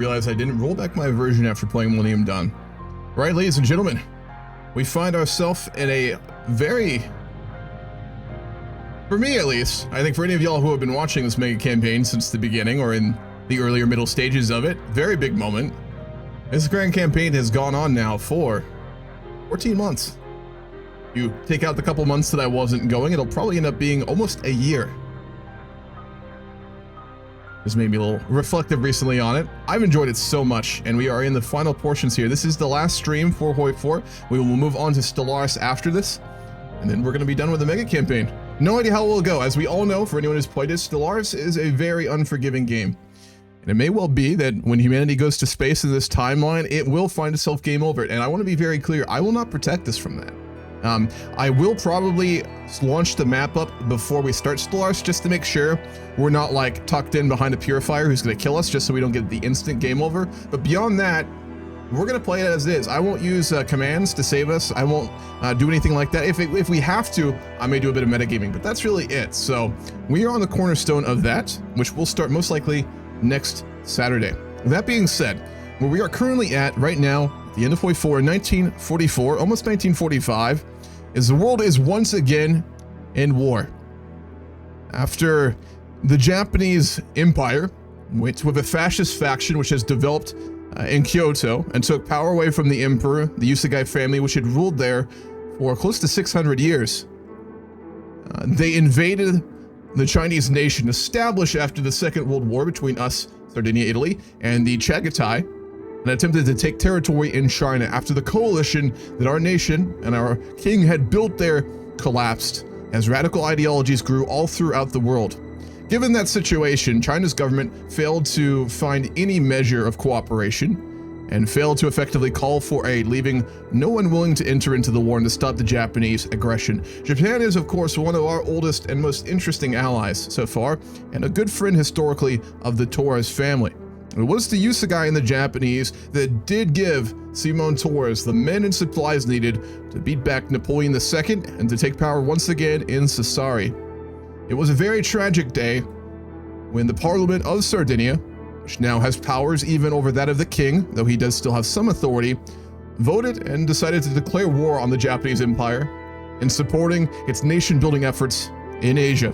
Realize I didn't roll back my version after playing Millennium Dawn. Right, ladies and gentlemen, we find ourselves in a very, for me at least, I think for any of y'all who have been watching this mega campaign since the beginning or in the earlier middle stages of it, very big moment. This grand campaign has gone on now for 14 months. You take out the couple months that I wasn't going, it'll probably end up being almost a year. This made me a little reflective recently on it. I've enjoyed it so much, and we are in the final portions here. This is the last stream for HOI4. We will move on to Stellaris after this, and then we're going to be done with the mega campaign. No idea how it will go. As we all know, for anyone who's played it, Stellaris is a very unforgiving game. And it may well be that when humanity goes to space in this timeline, it will find itself game over. And I want to be very clear, I will not protect us from that. I will probably launch the map up before we start Stellaris just to make sure we're not like tucked in behind a purifier who's going to kill us just so we don't get the instant game over. But beyond that, we're going to play it as is. I won't use commands to save us. I won't do anything like that. If we have to, I may do a bit of metagaming, but that's really it. So we are on the cornerstone of that, which will start most likely next Saturday. That being said, where we are currently at right now, at the end of HOI4 in 1944, almost 1945, is the world is once again in war. After the Japanese Empire went with a fascist faction which has developed in Kyoto and took power away from the emperor, the Usugai family, which had ruled there for close to 600 years. They invaded the Chinese nation established after the Second World War between us, Sardinia, Italy, and the Chagatai, and attempted to take territory in China after the coalition that our nation and our king had built there collapsed as radical ideologies grew all throughout the world. Given that situation, China's government failed to find any measure of cooperation and failed to effectively call for aid, leaving no one willing to enter into the war and to stop the Japanese aggression. Japan is, of course, one of our oldest and most interesting allies so far, and a good friend historically of the Torres family. It was the Usugai and the Japanese that did give Simon Torres the men and supplies needed to beat back Napoleon II and to take power once again in Sassari. It was a very tragic day when the Parliament of Sardinia, which now has powers even over that of the king, though he does still have some authority, voted and decided to declare war on the Japanese Empire in supporting its nation-building efforts in Asia.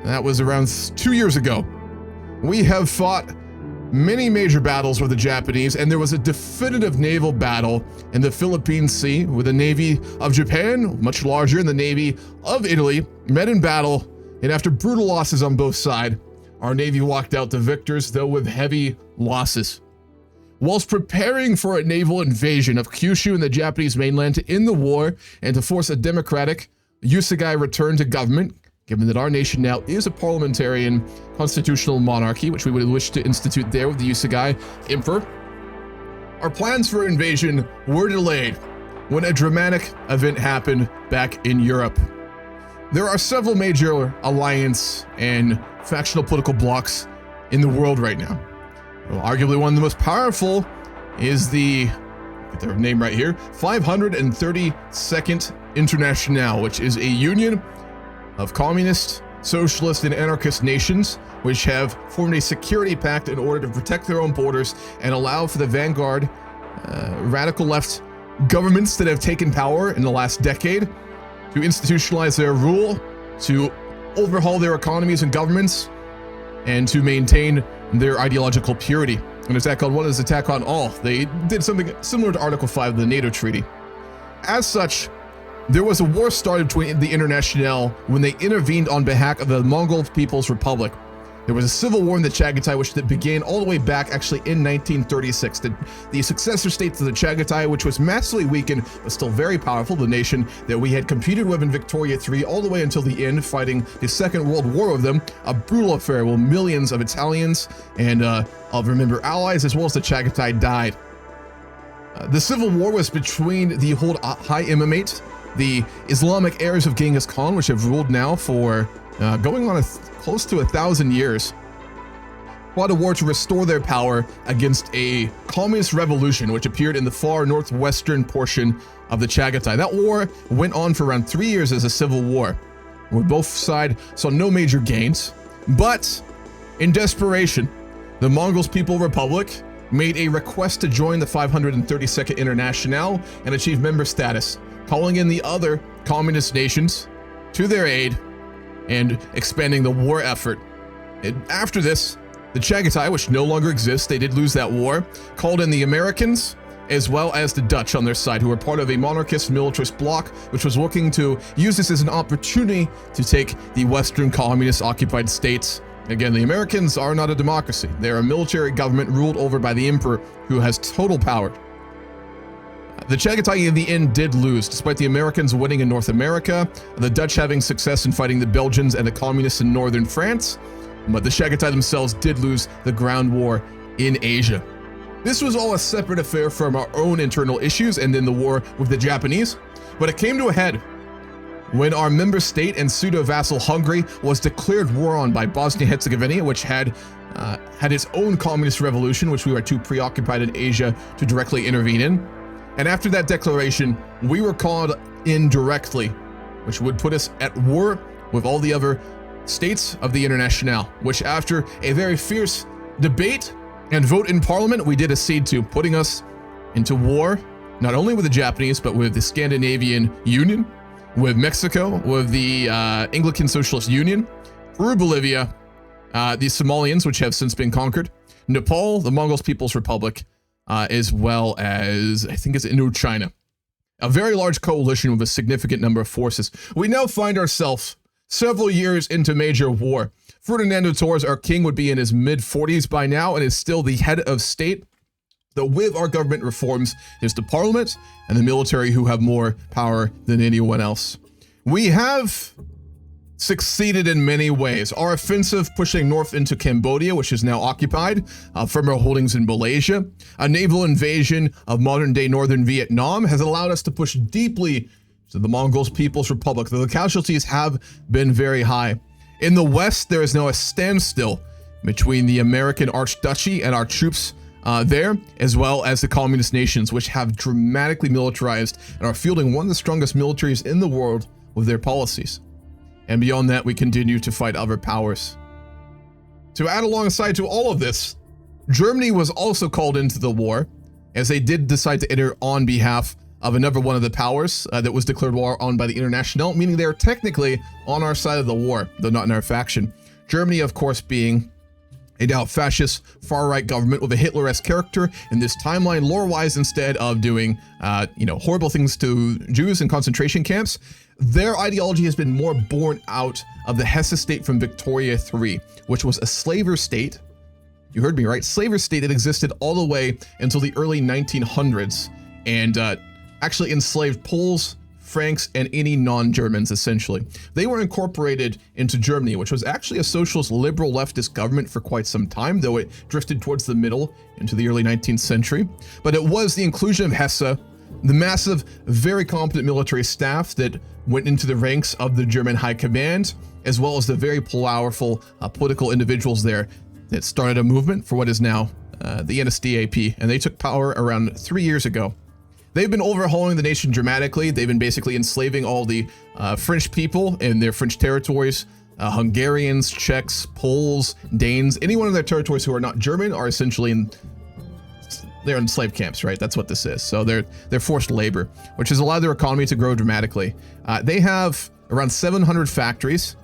That was around 2 years ago. We have fought many major battles with the Japanese, and there was a definitive naval battle in the Philippine Sea with the Navy of Japan, much larger, and the Navy of Italy, met in battle, and after brutal losses on both sides, our Navy walked out the victors, though with heavy losses. Whilst preparing for a naval invasion of Kyushu and the Japanese mainland to end the war and to force a democratic Usugai return to government, given that our nation now is a parliamentarian constitutional monarchy, which we would wish to institute there with the Usugai Emperor, our plans for invasion were delayed when a dramatic event happened back in Europe. There are several major alliance and factional political blocs in the world right now. Well, arguably one of the most powerful is get their name right here, 532nd Internationale, which is a union of communist, socialist, and anarchist nations which have formed a security pact in order to protect their own borders and allow for the vanguard, radical left governments that have taken power in the last decade to institutionalize their rule, to overhaul their economies and governments, and to maintain their ideological purity. An attack on one is attack on all. They did something similar to Article 5 of the NATO Treaty. As such, there was a war started between the Internationale when they intervened on behalf of the Mongol People's Republic. There was a civil war in the Chagatai, which began all the way back actually in 1936. The successor state to the Chagatai, which was massively weakened, but still very powerful, the nation that we had competed with in Victoria III all the way until the end, fighting the Second World War with them, a brutal affair where millions of Italians and I'll remember allies as well as the Chagatai died. The civil war was between the High Imamate, the Islamic heirs of Genghis Khan, which have ruled now for going on close to 1,000 years, fought a war to restore their power against a communist revolution which appeared in the far northwestern portion of the Chagatai. That war went on for around 3 years as a civil war, where both sides saw no major gains, but in desperation, the Mongols People Republic made a request to join the 532nd Internationale and achieve member status, calling in the other communist nations to their aid and expanding the war effort. And after this, the Chagatai, which no longer exists, they did lose that war, called in the Americans as well as the Dutch on their side, who were part of a monarchist militarist bloc which was looking to use this as an opportunity to take the Western communist occupied states. Again, the Americans are not a democracy. They're a military government ruled over by the emperor who has total power. The Chagatai in the end did lose, despite the Americans winning in North America, the Dutch having success in fighting the Belgians and the communists in northern France, but the Chagatai themselves did lose the ground war in Asia. This was all a separate affair from our own internal issues and then the war with the Japanese, but it came to a head when our member state and pseudo-vassal Hungary was declared war on by Bosnia-Herzegovina, which had its own communist revolution, which we were too preoccupied in Asia to directly intervene in. And after that declaration, we were called in directly, which would put us at war with all the other states of the Internationale, which after a very fierce debate and vote in parliament, we did accede to, putting us into war, not only with the Japanese, but with the Scandinavian Union, with Mexico, with the Anglican Socialist Union, Peru, Bolivia, the Somalians, which have since been conquered, Nepal, the Mongols People's Republic, as well as, I think it's Indochina. A very large coalition with a significant number of forces. We now find ourselves several years into major war. Ferdinando Torres, our king, would be in his mid-40s by now and is still the head of state. Though with our government reforms, there's the parliament and the military who have more power than anyone else. We have succeeded in many ways. Our offensive pushing north into Cambodia, which is now occupied, from our holdings in Malaysia, a naval invasion of modern-day northern Vietnam has allowed us to push deeply to the Mongols People's Republic, though the casualties have been very high. In the west, there is now a standstill between the American Archduchy and our troops there, as well as the communist nations, which have dramatically militarized and are fielding one of the strongest militaries in the world with their policies. And beyond that, we continue to fight other powers. To add alongside to all of this, Germany was also called into the war, as they did decide to enter on behalf of another one of the powers that was declared war on by the Internationale, meaning they are technically on our side of the war, though not in our faction. Germany, of course, being a now fascist far-right government with a Hitler-esque character in this timeline, lore-wise, instead of doing, horrible things to Jews in concentration camps, their ideology has been more born out of the Hesse state from Victoria III, which was a slaver state. You heard me right, slaver state that existed all the way until the early 1900s, and actually enslaved Poles, Franks, and any non-Germans, essentially. They were incorporated into Germany, which was actually a socialist, liberal, leftist government for quite some time, though it drifted towards the middle into the early 19th century. But it was the inclusion of Hesse, the massive, very competent military staff that went into the ranks of the German High Command, as well as the very powerful political individuals there that started a movement for what is now the NSDAP, and they took power around 3 years ago. They've been overhauling the nation dramatically. They've been basically enslaving all the French people in their French territories. Hungarians, Czechs, Poles, Danes, anyone in their territories who are not German are essentially they're in slave camps, right? That's what this is. So they're forced labor, which has allowed their economy to grow dramatically. They have around 700 factories.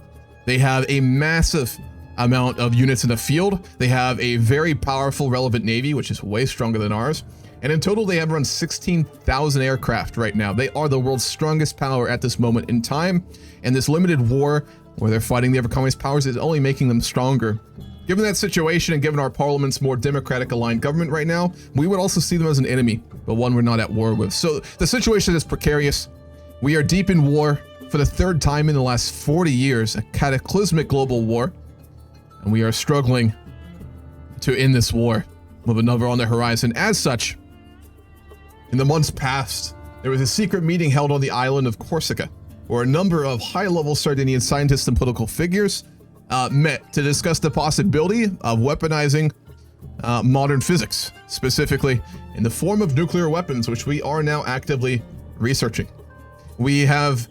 They have a massive amount of units in the field. They have a very powerful, relevant navy, which is way stronger than ours. And in total, they have around 16,000 aircraft right now. They are the world's strongest power at this moment in time. And this limited war where they're fighting the other communist powers is only making them stronger. Given that situation and given our parliament's more democratic aligned government right now, we would also see them as an enemy, but one we're not at war with. So the situation is precarious. We are deep in war for the third time in the last 40 years, a cataclysmic global war. And we are struggling to end this war with another on the horizon. As such, in the months past, there was a secret meeting held on the island of Corsica, where a number of high-level Sardinian scientists and political figures met to discuss the possibility of weaponizing modern physics, specifically in the form of nuclear weapons, which we are now actively researching. We have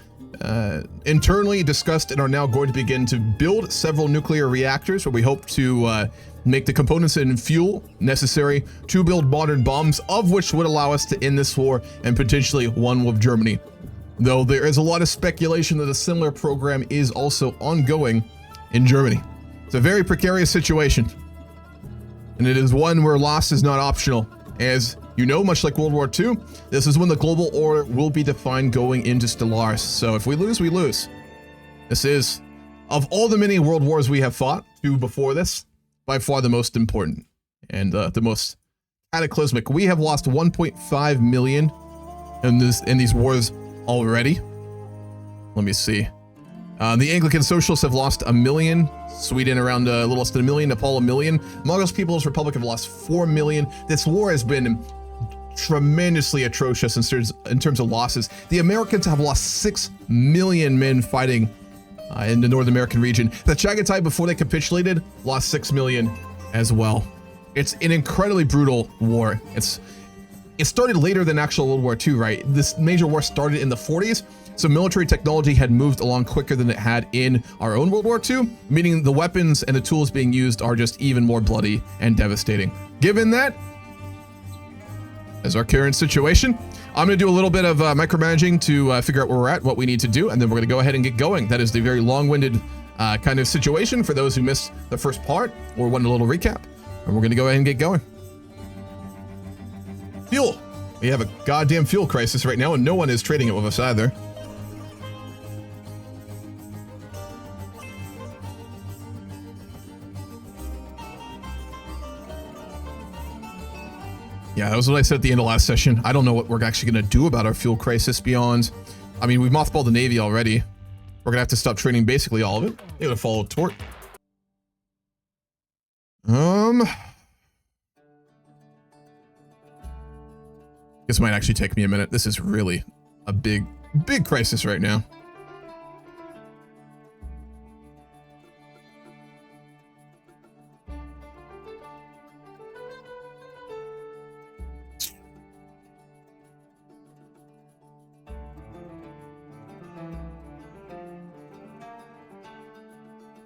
internally discussed and are now going to begin to build several nuclear reactors where we hope to make the components and fuel necessary to build modern bombs, of which would allow us to end this war and potentially one with Germany. Though there is a lot of speculation that a similar program is also ongoing in Germany. It's a very precarious situation, and it is one where loss is not optional. As you know, much like World War II, this is when the global order will be defined going into Stellaris. So if we lose, we lose. This is, of all the many world wars we have fought to before this, by far the most important and the most cataclysmic. We have lost 1.5 million in these wars already. Let me see. The Anglican Socialists have lost 1 million. Sweden around a little less than 1 million. Nepal 1 million. Mongols People's Republic have lost 4 million. This war has been tremendously atrocious in terms of losses. The Americans have lost 6 million men fighting in the North American region. The Chagatai, before they capitulated, lost 6 million as well. It's an incredibly brutal war. It started later than actual World War II, right? This major war started in the 40s. So military technology had moved along quicker than it had in our own World War II, meaning the weapons and the tools being used are just even more bloody and devastating. Given that, as our current situation, I'm going to do a little bit of micromanaging to figure out where we're at, what we need to do, and then we're going to go ahead and get going. That is the very long-winded kind of situation for those who missed the first part or want a little recap. And we're going to go ahead and get going. Fuel. We have a goddamn fuel crisis right now, and no one is trading it with us either. Yeah, that was what I said at the end of last session. I don't know what we're actually going to do about our fuel crisis beyond... I mean, we've mothballed the Navy already. We're going to have to stop training basically all of it. You're going to follow Tort. This might actually take me a minute. This is really a big crisis right now.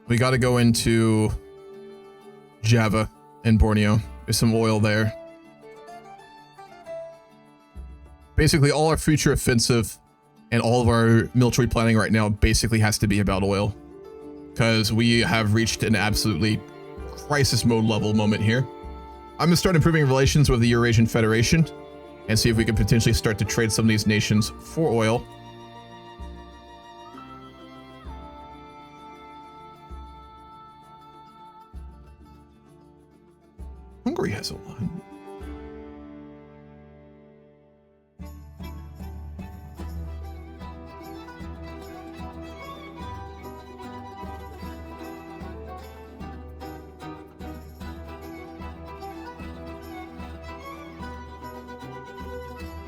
We got to go into Java and Borneo. There's some oil there. Basically, all our future offensive and all of our military planning right now basically has to be about oil, because we have reached an absolutely crisis mode level moment here. I'm going to start improving relations with the Eurasian Federation and see if we can potentially start to trade some of these nations for oil. Hungary has a lot.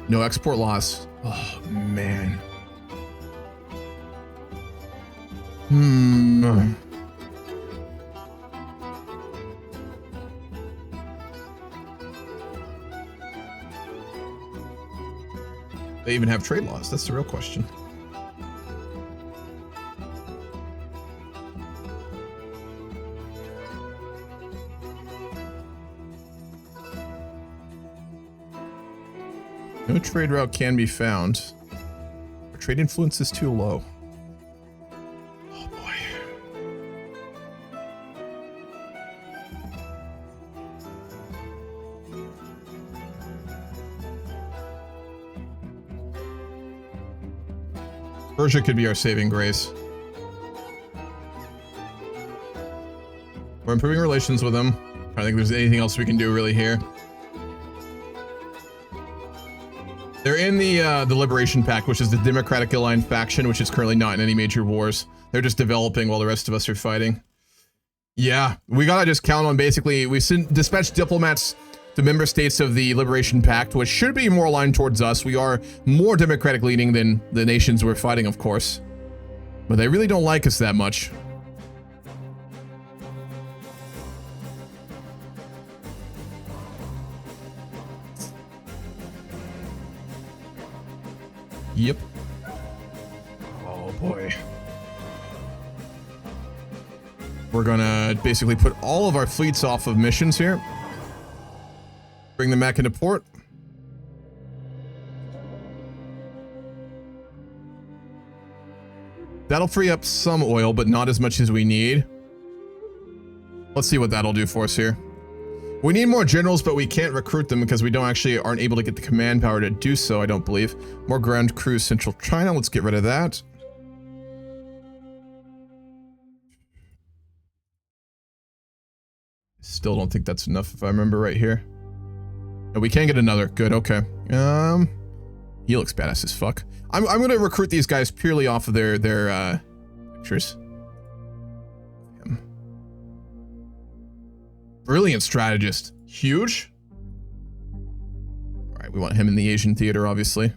No export loss. Oh, man. They even have trade laws. That's the real question. No trade route can be found. Our trade influence is too low. Oh boy. Persia could be our saving grace. We're improving relations with them. I don't think there's anything else we can do really here. They're in the Liberation Pact, which is the Democratic Aligned faction, which is currently not in any major wars. They're just developing while the rest of us are fighting. Yeah, we gotta just count on basically, we dispatched diplomats to member states of the Liberation Pact, which should be more aligned towards us. We are more democratic leaning than the nations we're fighting, of course. But they really don't like us that much. Yep. Oh boy. We're gonna basically put all of our fleets off of missions here. Bring them back into port. That'll free up some oil, but not as much as we need. Let's see what that'll do for us here. We need more generals, but we can't recruit them because we aren't able to get the command power to do so, I don't believe. More ground crews, Central China. Let's get rid of that. Still don't think that's enough if I remember right here. No, we can get another. Good, okay. He looks badass as fuck. I'm gonna recruit these guys purely off of their pictures. Brilliant strategist. Huge. Alright, we want him in the Asian theater, obviously.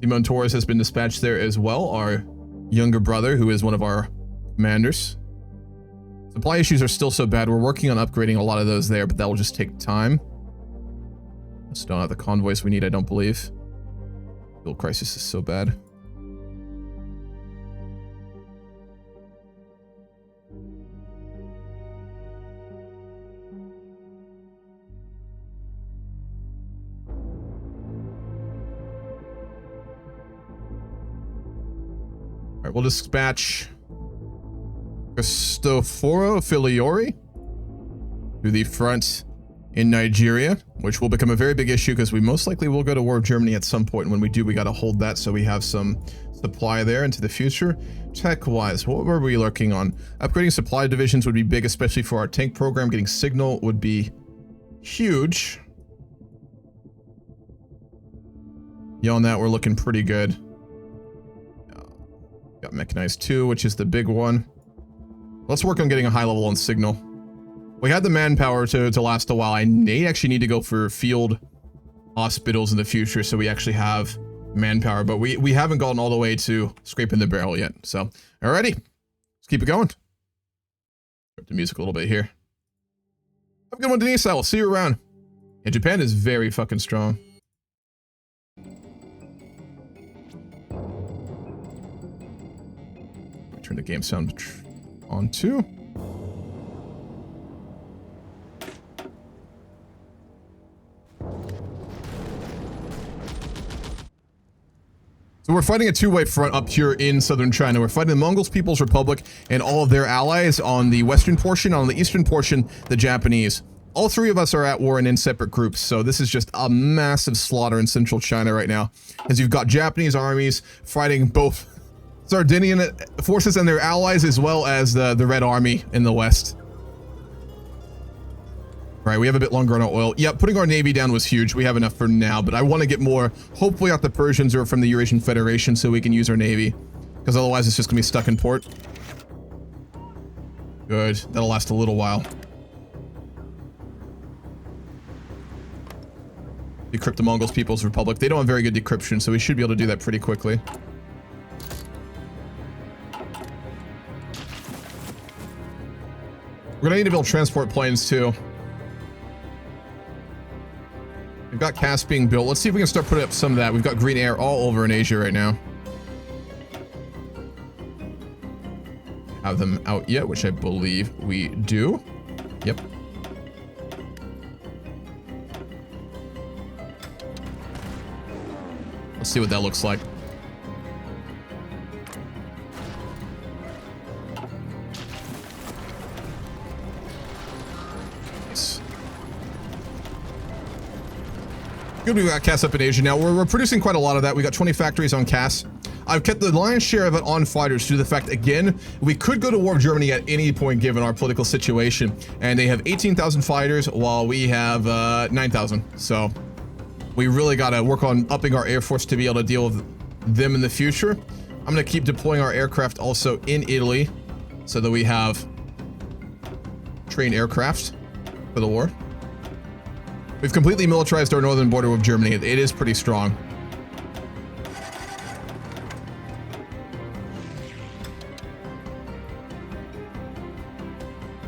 Simon Torres has been dispatched there as well, our younger brother, who is one of our commanders. Supply issues are still so bad. We're working on upgrading a lot of those there, but that will just take time. Still don't have the convoys we need, I don't believe. Fuel crisis is so bad. Alright, we'll dispatch Cristoforo Filiori to the front in Nigeria, which will become a very big issue because we most likely will go to war with Germany at some point. When we do, we got to hold that so we have some supply there into the future. Tech-wise, what were we lurking on? Upgrading supply divisions would be big, especially for our tank program. Getting signal would be huge. Beyond that, we're looking pretty good. Got mechanized 2, which is the big one. Let's work on getting a high level on signal. We had the manpower to last a while. I may actually need to go for field hospitals in the future so we actually have manpower, but we haven't gotten all the way to scraping the barrel yet. So, alrighty, let's keep it going. Put the music a little bit here. Have a good one, Denise. I will see you around. Yeah, Japan is very fucking strong. Turn the game sound on too. So we're fighting a two-way front up here in southern China. We're fighting the Mongols People's Republic and all of their allies on the western portion. On the eastern portion, the Japanese. All three of us are at war and in separate groups, so this is just a massive slaughter in central China right now. As you've got Japanese armies fighting both Sardinian forces and their allies, as well as the Red Army in the west. All right, we have a bit longer on our oil. Yeah, putting our navy down was huge. We have enough for now, but I want to get more, hopefully out the Persians or from the Eurasian Federation, so we can use our navy. Because otherwise it's just going to be stuck in port. Good. That'll last a little while. Decrypt the Mongols People's Republic. They don't have very good decryption, so we should be able to do that pretty quickly. We're gonna need to build transport planes too. We've got CAS being built. Let's see if we can start putting up some of that. We've got green air all over in Asia right now. Have them out yet, which I believe we do. Yep. Let's see what that looks like. Good, we got CAS up in Asia now. We're producing quite a lot of that. We got 20 factories on CAS. I've kept the lion's share of it on fighters due to the fact, again, we could go to war with Germany at any point given our political situation. And they have 18,000 fighters while we have 9,000. So we really got to work on upping our air force to be able to deal with them in the future. I'm going to keep deploying our aircraft also in Italy so that we have trained aircraft for the war. We've completely militarized our northern border with Germany. It is pretty strong.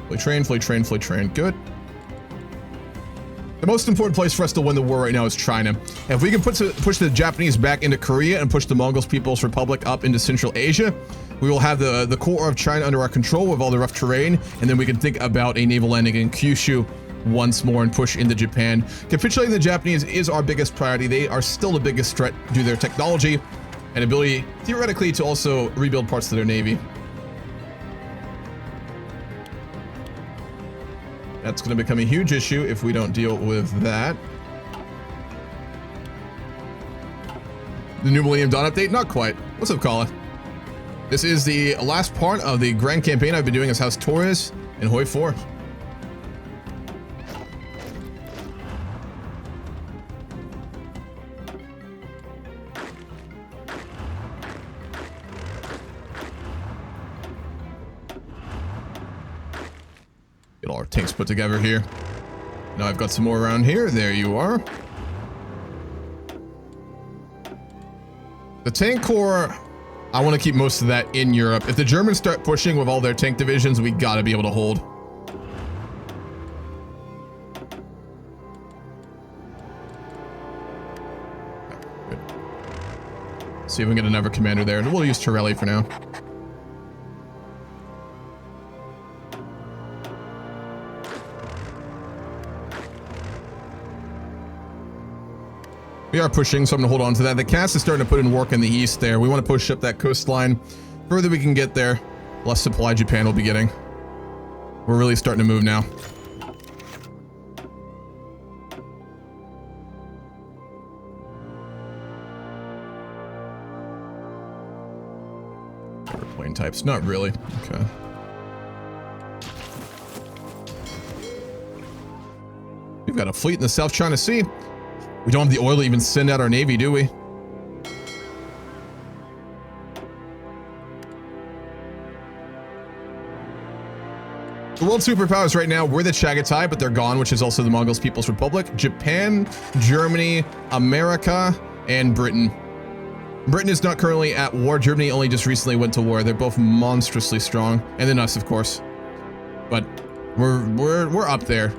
Fully trained, fully trained, fully trained. Good. The most important place for us to win the war right now is China. And if we can push the Japanese back into Korea and push the Mongols People's Republic up into Central Asia, we will have the core of China under our control with all the rough terrain, and then we can think about a naval landing in Kyushu once more and push into Japan. Capitulating the Japanese is our biggest priority. They are still the biggest threat due to their technology and ability, theoretically, to also rebuild parts of their navy. That's going to become a huge issue if we don't deal with that. The New Millennium Dawn update? Not quite. What's up, Kala? This is the last part of the grand campaign I've been doing as House Torres and HOI4. Get all our tanks put together here. Now I've got some more around here. There you are. The tank corps, I want to keep most of that in Europe. If the Germans start pushing with all their tank divisions, we gotta be able to hold. Good. See if we can get another commander there. We'll use Torelli for now. We are pushing, so I'm going to hold on to that. The cast is starting to put in work in the east there. We want to push up that coastline. Further we can get there, less supply Japan will be getting. We're really starting to move now. Plane types, not really. Okay. We've got a fleet in the South China Sea. We don't have the oil to even send out our navy, do we? The world superpowers right now, we're the Chagatai, but they're gone, which is also the Mongols People's Republic. Japan, Germany, America, and Britain. Britain is not currently at war. Germany only just recently went to war. They're both monstrously strong. And then us, of course. But we're up there.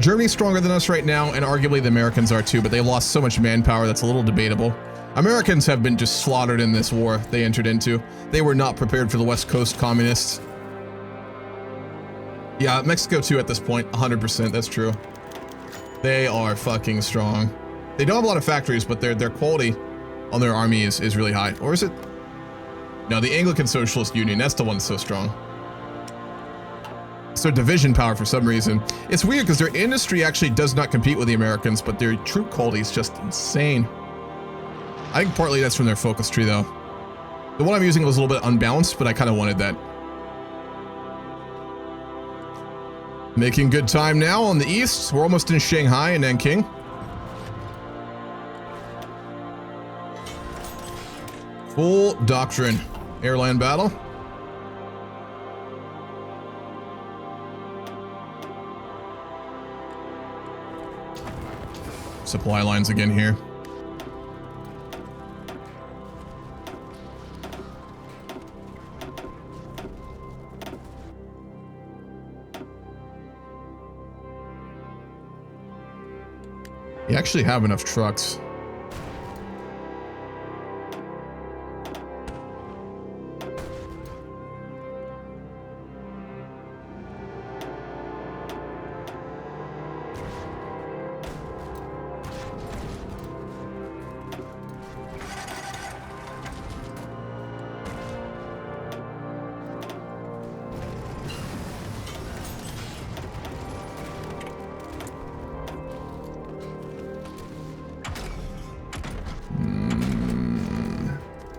Germany's stronger than us right now, and arguably the Americans are too, but they lost so much manpower that's a little debatable. Americans have been just slaughtered in this war they entered into. They were not prepared for the West Coast communists. Yeah, Mexico too at this point, 100%, that's true. They are fucking strong. They don't have a lot of factories, but their quality on their army is really high. Or is it? No, the Anglican Socialist Union, that's the one that's so strong. It's their division power for some reason. It's weird because their industry actually does not compete with the Americans, but their troop quality is just insane. I think partly that's from their focus tree though. The one I'm using was a little bit unbalanced, but I kind of wanted that. Making good time now on the east. We're almost in Shanghai and Nanking. Full doctrine. Airline battle. Supply lines again here. You actually have enough trucks.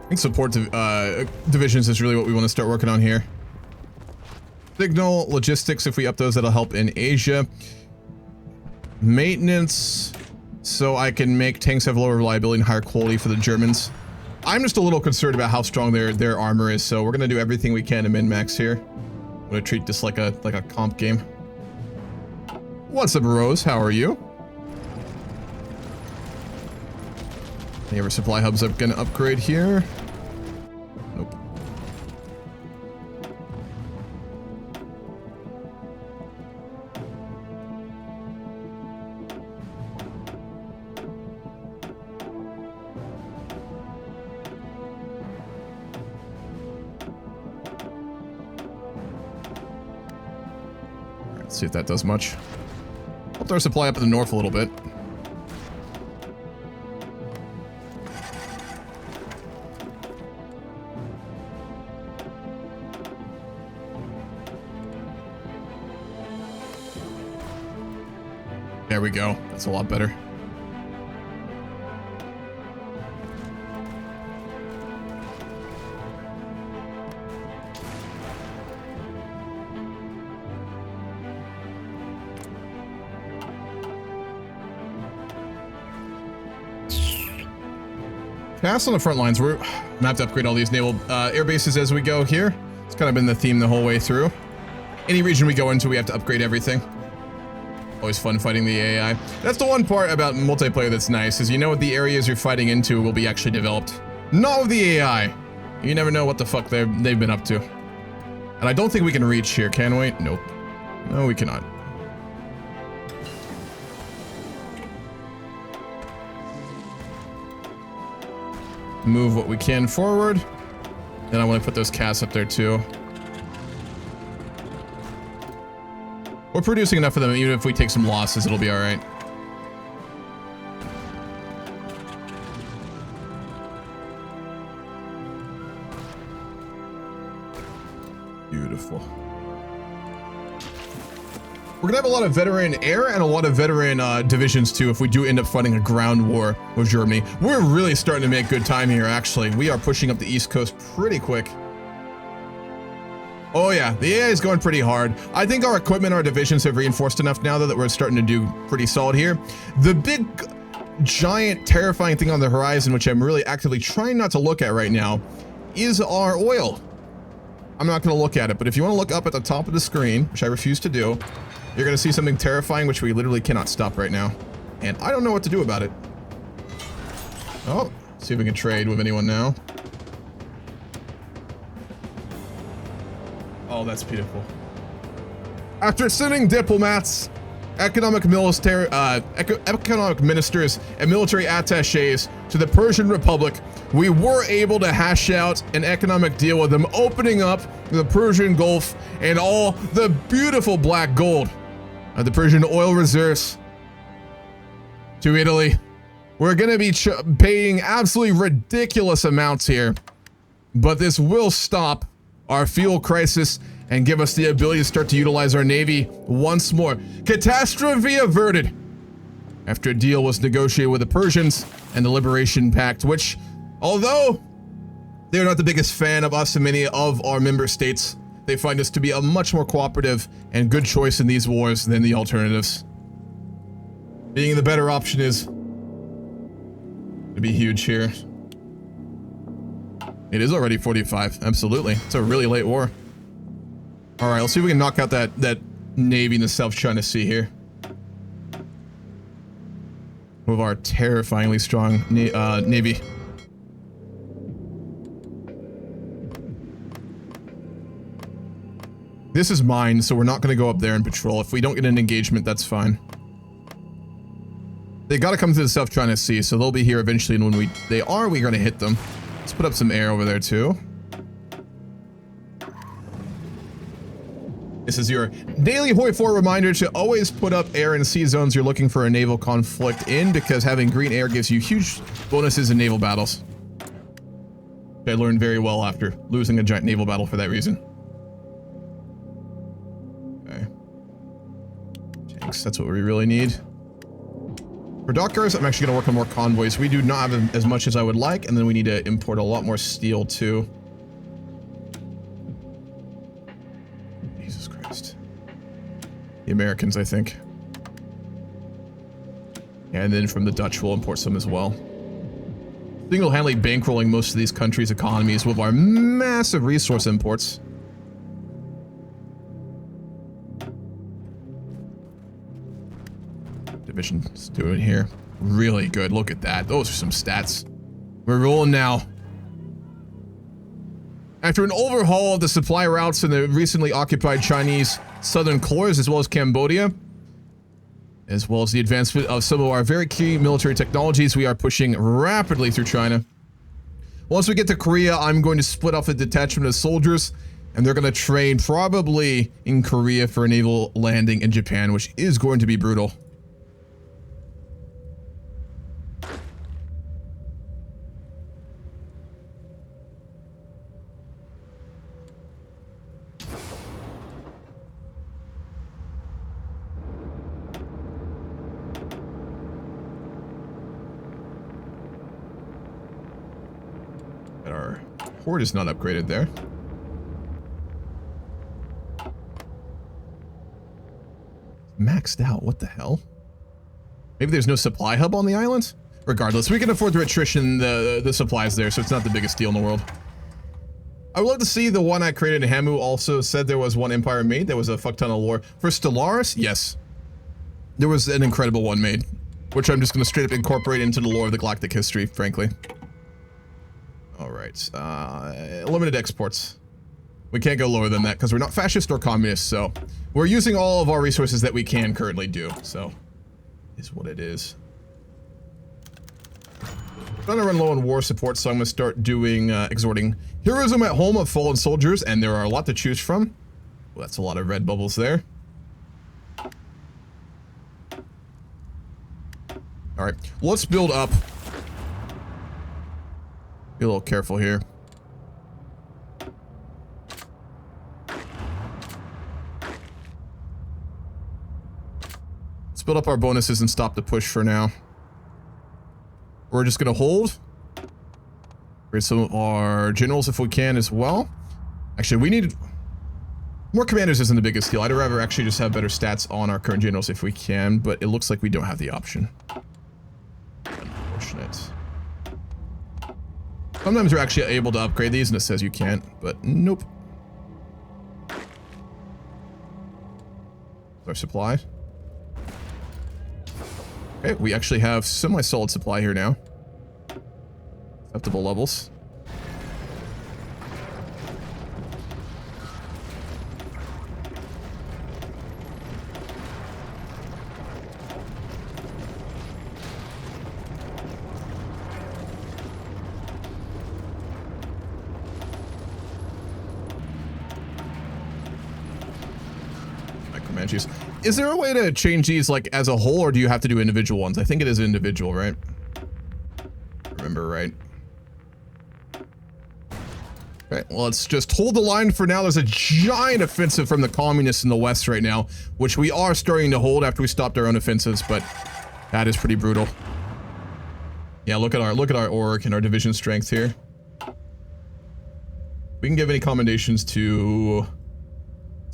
I think support divisions is really what we want to start working on here. Signal, logistics, if we up those, that'll help in Asia. Maintenance, so I can make tanks have lower reliability and higher quality for the Germans. I'm just a little concerned about how strong their armor is, so we're gonna do everything we can to min-max here. I'm gonna treat this like a comp game. What's up, Rose? How are you? Any other supply hubs I'm gonna upgrade here? Nope. See if that does much. Helped our supply up in the north a little bit. There we go. That's a lot better. Pass on the front lines. We're gonna have to upgrade all these naval air bases as we go here. It's kind of been the theme the whole way through. Any region we go into, we have to upgrade everything. Always fun fighting the AI. That's the one part about multiplayer that's nice, is you know what the areas you're fighting into will be actually developed. Not with the AI. You never know what the fuck they've been up to. And I don't think we can reach here, can we? Nope. No, we cannot. Move what we can forward. Then I want to put those casts up there too. We're producing enough of them, even if we take some losses, it'll be alright. Beautiful. We're gonna have a lot of veteran air and a lot of veteran divisions too if we do end up fighting a ground war with Germany. We're really starting to make good time here, actually. We are pushing up the East Coast pretty quick. Oh yeah, the AI is going pretty hard. I think our equipment, our divisions have reinforced enough now that we're starting to do pretty solid here. The big, giant, terrifying thing on the horizon, which I'm really actively trying not to look at right now, is our oil. I'm not going to look at it, but if you want to look up at the top of the screen, which I refuse to do, you're going to see something terrifying, which we literally cannot stop right now. And I don't know what to do about it. Oh, see if we can trade with anyone now. Oh, that's beautiful. After sending diplomats, economic ministers, and military attaches to the Persian Republic, we were able to hash out an economic deal with them, opening up the Persian Gulf and all the beautiful black gold of the Persian oil reserves to Italy. We're going to be paying absolutely ridiculous amounts here, but this will stop our fuel crisis and give us the ability to start to utilize our navy once more. Catastrophe averted after a deal was negotiated with the Persians and the Liberation Pact, which, although they're not the biggest fan of us and many of our member states, they find us to be a much more cooperative and good choice in these wars than the alternatives. Being the better option is to be huge here. It is already 45, absolutely. It's a really late war. All right, let's see if we can knock out that navy in the South China Sea here. With our terrifyingly strong navy. This is mine, so we're not going to go up there and patrol. If we don't get an engagement, that's fine. They got to come to the South China Sea, so they'll be here eventually, and when they are, we're going to hit them. Let's put up some air over there too. This is your daily HOI4 reminder to always put up air in sea zones you're looking for a naval conflict in, because having green air gives you huge bonuses in naval battles. I learned very well after losing a giant naval battle for that reason. Okay. Tanks, that's what we really need. For dockers, I'm actually going to work on more convoys. We do not have as much as I would like, and then we need to import a lot more steel too. Jesus Christ. The Americans, I think. And then from the Dutch, we'll import some as well. Single-handedly bankrolling most of these countries' economies with our massive resource imports. Division's doing here. Really good. Look at that. Those are some stats. We're rolling now. After an overhaul of the supply routes in the recently occupied Chinese southern cores, as well as Cambodia, as well as the advancement of some of our very key military technologies, we are pushing rapidly through China. Once we get to Korea, I'm going to split off a detachment of soldiers And they're going to train probably in Korea for a naval landing in Japan, which is going to be brutal. And our horde is not upgraded there. Maxed out, what the hell? Maybe there's no supply hub on the island? Regardless, we can afford to attrition the supplies there, so it's not the biggest deal in the world. I would love to see the one I created in Hamu also said there was one empire made. There was a fuck ton of lore. For Stellaris, yes. There was an incredible one made, which I'm just going to straight up incorporate into the lore of the galactic history, frankly. Alright, limited exports. We can't go lower than that because we're not fascist or communist, so we're using all of our resources that we can currently do, so is what it is. I'm trying to run low on war support, so I'm going to start doing, exhorting heroism at home of fallen soldiers, and there are a lot to choose from. Well, that's a lot of red bubbles there. Alright, let's build up. Be a little careful here. Let's build up our bonuses and stop the push for now. We're just going to hold. Raise some of our generals if we can as well. Actually, we need... More commanders isn't the biggest deal. I'd rather actually just have better stats on our current generals if we can, but it looks like we don't have the option. Unfortunate. Sometimes you're actually able to upgrade these and it says you can't, but nope. Our supply. Okay, we actually have semi-solid supply here now. Acceptable levels. Micromanches. Is there a way to change these like as a whole, or do you have to do individual ones? I think it is individual, right? Remember right. Okay, well, let's just hold the line for now. There's a giant offensive from the communists in the west right now, which we are starting to hold after we stopped our own offensives, but that is pretty brutal. Yeah, look at our org and our division strength here. We can give any commendations to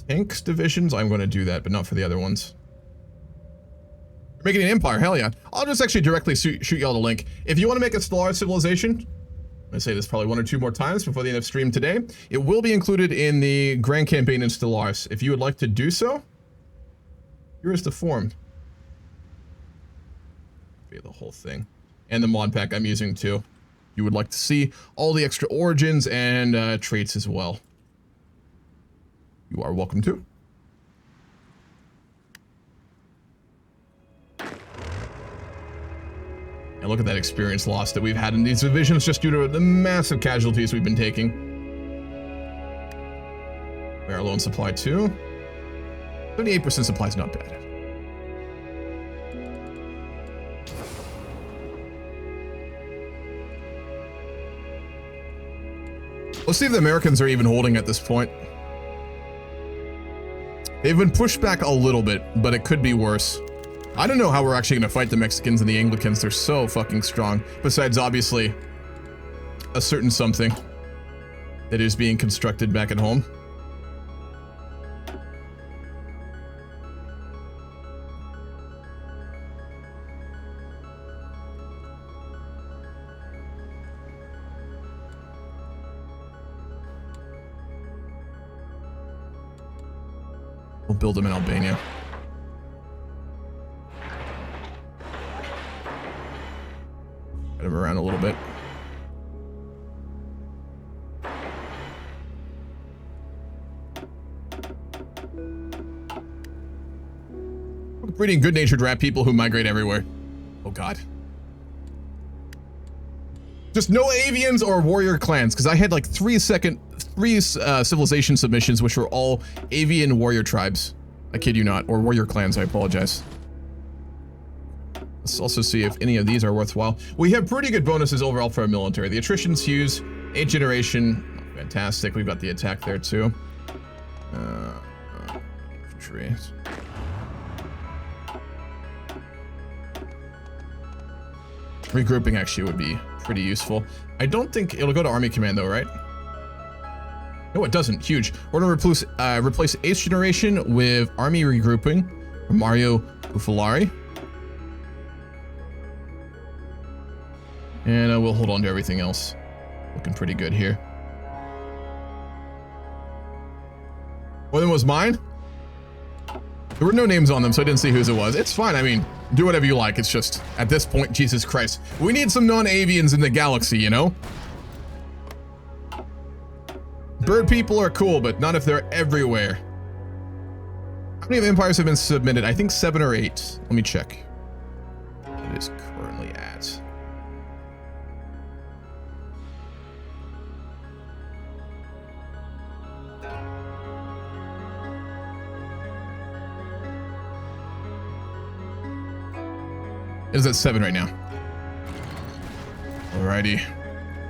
tanks divisions. I'm going to do that, but not for the other ones. We're making an empire, hell yeah. I'll just actually directly shoot y'all the link. If you want to make a stellar civilization, I'm going to say this probably 1 or 2 more times before the end of stream today. It will be included in the grand campaign in Stellaris. If you would like to do so, here is the form. Okay, the whole thing. And the mod pack I'm using too. You would like to see all the extra origins and traits as well. You are welcome to. And look at that experience loss that we've had in these divisions just due to the massive casualties we've been taking. We are low on supply too. 78% supply is not bad. Let's see if the Americans are even holding at this point. They've been pushed back a little bit, but it could be worse. I don't know how we're actually going to fight the Mexicans and the Anglicans. They're so fucking strong. Besides, obviously, a certain something that is being constructed back at home. We'll build them in Albania. Get them around a little bit. We're breeding good-natured rat people who migrate everywhere. Oh god. Just no avians or warrior clans, because I had like three civilization submissions, which were all avian warrior tribes. I kid you not, or warrior clans, I apologize. Let's also see if any of these are worthwhile. We have pretty good bonuses overall for our military. The attrition's Hughes, 8th generation, fantastic. We've got the attack there too. Trees. Regrouping actually would be pretty useful. I don't think it'll go to Army Command though, right? No, it doesn't. Huge. We're gonna replace 8th generation with Army Regrouping from Mario Ufalari. And we'll hold on to everything else. Looking pretty good here. One of them was mine? There were no names on them, so I didn't see whose it was. It's fine. I mean, do whatever you like. It's just, at this point, Jesus Christ. We need some non-avians in the galaxy, you know? Bird people are cool, but not if they're everywhere. How many empires have been submitted? I think 7 or 8. Let me check. It is currently at. It is at 7 right now. Alrighty.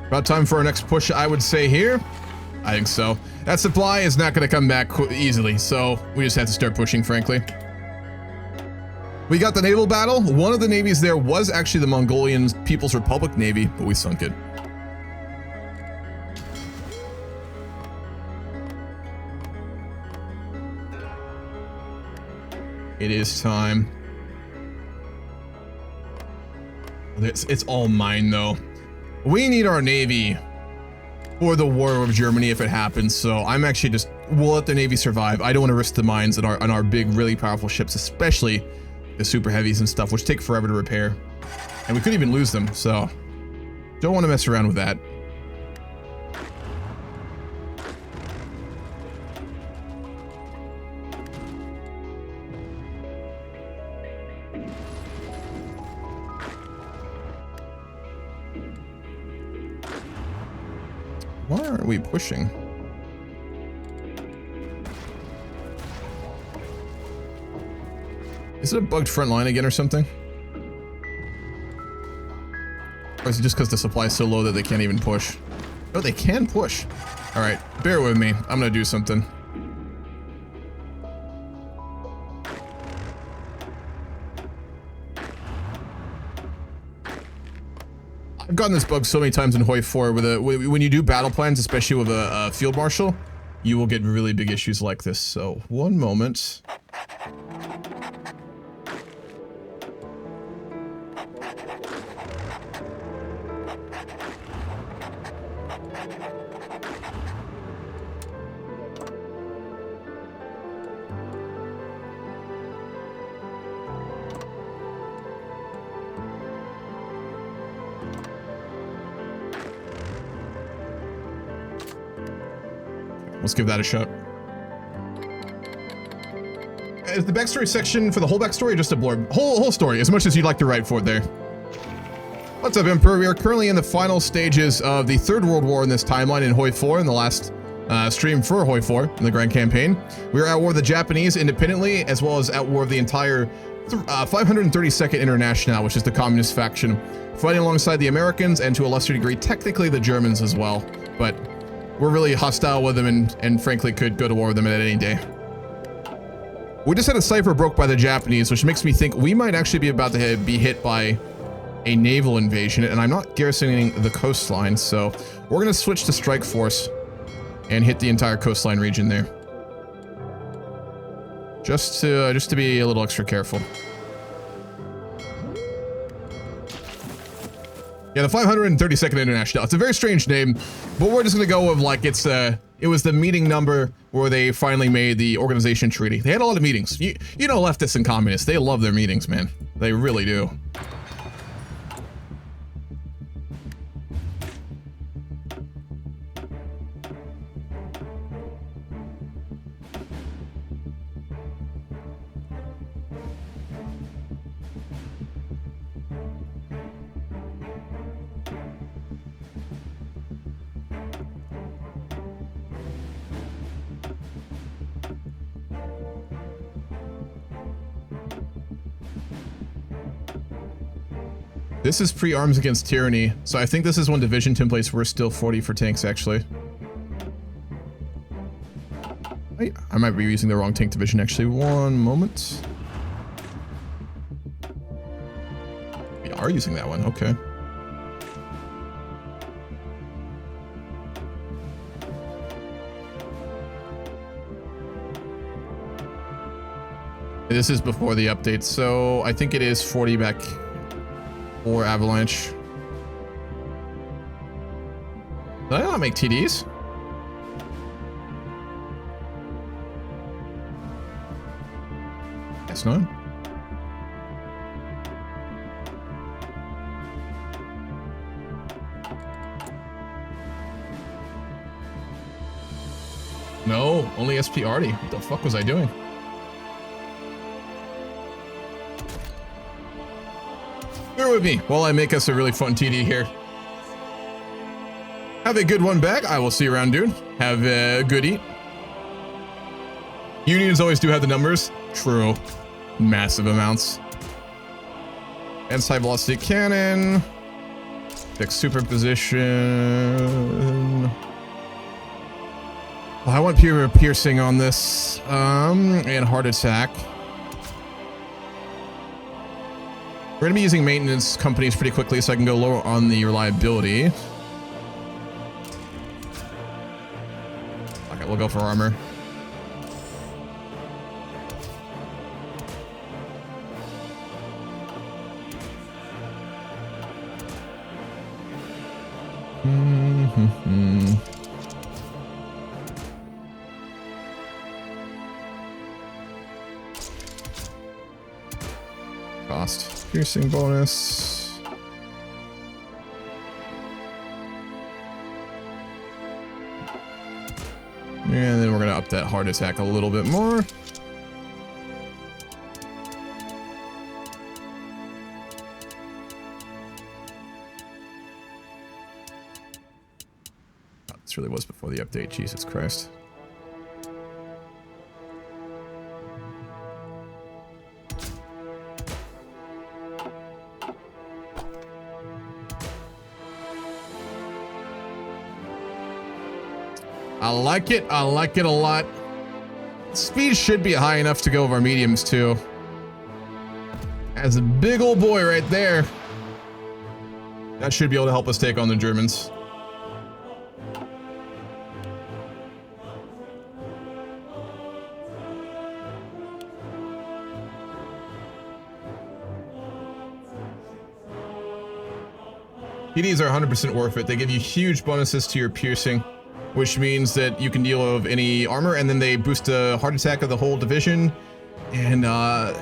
About time for our next push, I would say here. I think so. That supply is not going to come back easily, so we just have to start pushing, frankly. We got the naval battle. One of the navies there was actually the Mongolian People's Republic Navy, but we sunk it. It is time. It's all mine, though. We need our navy for the war of Germany if it happens, so I'm actually just... We'll let the navy survive. I don't want to risk the mines on our big, really powerful ships, especially the super heavies and stuff, which take forever to repair. And we could even lose them, so... Don't want to mess around with that. Why aren't we pushing? Is it a bugged front line again or something? Or is it just because the supply is so low that they can't even push? Oh, they can push. All right, bear with me. I'm gonna do something. I've gotten this bug so many times in HOI4 when you do battle plans, especially with a field marshal, you will get really big issues like this. So, one moment. Let's give that a shot. Is the backstory section for the whole backstory or just a blurb? Whole story, as much as you'd like to write for it there. What's up, Emperor? We are currently in the final stages of the Third World War in this timeline in HOI4, in the last stream for HOI4 in the Grand Campaign. We are at war with the Japanese independently, as well as at war with the entire 532nd International, which is the communist faction, fighting alongside the Americans and to a lesser degree, technically the Germans as well. But we're really hostile with them and frankly could go to war with them at any day. We just had a cipher broke by the Japanese, which makes me think we might actually be about to be hit by a naval invasion, and I'm not garrisoning the coastline, so we're gonna switch to strike force and hit the entire coastline region there. Just to be a little extra careful. Yeah, the 532nd International. It's a very strange name, but we're just gonna go with like it was the meeting number where they finally made the organization treaty. They had a lot of meetings. You know, leftists and communists, they love their meetings, man. They really do. This is pre-arms against tyranny, so I think this is when division templates were still 40 for tanks, actually. Wait, I might be using the wrong tank division, actually. One moment. We are using that one, okay. This is before the update, so I think it is 40 back for Avalanche. Did I not make TDs? Guess not. No, only SP Arty. What the fuck was I doing? Bear with me while I make us a really fun TD here. Have a good one back. I will see you around, dude. Have a good eat. Unions always do have the numbers. True. Massive amounts. Anti-velocity cannon. Fixed superposition. Well, I want pure piercing on this. And heart attack. We're going to be using maintenance companies pretty quickly so I can go lower on the reliability. Okay, we'll go for armor. Cost. Piercing bonus. And then we're going to up that heart attack a little bit more. Oh, this really was before the update. Jesus Christ. I like it. I like it a lot. Speed should be high enough to go over our mediums too. As a big old boy right there. That should be able to help us take on the Germans. PDs are 100% worth it. They give you huge bonuses to your piercing, which means that you can deal with any armor, and then they boost the heart attack of the whole division, and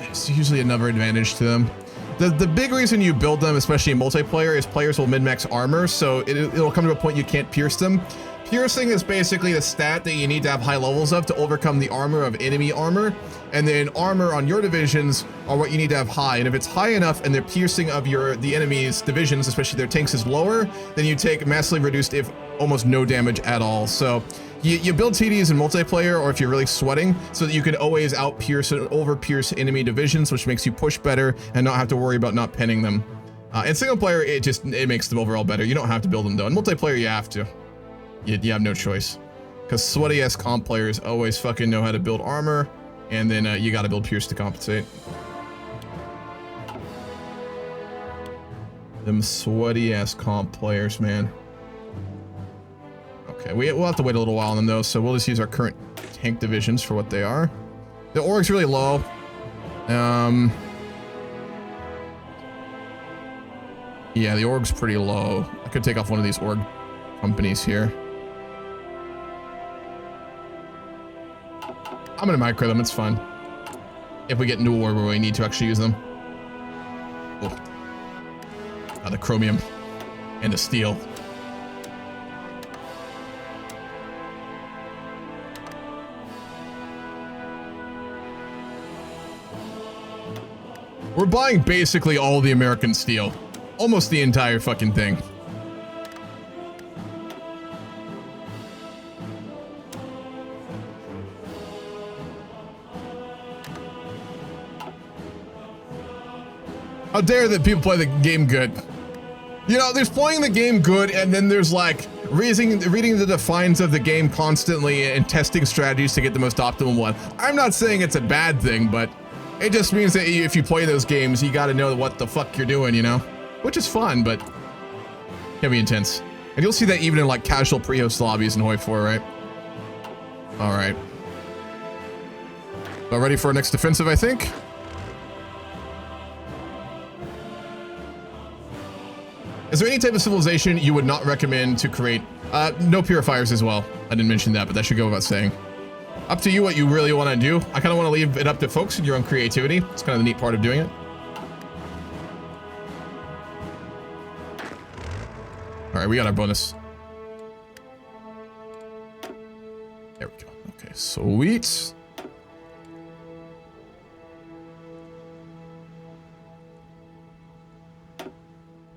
it's usually another advantage to them. The big reason you build them, especially in multiplayer, is players will min-max armor, so it'll come to a point you can't pierce them. Piercing is basically the stat that you need to have high levels of to overcome the armor of enemy armor, and then armor on your divisions are what you need to have high. And if it's high enough and their piercing of the enemy's divisions, especially their tanks, is lower, then you take massively reduced, if almost no damage at all. So you build TDs in multiplayer, or if you're really sweating, so that you can always out-pierce and over-pierce enemy divisions, which makes you push better and not have to worry about not penning them. In single player, it makes them overall better. You don't have to build them though. In multiplayer, you have to. You have no choice, because sweaty ass comp players always fucking know how to build armor, and then you got to build pierce to compensate. Them sweaty ass comp players, man. Okay, we'll have to wait a little while on them though, so we'll just use our current tank divisions for what they are. The org's really low. Yeah, the org's pretty low. I could take off one of these org companies here. I'm gonna micro them, it's fine. If we get into a war where we need to actually use them. Oh. The chromium and the steel. We're buying basically all the American steel. Almost the entire fucking thing. How dare that people play the game good. You know, there's playing the game good, and then there's like reading the defines of the game constantly and testing strategies to get the most optimal one. I'm not saying it's a bad thing, but it just means that if you play those games, you got to know what the fuck you're doing, you know? Which is fun, but can be intense. And you'll see that even in like casual pre-host lobbies in HOI4, right? All right. About ready for our next defensive, I think. Is there any type of civilization you would not recommend to create? No purifiers as well. I didn't mention that, but that should go without saying. Up to you what you really want to do. I kind of want to leave it up to folks and your own creativity. It's kind of the neat part of doing it. All right, we got our bonus. There we go. Okay, sweet.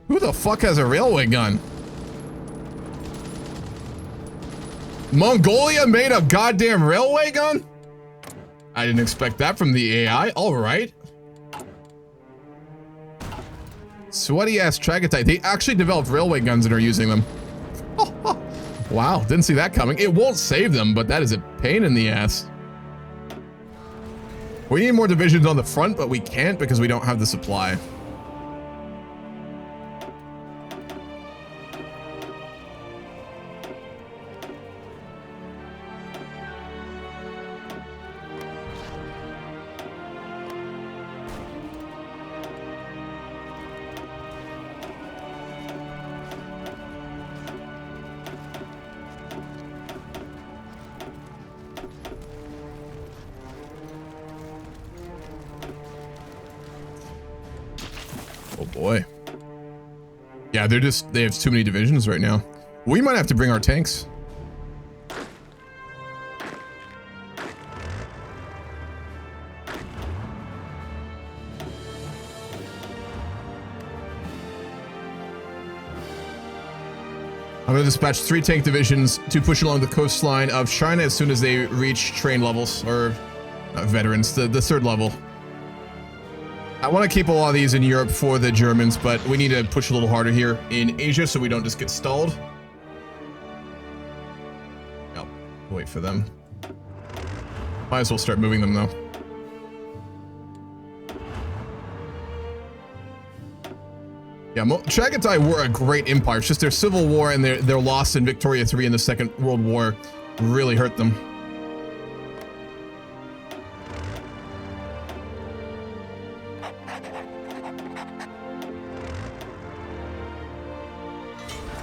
Who the fuck has a railway gun? Mongolia made a goddamn railway gun? I didn't expect that from the AI. All right. Sweaty ass Tragatai. They actually developed railway guns and are using them. Wow, didn't see that coming. It won't save them, but that is a pain in the ass. We need more divisions on the front, but we can't because we don't have the supply. Oh boy. Yeah, they have too many divisions right now. We might have to bring our tanks. I'm going to dispatch 3 tank divisions to push along the coastline of China as soon as they reach train levels, or veterans, the 3rd level. I want to keep a lot of these in Europe for the Germans, but we need to push a little harder here in Asia so we don't just get stalled. Nope, wait for them. Might as well start moving them though. Yeah, Chagatai were a great empire. It's just their civil war and their loss in Victoria III in the Second World War really hurt them.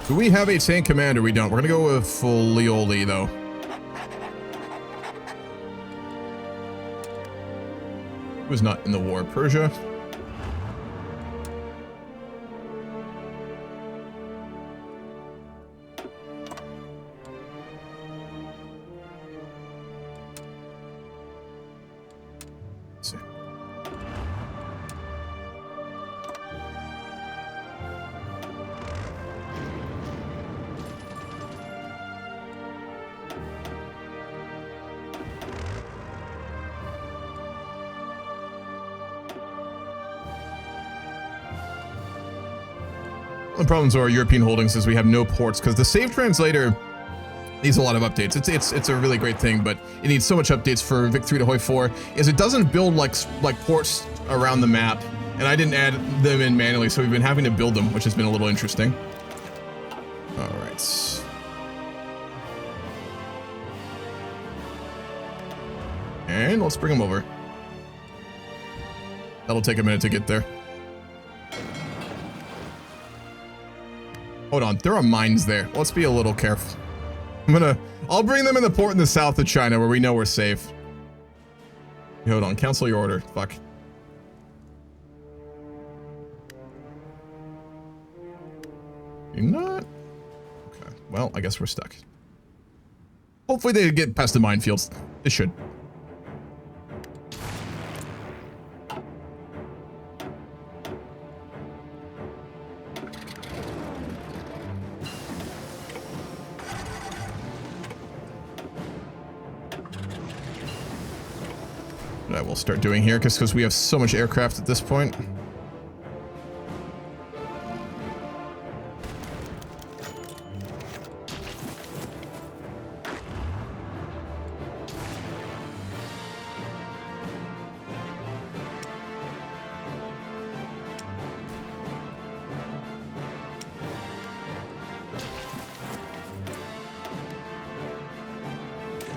Do we have a tank commander? We don't. We're gonna go with Folioli though. Who's not in the war? Persia. The problems with our European holdings is we have no ports because the save translator needs a lot of updates. It's a really great thing, but it needs so much updates for Vic 3 to HOI4 is it doesn't build like ports around the map, and I didn't add them in manually, so we've been having to build them, which has been a little interesting. All right. And let's bring them over. That'll take a minute to get there. Hold on, there are mines there. Let's be a little careful. I'll bring them in the port in the south of China where we know we're safe. Hold on, cancel your order. Fuck. You're not? Okay, well, I guess we're stuck. Hopefully they get past the minefields. They should. I will start doing here because we have so much aircraft at this point.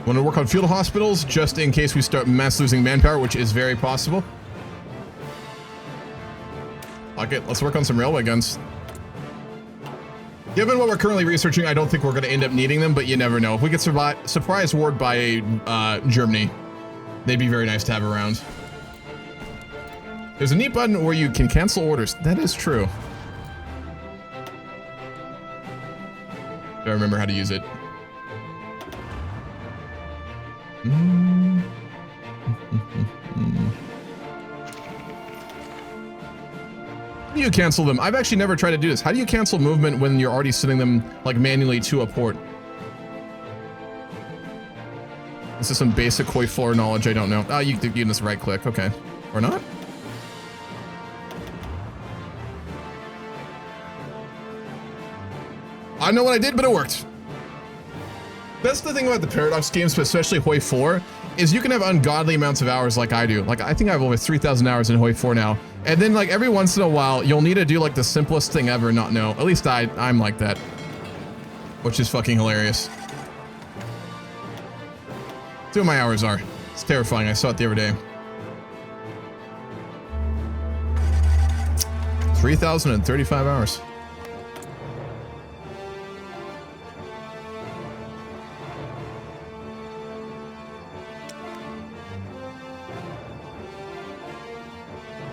Want to work on field hospitals just in case we start mass losing manpower, which is very possible. Okay, let's work on some railway guns. Given what we're currently researching, I don't think we're going to end up needing them, but you never know. If we get surprise warred by Germany, they'd be very nice to have around. There's a neat button where you can cancel orders. That is true. I remember how to use it. How do you cancel them? I've actually never tried to do this. How do you cancel movement when you're already sending them like manually to a port? This is some basic HOI4 knowledge I don't know. Oh, you can just right click. Okay. Or not? I don't know what I did, but it worked. That's the thing about the Paradox games, but especially HOI4, is you can have ungodly amounts of hours like I do. Like, I think I have over 3,000 hours in HOI4 now. And then, like, every once in a while, you'll need to do, like, the simplest thing ever and not know. At least I'm like that. Which is fucking hilarious. See what my hours are. It's terrifying. I saw it the other day. 3,035 hours.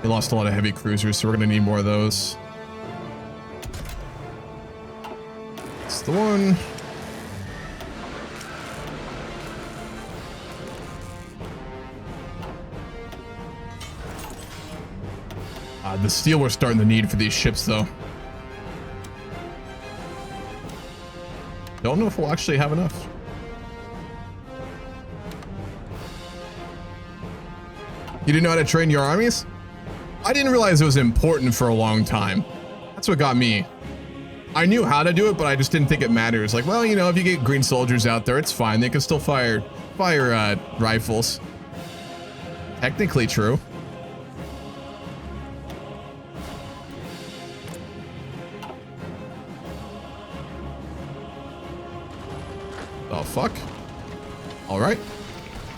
We lost a lot of heavy cruisers, so we're gonna need more of those. That's the one. The steel we're starting to need for these ships, though. Don't know if we'll actually have enough. You didn't know how to train your armies? I didn't realize it was important for a long time. That's what got me. I knew how to do it, but I just didn't think it matters. Like, well, you know, if you get green soldiers out there, it's fine. They can still fire rifles. Technically true. Oh, fuck. All right.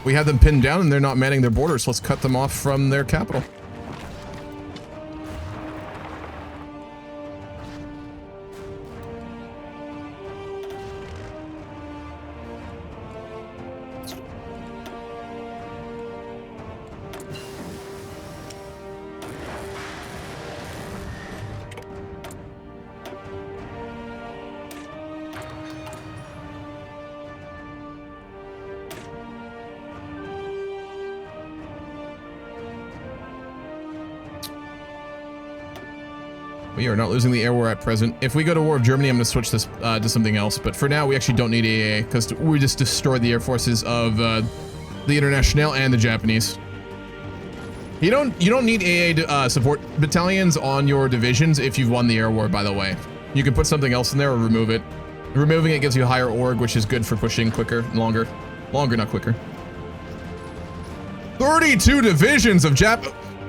We have them pinned down and they're not manning their borders. Let's cut them off from their capital. We are not losing the air war at present. If we go to war with Germany, I'm going to switch this to something else. But for now, we actually don't need AA because we just destroyed the air forces of the Internationale and the Japanese. You don't need AA to support battalions on your divisions if you've won the air war, by the way. You can put something else in there or remove it. Removing it gives you a higher org, which is good for pushing quicker and longer. Longer, not quicker. 32 divisions of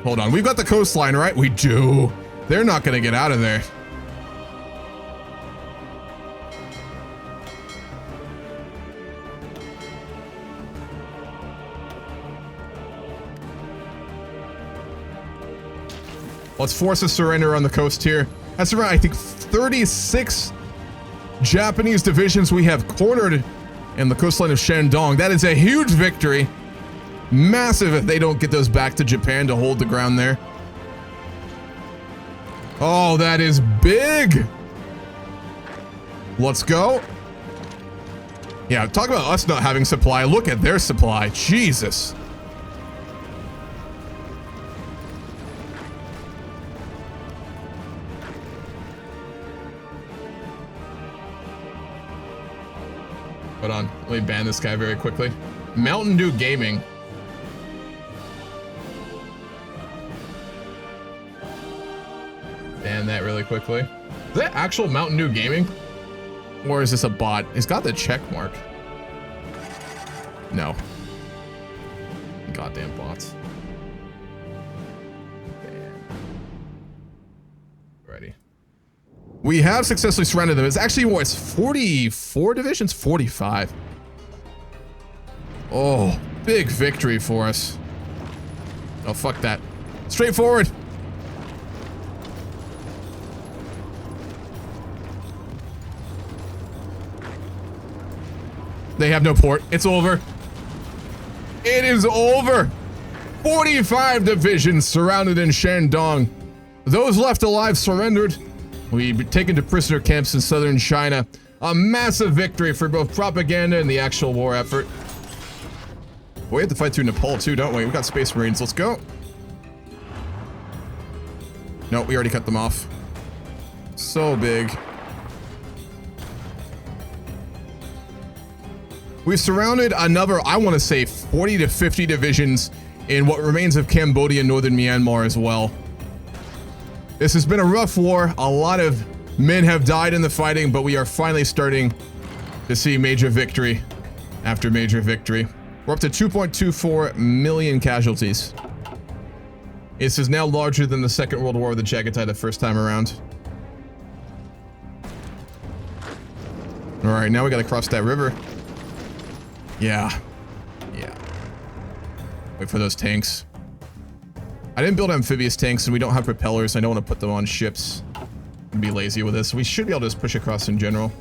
Hold on, we've got the coastline, right? We do. They're not going to get out of there. Let's force a surrender on the coast here. That's around, I think, 36 Japanese divisions we have cornered in the coastline of Shandong. That is a huge victory. Massive if they don't get those back to Japan to hold the ground there. Oh, that is big. Let's go. Yeah, talk about us not having supply. Look at their supply. Jesus. Hold on. Let me ban this guy very quickly. Mountain Dew Gaming. Ban that really quickly. Is that actual Mountain Dew Gaming? Or is this a bot? It's got the check mark. No. Goddamn bots. Ban. Ready. We have successfully surrounded them. It's actually more. It's 44 divisions? 45. Oh, big victory for us. Oh, fuck that. Straightforward. They have no port. It's over. It is over. 45 divisions surrounded in Shandong. Those left alive surrendered. We've been taken to prisoner camps in southern China. A massive victory for both propaganda and the actual war effort. We have to fight through Nepal too, don't we? We've got Space Marines. Let's go. No, we already cut them off. So big. We've surrounded another, I want to say, 40 to 50 divisions in what remains of Cambodia and northern Myanmar as well. This has been a rough war. A lot of men have died in the fighting, but we are finally starting to see major victory after major victory. We're up to 2.24 million casualties. This is now larger than the Second World War with the Chagatai the first time around. All right, now we got to cross that river. Yeah. Wait for those tanks. I didn't build amphibious tanks and we don't have propellers. I don't want to put them on ships and be lazy with this. We should be able to just push across in general.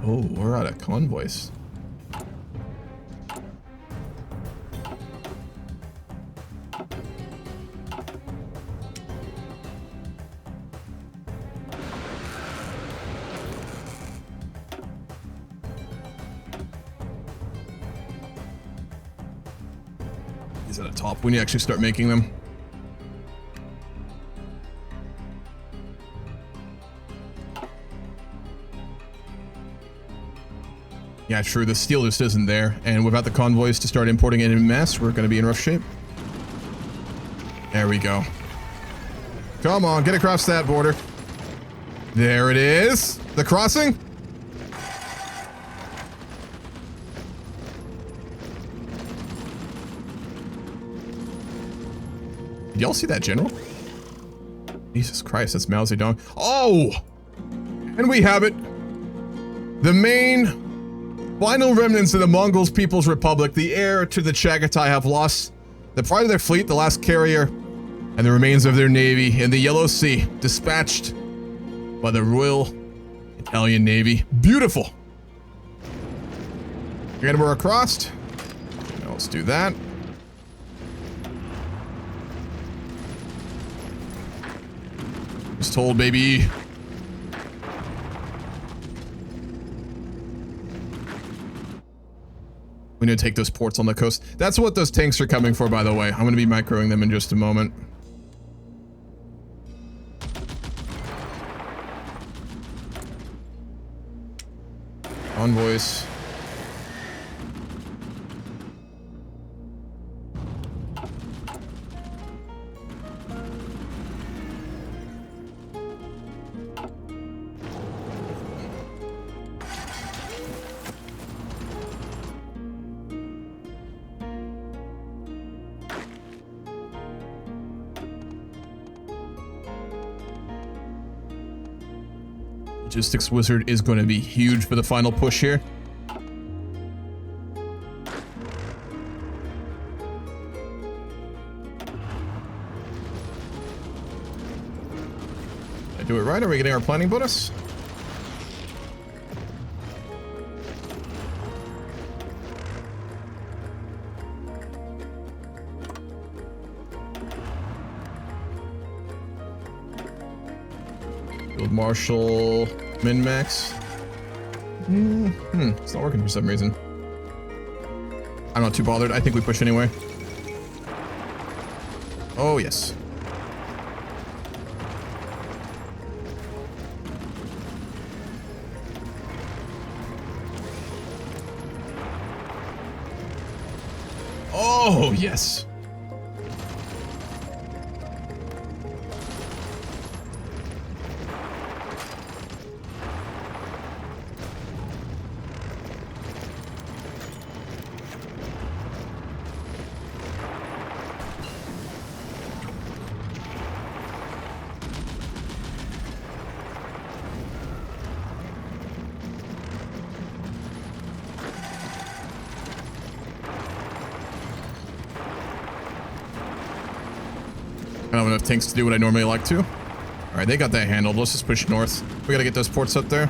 Oh, we're out of convoys. At the top. We need to actually start making them. Yeah, true. The steel just isn't there. And without the convoys to start importing it en masse, we're going to be in rough shape. There we go. Come on, get across that border. There it is. The crossing. Did y'all see that general? Jesus Christ, that's Mao Zedong. Oh! And we have it. The main final remnants of the Mongols People's Republic, the heir to the Chagatai, have lost the pride of their fleet, the last carrier, and the remains of their navy in the Yellow Sea, dispatched by the Royal Italian Navy. Beautiful. You're gonna work across. Now let's do that. Just told, baby. We need to take those ports on the coast. That's what those tanks are coming for, by the way. I'm going to be microing them in just a moment. Envoys. Logistics Wizard is going to be huge for the final push here. Did I do it right? Are we getting our planning bonus? Field Marshal min-max. It's not working for some reason. I'm not too bothered. I think we push anyway. Oh, yes. Oh, yes. don't have enough tanks to do what I normally like to. All right, they got that handled. Let's just push north. We got to get those ports up there.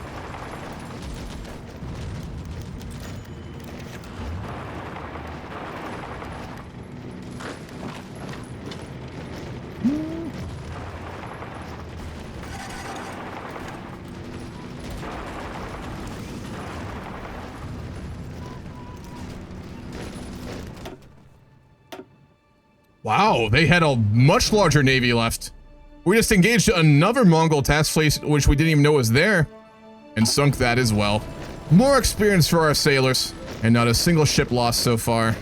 Wow, they had a much larger navy left. We just engaged another Mongol task force, which we didn't even know was there, and sunk that as well. More experience for our sailors, and not a single ship lost so far.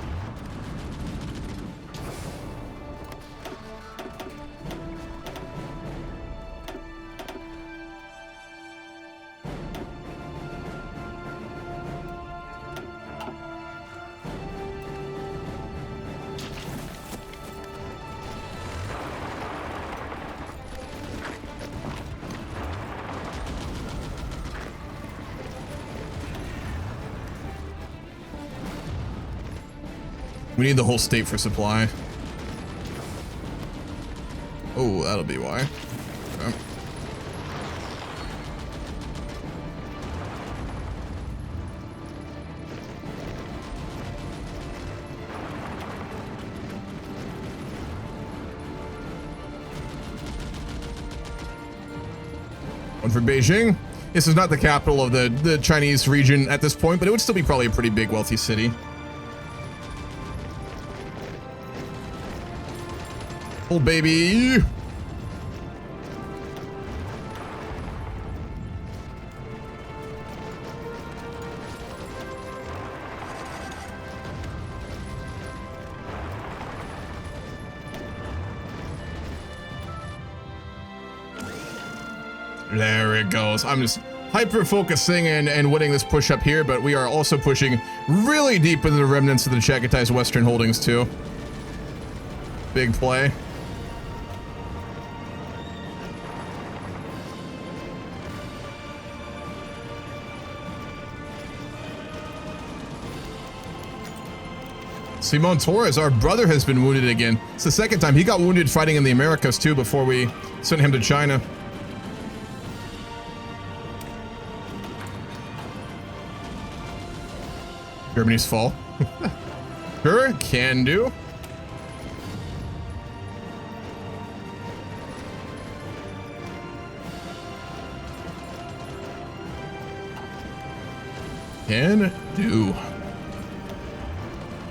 We need the whole state for supply. Oh, that'll be why. Okay. One for Beijing. This is not the capital of the Chinese region at this point, but it would still be probably a pretty big, wealthy city. Oh, baby. There it goes. I'm just hyper focusing and winning this push up here, but we are also pushing really deep into the remnants of the Chaghatay's Western holdings too. Big play. Simon Torres, our brother, has been wounded again. It's the second time. He got wounded fighting in the Americas too before we sent him to China. Germany's fall. Sure, can do. Can do.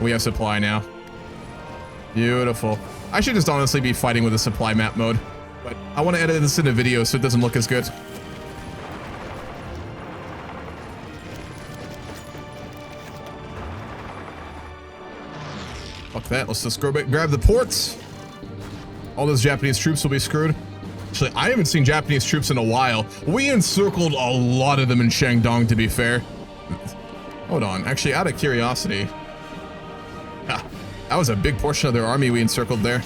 We have supply now. Beautiful. I should just honestly be fighting with a supply map mode, but I want to edit this in a video so it doesn't look as good. Fuck that. Let's just grab the ports. All those Japanese troops will be screwed. Actually, I haven't seen Japanese troops in a while. We encircled a lot of them in Shandong, to be fair. Hold on. Actually, out of curiosity, that was a big portion of their army we encircled there.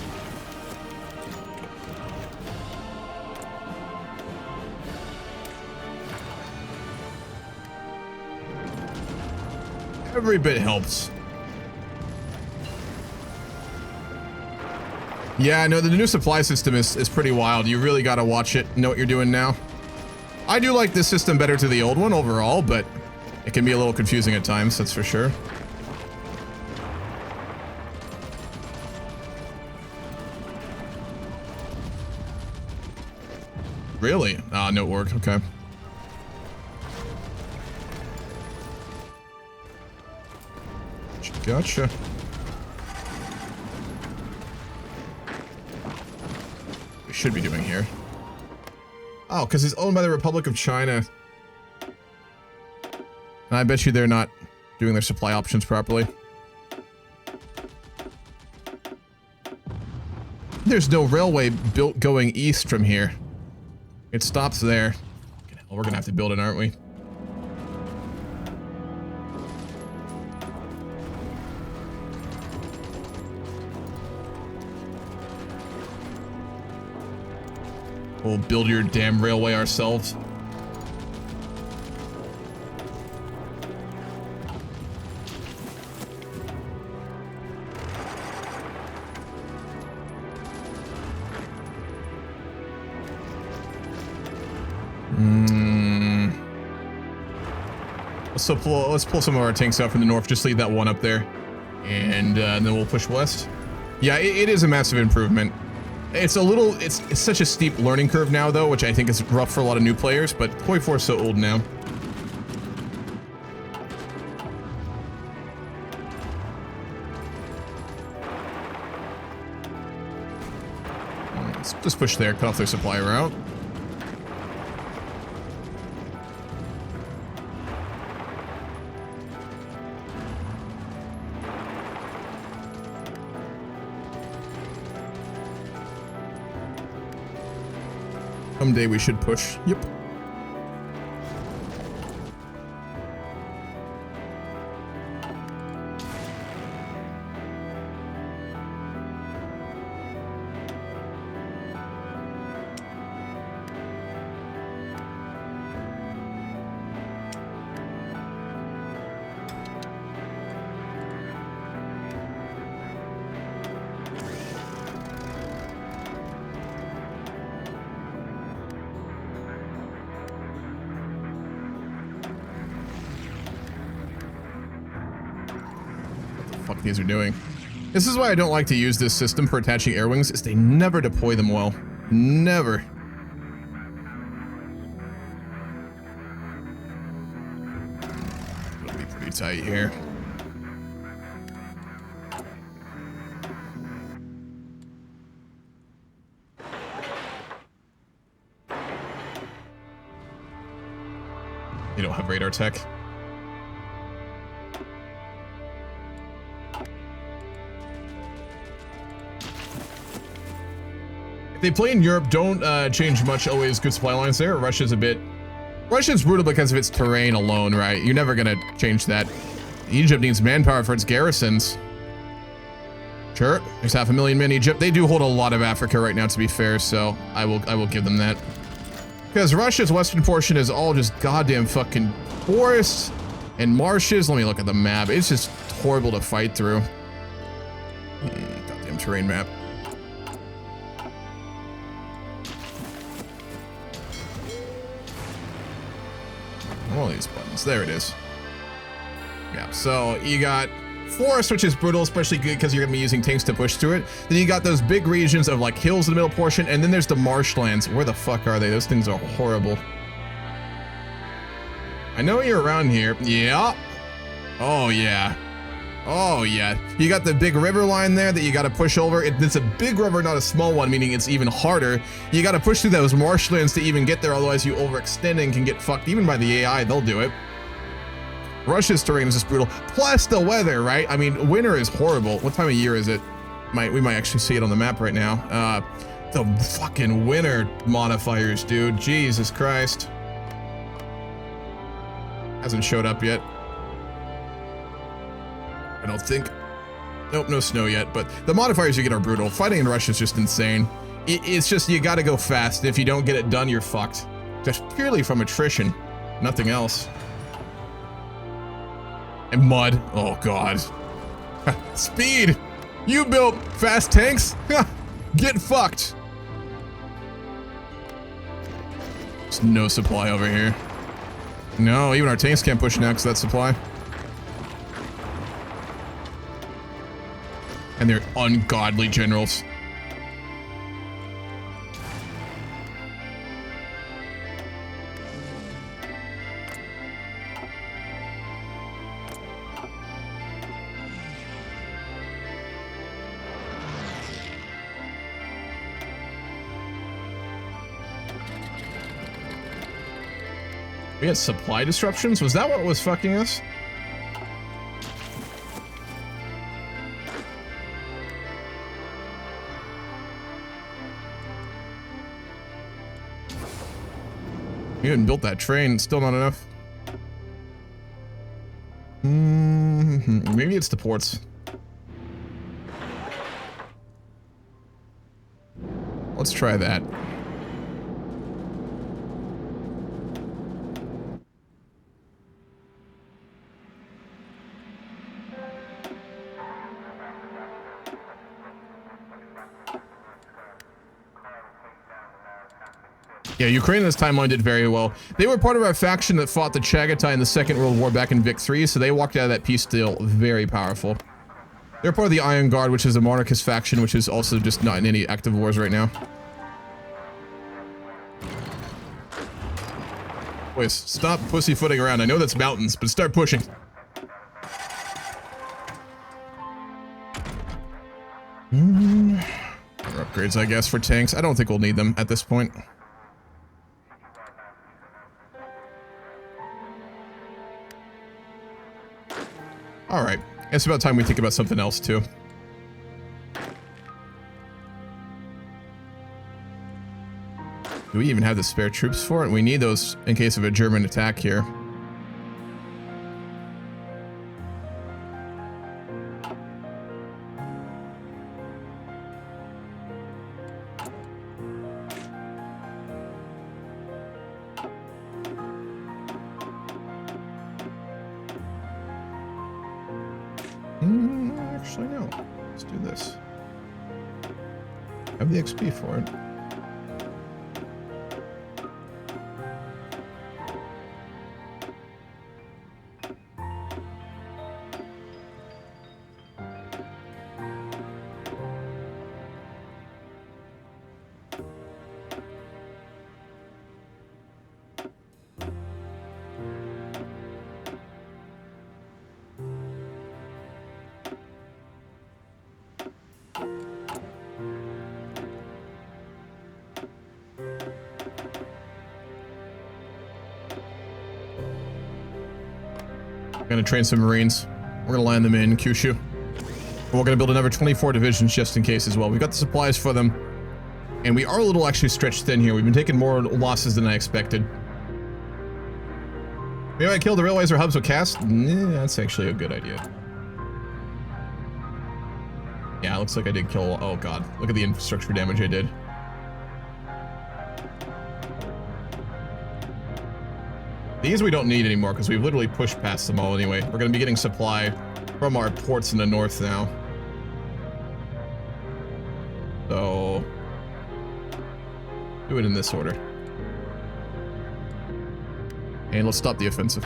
Every bit helps. Yeah, no, the new supply system is pretty wild. You really gotta watch it, know what you're doing now. I do like this system better to the old one overall, but it can be a little confusing at times, that's for sure. Really? Ah, no org. Okay. Gotcha. We should be doing here. Oh, because it's owned by the Republic of China. And I bet you they're not doing their supply options properly. There's no railway built going east from here. It stops there. Well, we're gonna have to build it, aren't we? We'll build your damn railway ourselves. Let's pull some of our tanks out from the north. Just leave that one up there, and then we'll push west. Yeah, it is a massive improvement. It's such a steep learning curve now, though, which I think is rough for a lot of new players. But HOI4 is so old now. Let's just push there, cut off their supply route. Someday we should push. Yep. Fuck these are doing. This is why I don't like to use this system for attaching air wings, is they never deploy them well. Never. It'll be pretty tight here. You don't have radar tech. If they play in Europe, don't change much. Always good supply lines there. Russia's brutal because of its terrain alone, right? You're never gonna change that. Egypt needs manpower for its garrisons. Sure, there's 500,000 men in Egypt. They do hold a lot of Africa right now, to be fair, so I will give them that. Because Russia's western portion is all just goddamn fucking forests and marshes. Let me look at the map. It's just horrible to fight through. Goddamn terrain map. All these buttons. There it is. Yeah, so you got forest, which is brutal, especially good because you're gonna be using tanks to push through it. Then you got those big regions of like hills in the middle portion, and then there's the marshlands. Where the fuck are they? Those things are horrible. I know you're around here. Yeah. Oh yeah. Oh yeah. You got the big river line there that you got to push over. It's a big river, not a small one, meaning it's even harder. You got to push through those marshlands to even get there, otherwise you overextend and can get fucked even by the AI. They'll do it. Russia's terrain is just brutal. Plus the weather, right? I mean, winter is horrible. What time of year is it? We might actually see it on the map right now. The fucking winter modifiers, dude. Jesus Christ. Hasn't showed up yet. I don't think. Nope, no snow yet, but the modifiers you get are brutal. Fighting in Russia is just insane. It's just, you gotta go fast. If you don't get it done, you're fucked. Just purely from attrition. Nothing else. And mud. Oh, God. Speed! You built fast tanks? Get fucked! There's no supply over here. No, even our tanks can't push now because of that supply. And they're ungodly generals. We had supply disruptions? Was that what was fucking us? You hadn't built that train, still not enough. Maybe it's the ports. Let's try that. Yeah, Ukraine in this timeline did very well. They were part of our faction that fought the Chagatai in the Second World War back in Vic 3, so they walked out of that peace deal very powerful. They're part of the Iron Guard, which is a monarchist faction, which is also just not in any active wars right now. Boys, stop pussyfooting around. I know that's mountains, but start pushing. Upgrades, I guess, for tanks. I don't think we'll need them at this point. Alright. It's about time we think about something else, too. Do we even have the spare troops for it? We need those in case of a German attack here. Actually, no. Let's do this. Have the XP for it. Gonna train some Marines. We're gonna land them in Kyushu. We're gonna build another 24 divisions just in case as well. We've got the supplies for them. And we are a little actually stretched thin here. We've been taking more losses than I expected. Maybe I kill the railways or hubs with cast? That's actually a good idea. Yeah, it looks like I did kill... Oh god, look at the infrastructure damage I did. These we don't need anymore because we've literally pushed past them all anyway. We're going to be getting supply from our ports in the north now. So... do it in this order. And let's stop the offensive.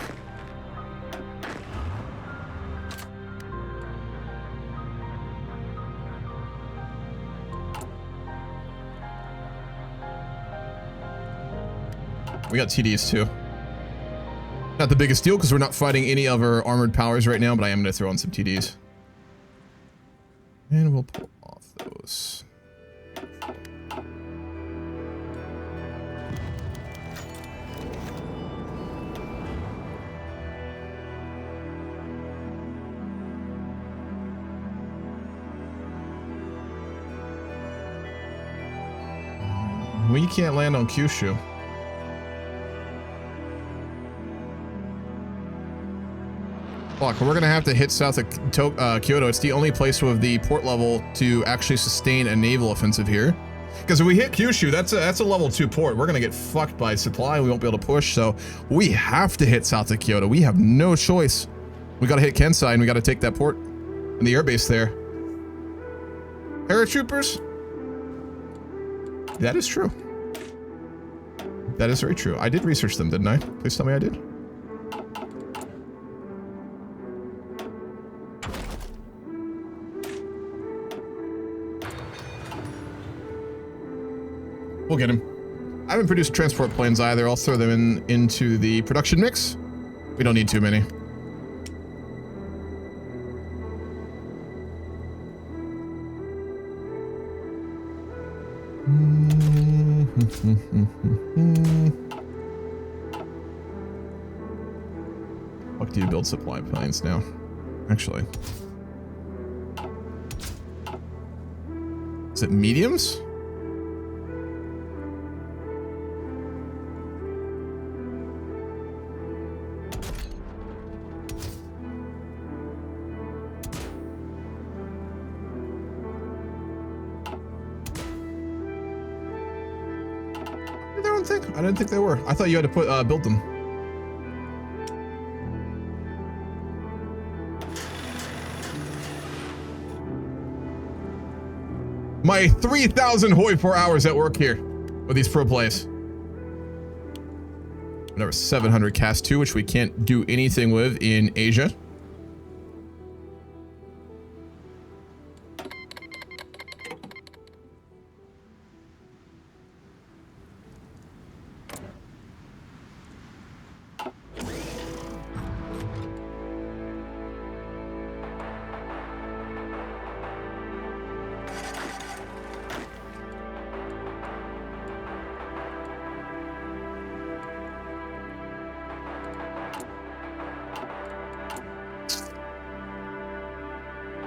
We got TDs too. Not the biggest deal because we're not fighting any of our armored powers right now, but I am going to throw on some TDs. And we'll pull off those. We can't land on Kyushu. Fuck, we're gonna have to hit south of Kyoto. It's the only place with the port level to actually sustain a naval offensive here. Because if we hit Kyushu, that's a level 2 port. We're gonna get fucked by supply. We won't be able to push, so we have to hit south of Kyoto. We have no choice. We gotta hit Kensai and we gotta take that port and the airbase there. Paratroopers? That is true. That is very true. I did research them, didn't I? Please tell me I did. We'll get him. I haven't produced transport planes either. I'll throw them into the production mix. We don't need too many. What do you build supply planes now? Actually. Is it mediums? I didn't think they were. I thought you had to put build them. My 3,000 HOI4 hours at work here with these pro plays. Number 700 cast 2, which we can't do anything with in Asia.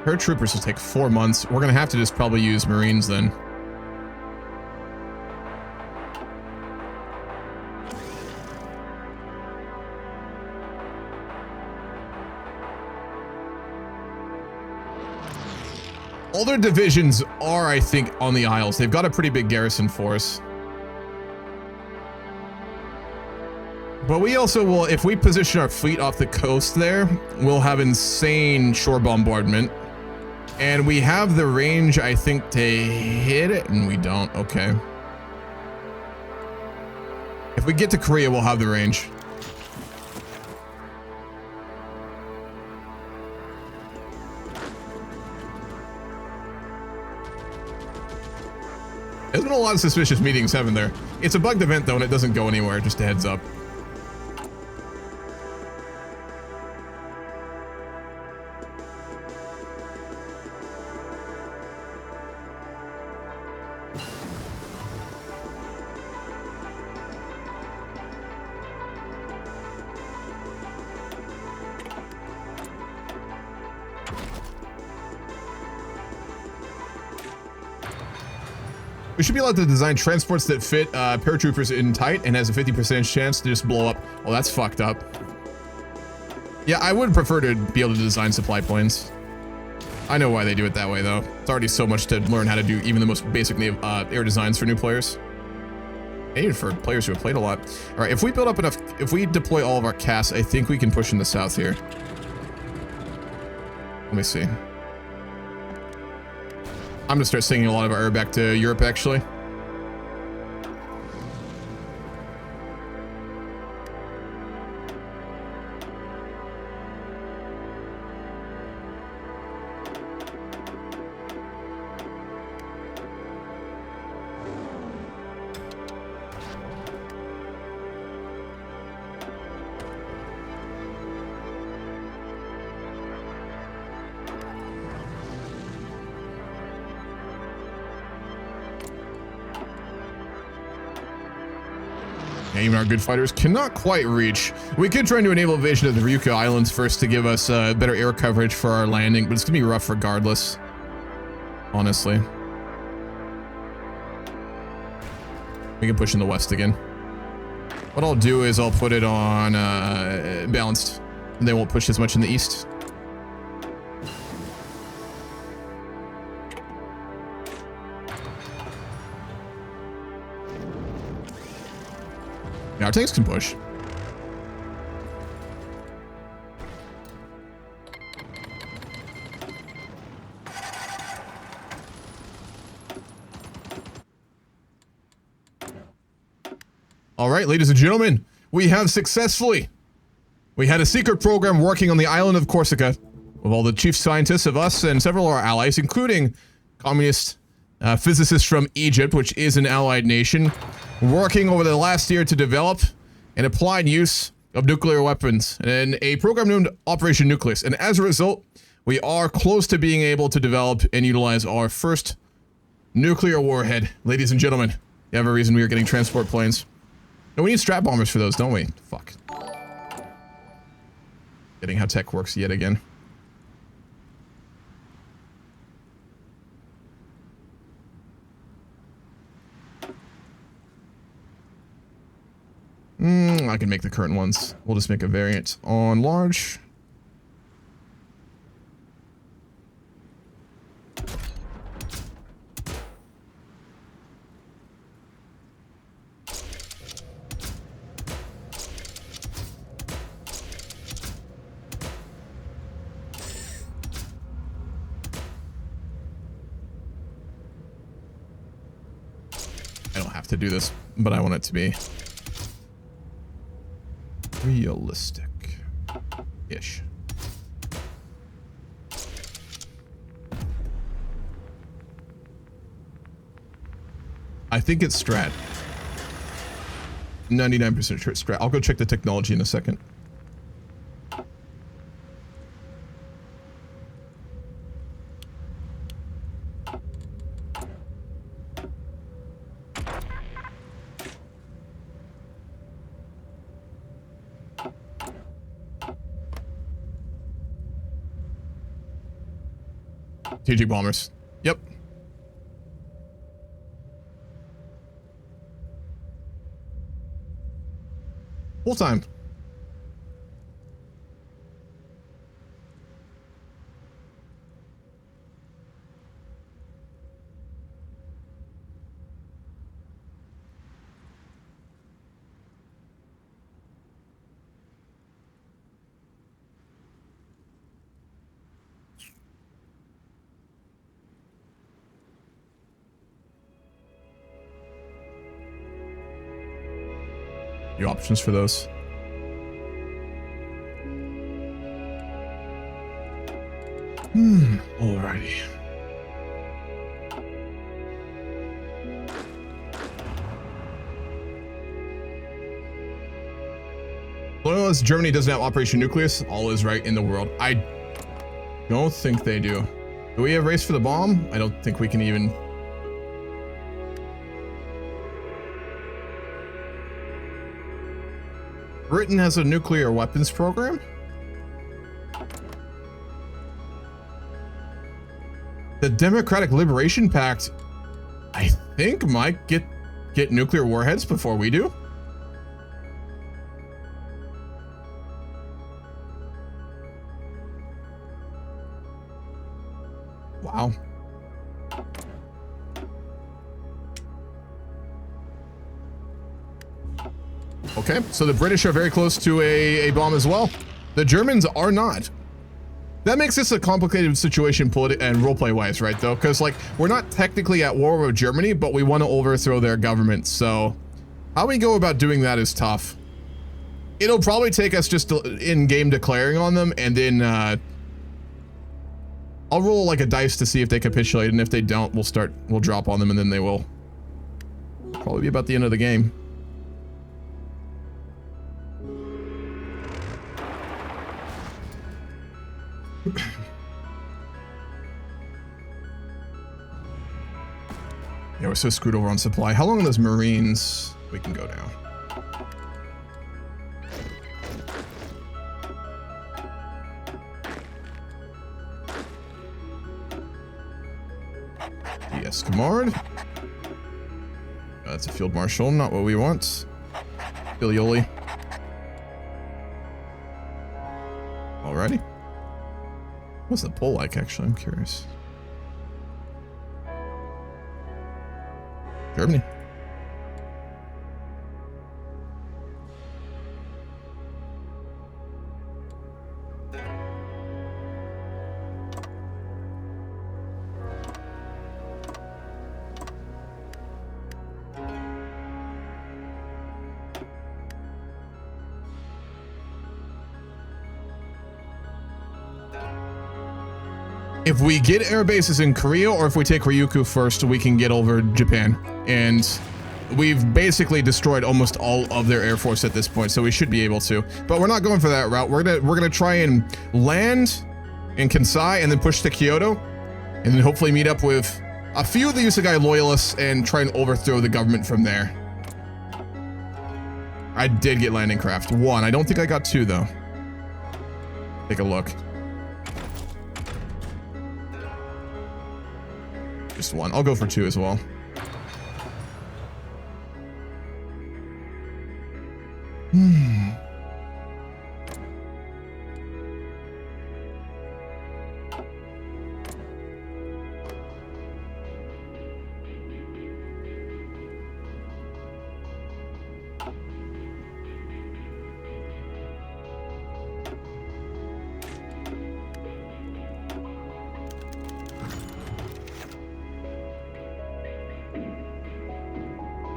Paratroopers will take 4 months. We're gonna have to just probably use Marines then. All their divisions are, I think, on the Isles. They've got a pretty big garrison force. But we also will, if we position our fleet off the coast there, we'll have insane shore bombardment. And we have the range, I think, to hit it, and we don't. Okay. If we get to Korea, we'll have the range. There's been a lot of suspicious meetings, haven't there? It's a bugged event, though, and it doesn't go anywhere. Just a heads up. We should be allowed to design transports that fit paratroopers in tight and has a 50% chance to just blow up. Well, that's fucked up. Yeah, I would prefer to be able to design supply planes. I know why they do it that way, though. It's already so much to learn how to do even the most basic air designs for new players. And even for players who have played a lot. All right, if we build up enough, if we deploy all of our casts, I think we can push in the south here. Let me see. I'm gonna start sending a lot of our air back to Europe, actually. Yeah, even our good fighters cannot quite reach. We could try to enable invasion of the Ryukyu Islands first to give us better air coverage for our landing, but it's gonna be rough regardless. Honestly. We can push in the west again. What I'll do is I'll put it on balanced, and they won't push as much in the east. Yeah, our tanks can push. All right, ladies and gentlemen, we have successfully. We had a secret program working on the island of Corsica with all the chief scientists of us and several of our allies, including communist physicists from Egypt, which is an allied nation, working over the last year to develop and applied use of nuclear weapons and a program named Operation Nucleus. And as a result, we are close to being able to develop and utilize our first nuclear warhead. Ladies and gentlemen, you have a reason we are getting transport planes. No, we need strap bombers for those, don't we? Fuck. Getting how tech works yet again. I can make the current ones. We'll just make a variant on large. I don't have to do this, but I want it to be. Realistic-ish. I think it's strat. 99% sure it's strat. I'll go check the technology in a second. TG bombers. Yep. Full time. Your options for those. Alrighty. Well, as Germany doesn't have Operation Nucleus, all is right in the world. I don't think they do. Do we have race for the bomb? I don't think we can even. Britain has a nuclear weapons program? The Democratic Liberation Pact, I think, might get nuclear warheads before we do. Wow. Okay, so the British are very close to a bomb as well. The Germans are not. That makes this a complicated situation and roleplay wise, right, though? Because, like, we're not technically at war with Germany, but we want to overthrow their government. So how we go about doing that is tough. It'll probably take us just in-game declaring on them, and then I'll roll like a dice to see if they capitulate, and if they don't, we'll drop on them, and then they will. Probably be about the end of the game. Yeah, we're so screwed over on supply. How long are those Marines? We can go now. Yes, Camard. That's a field marshal, not what we want. Filioli. Alrighty. What's the pull like, actually? I'm curious. Germany. If we get air bases in Korea, or if we take Ryukyu first, we can get over Japan. And we've basically destroyed almost all of their air force at this point, so we should be able to. But we're not going for that route. We're gonna try and land in Kansai and then push to Kyoto, and then hopefully meet up with a few of the Usugai loyalists and try and overthrow the government from there. I did get landing craft. 1. I don't think I got 2 though. Take a look. Just 1. I'll go for 2 as well.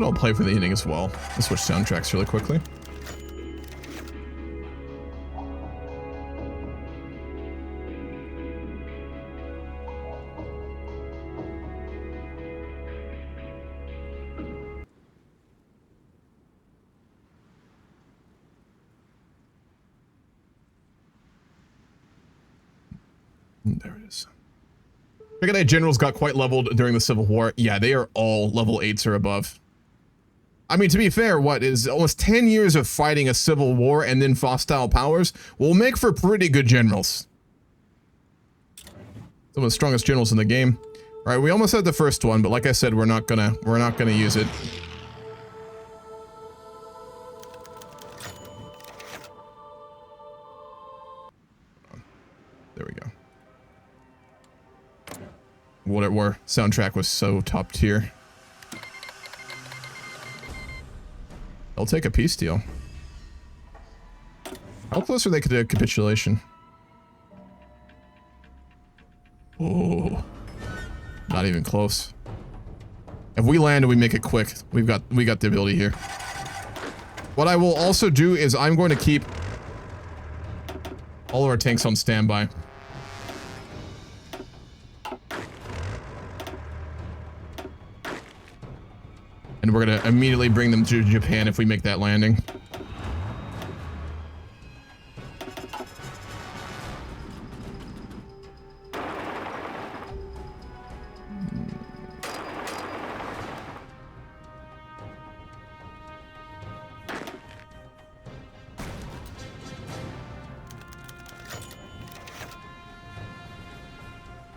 I'll play for the ending as well. I'll switch soundtracks really quickly. There it is. Dragonite generals got quite leveled during the Civil War. Yeah, they are all level 8s or above. I mean, to be fair, what is almost 10 years of fighting a civil war and then hostile powers will make for pretty good generals. Some of the strongest generals in the game. All right, we almost had the first one, but like I said, we're not gonna use it. There we go. What it were. Soundtrack was so top tier. I'll take a peace deal. How close are they to capitulation? Oh, not even close. If we land and we make it quick, we got the ability here. What I will also do is I'm going to keep all of our tanks on standby. And we're gonna immediately bring them to Japan if we make that landing.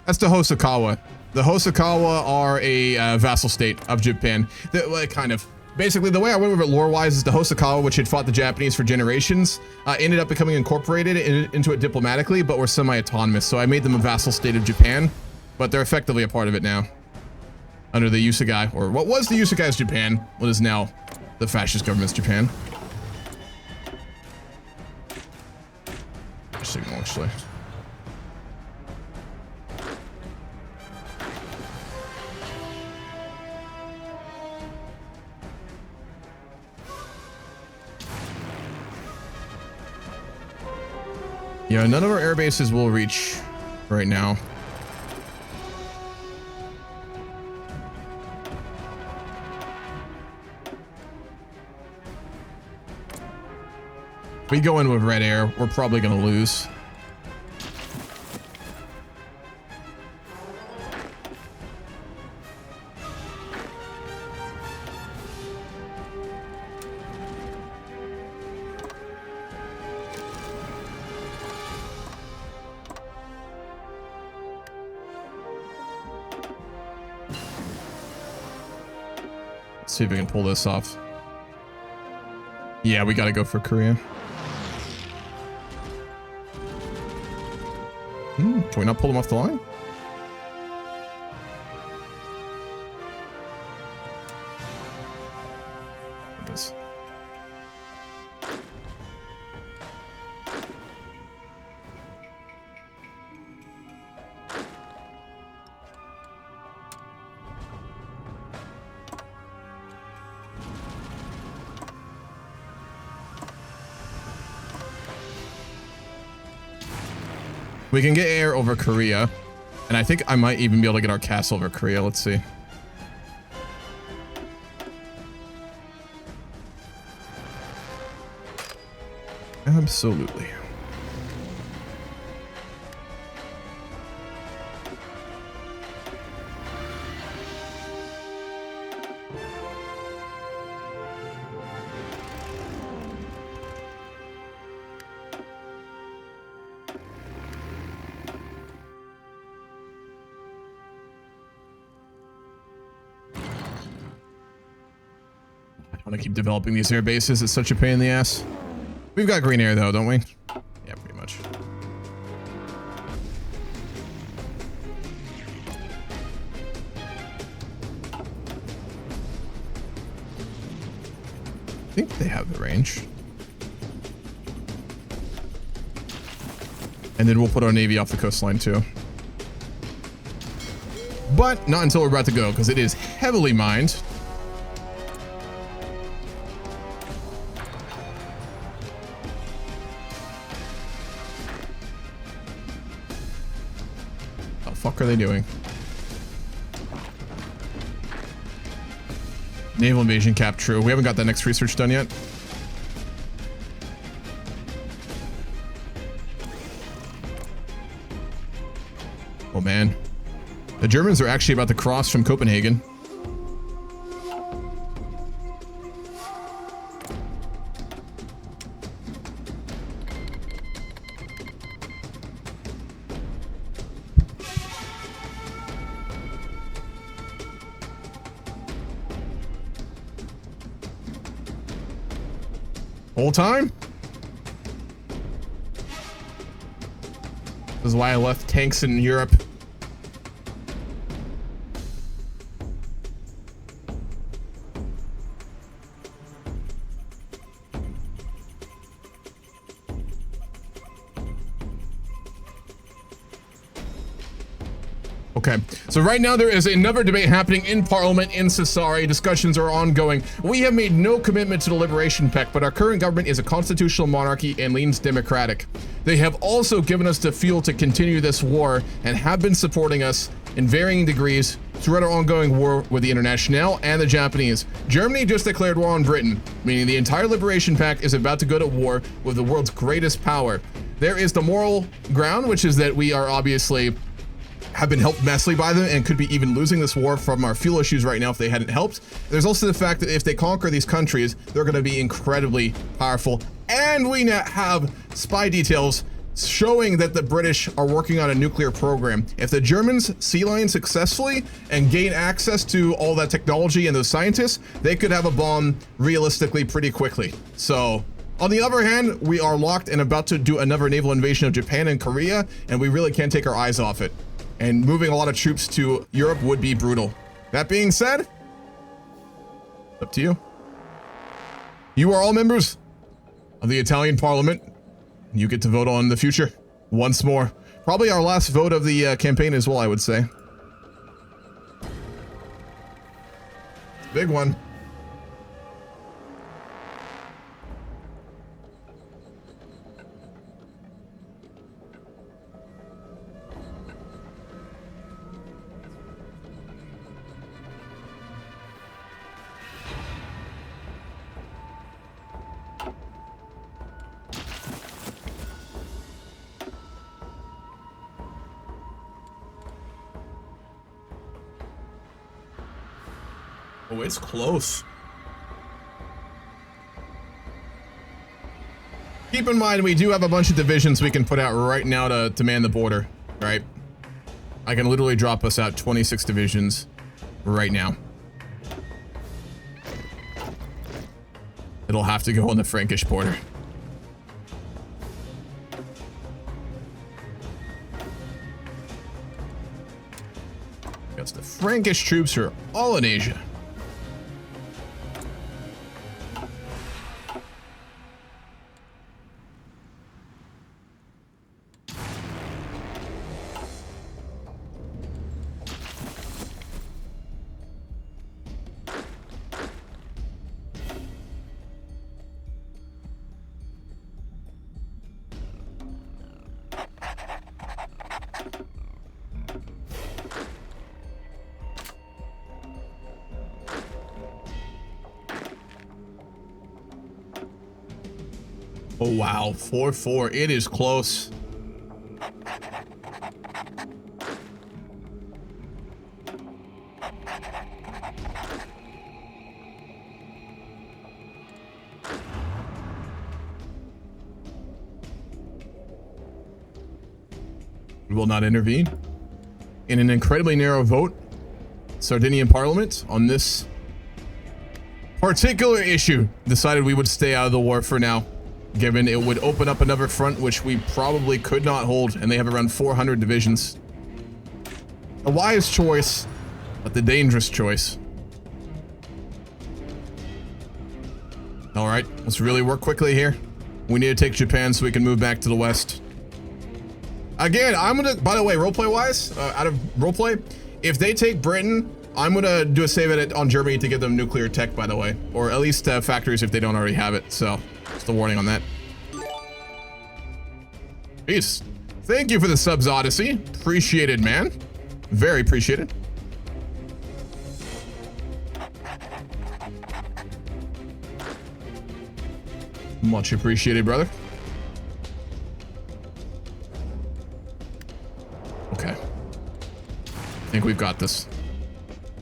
That's the Hosokawa. The Hosokawa are a vassal state of Japan. Kind of. Basically, the way I went with it lore-wise is the Hosokawa, which had fought the Japanese for generations, ended up becoming incorporated into it diplomatically, but were semi-autonomous. So I made them a vassal state of Japan, but they're effectively a part of it now. Under the Yusugai, or what was the Yusugai's Japan, what is now the fascist government's Japan. Signal, actually. Yeah, none of our air bases will reach right now. If we go in with red air, we're probably going to lose. See if we can pull this off. Yeah, we gotta go for Korea. Can we not pull them off the line? It is. We can get air over Korea, and I think I might even be able to get our castle over Korea. Let's see. Absolutely. I want to keep developing these air bases. It's such a pain in the ass. We've got green air though, don't we? Yeah, pretty much. I think they have the range. And then we'll put our navy off the coastline too. But not until we're about to go, because it is heavily mined. What the fuck are they doing? Naval invasion cap, true. We haven't got that next research done yet. Oh man. The Germans are actually about to cross from Copenhagen. Whole time? This is why I left tanks in Europe. Okay, so right now there is another debate happening in Parliament in Sassari. Discussions are ongoing. We have made no commitment to the Liberation Pact, but our current government is a constitutional monarchy and leans democratic. They have also given us the fuel to continue this war and have been supporting us in varying degrees throughout our ongoing war with the Internationale and the Japanese. Germany just declared war on Britain, meaning the entire Liberation Pact is about to go to war with the world's greatest power. There is the moral ground, which is that we are obviously have been helped massively by them and could be even losing this war from our fuel issues right now if they hadn't helped. There's also the fact that if they conquer these countries, they're going to be incredibly powerful. And we now have spy details showing that the British are working on a nuclear program. If the Germans sea lion successfully and gain access to all that technology and those scientists, they could have a bomb realistically pretty quickly. So on the other hand, we are locked and about to do another naval invasion of Japan and Korea, and we really can't take our eyes off it. And moving a lot of troops to Europe would be brutal. That being said, up to you. You are all members of the Italian Parliament. You get to vote on the future once more. Probably our last vote of the campaign as well, I would say. Big one. Oh, it's close. Keep in mind, we do have a bunch of divisions we can put out right now to man the border, right? I can literally drop us out 26 divisions right now. It'll have to go on the Frankish border. Because the Frankish troops are all in Asia. Oh wow, 4-4. It is close. We will not intervene. In an incredibly narrow vote, Sardinian Parliament on this particular issue decided we would stay out of the war for now, given it would open up another front which we probably could not hold, and they have around 400 divisions. A wise choice, but the dangerous choice. All right, let's really work quickly here. We need to take Japan so we can move back to the west. Again, I'm gonna, by the way, roleplay wise, out of roleplay, if they take Britain, I'm gonna do a save edit on Germany to give them nuclear tech, by the way, or at least factories if they don't already have it. So just a warning on that. Peace. Thank you for the subs, Odyssey. Appreciated, man. Very appreciated. Much appreciated, brother. Okay. think we've got this.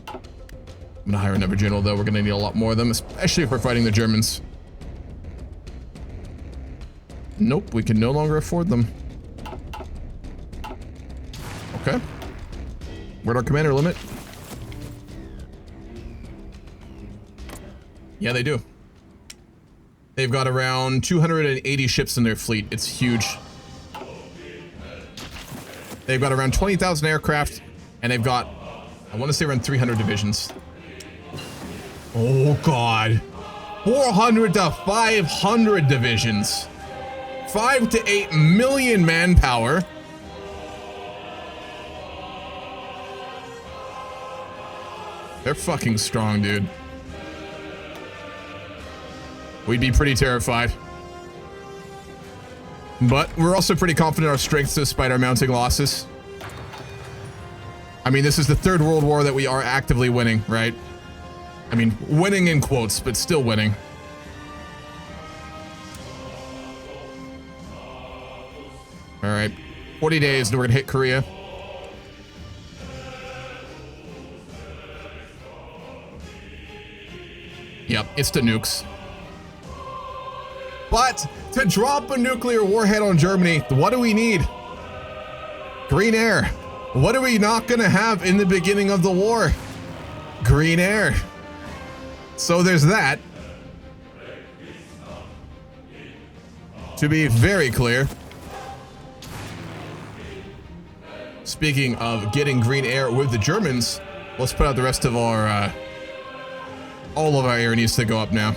I'm gonna hire another general, though. We're gonna need a lot more of them, especially if we're fighting the Germans. Nope, we can no longer afford them. Okay. Where'd our commander limit? Yeah, they do. They've got around 280 ships in their fleet. It's huge. They've got around 20,000 aircraft, and they've got, I want to say, around 300 divisions. Oh, God. 400 to 500 divisions. 5 to 8 million manpower. They're fucking strong, dude. We'd be pretty terrified. But we're also pretty confident in our strength despite our mounting losses. I mean, this is the third World War that we are actively winning, right? I mean, winning in quotes, but still winning. All right, 40 days and we're gonna hit Korea. Yep, it's the nukes. But to drop a nuclear warhead on Germany, what do we need? Green air. What are we not gonna have in the beginning of the war? Green air. So there's that. To be very clear, speaking of getting green air with the Germans, let's put out the rest of our, all of our air needs to go up now.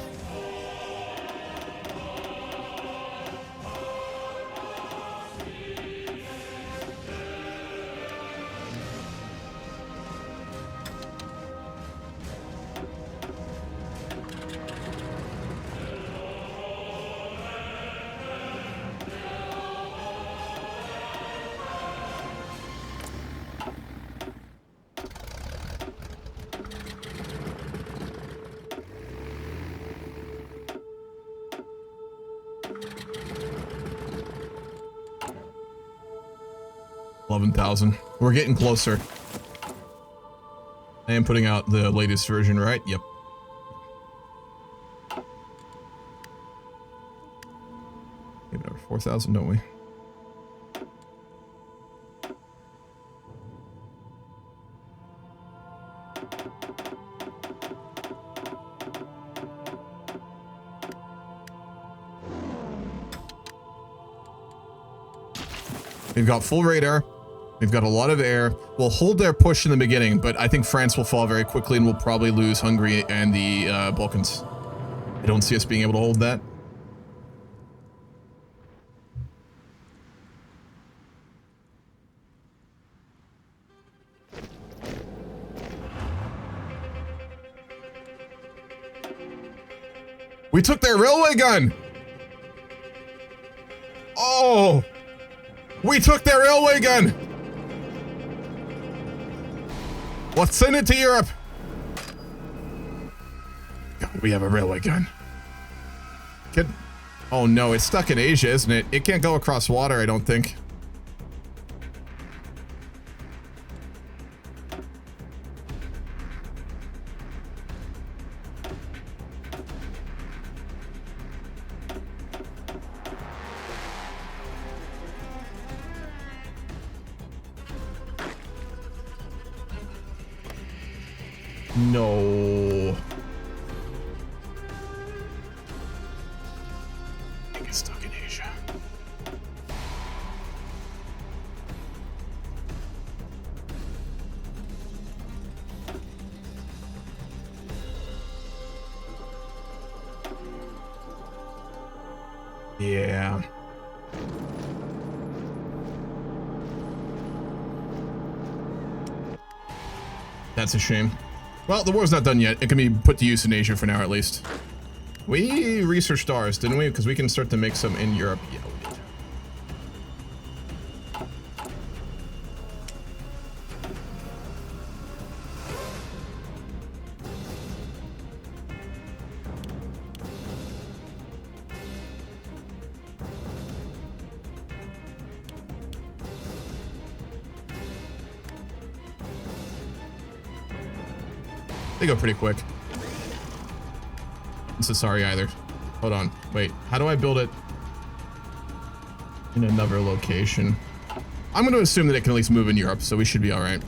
We're getting closer. I am putting out the latest version, right? Yep. We have over 4,000, don't we? We've got full radar. We've got a lot of air. We'll hold their push in the beginning, but I think France will fall very quickly and we'll probably lose Hungary and the Balkans. I don't see us being able to hold that. We took their railway gun! Oh! We took their railway gun! Let's send it to Europe. God, we have a railway gun. Oh no, it's stuck in Asia, isn't it? It can't go across water, I don't think. No. I think it's stuck in Asia. Yeah. That's a shame. Well, the war's not done yet. It can be put to use in Asia for now, at least. We researched ours, didn't we? Because we can start to make some in Europe. Yeah, we did. They go pretty quick. I'm so sorry either. Hold on. Wait, how do I build it in another location? I'm going to assume that it can at least move in Europe, so we should be all right.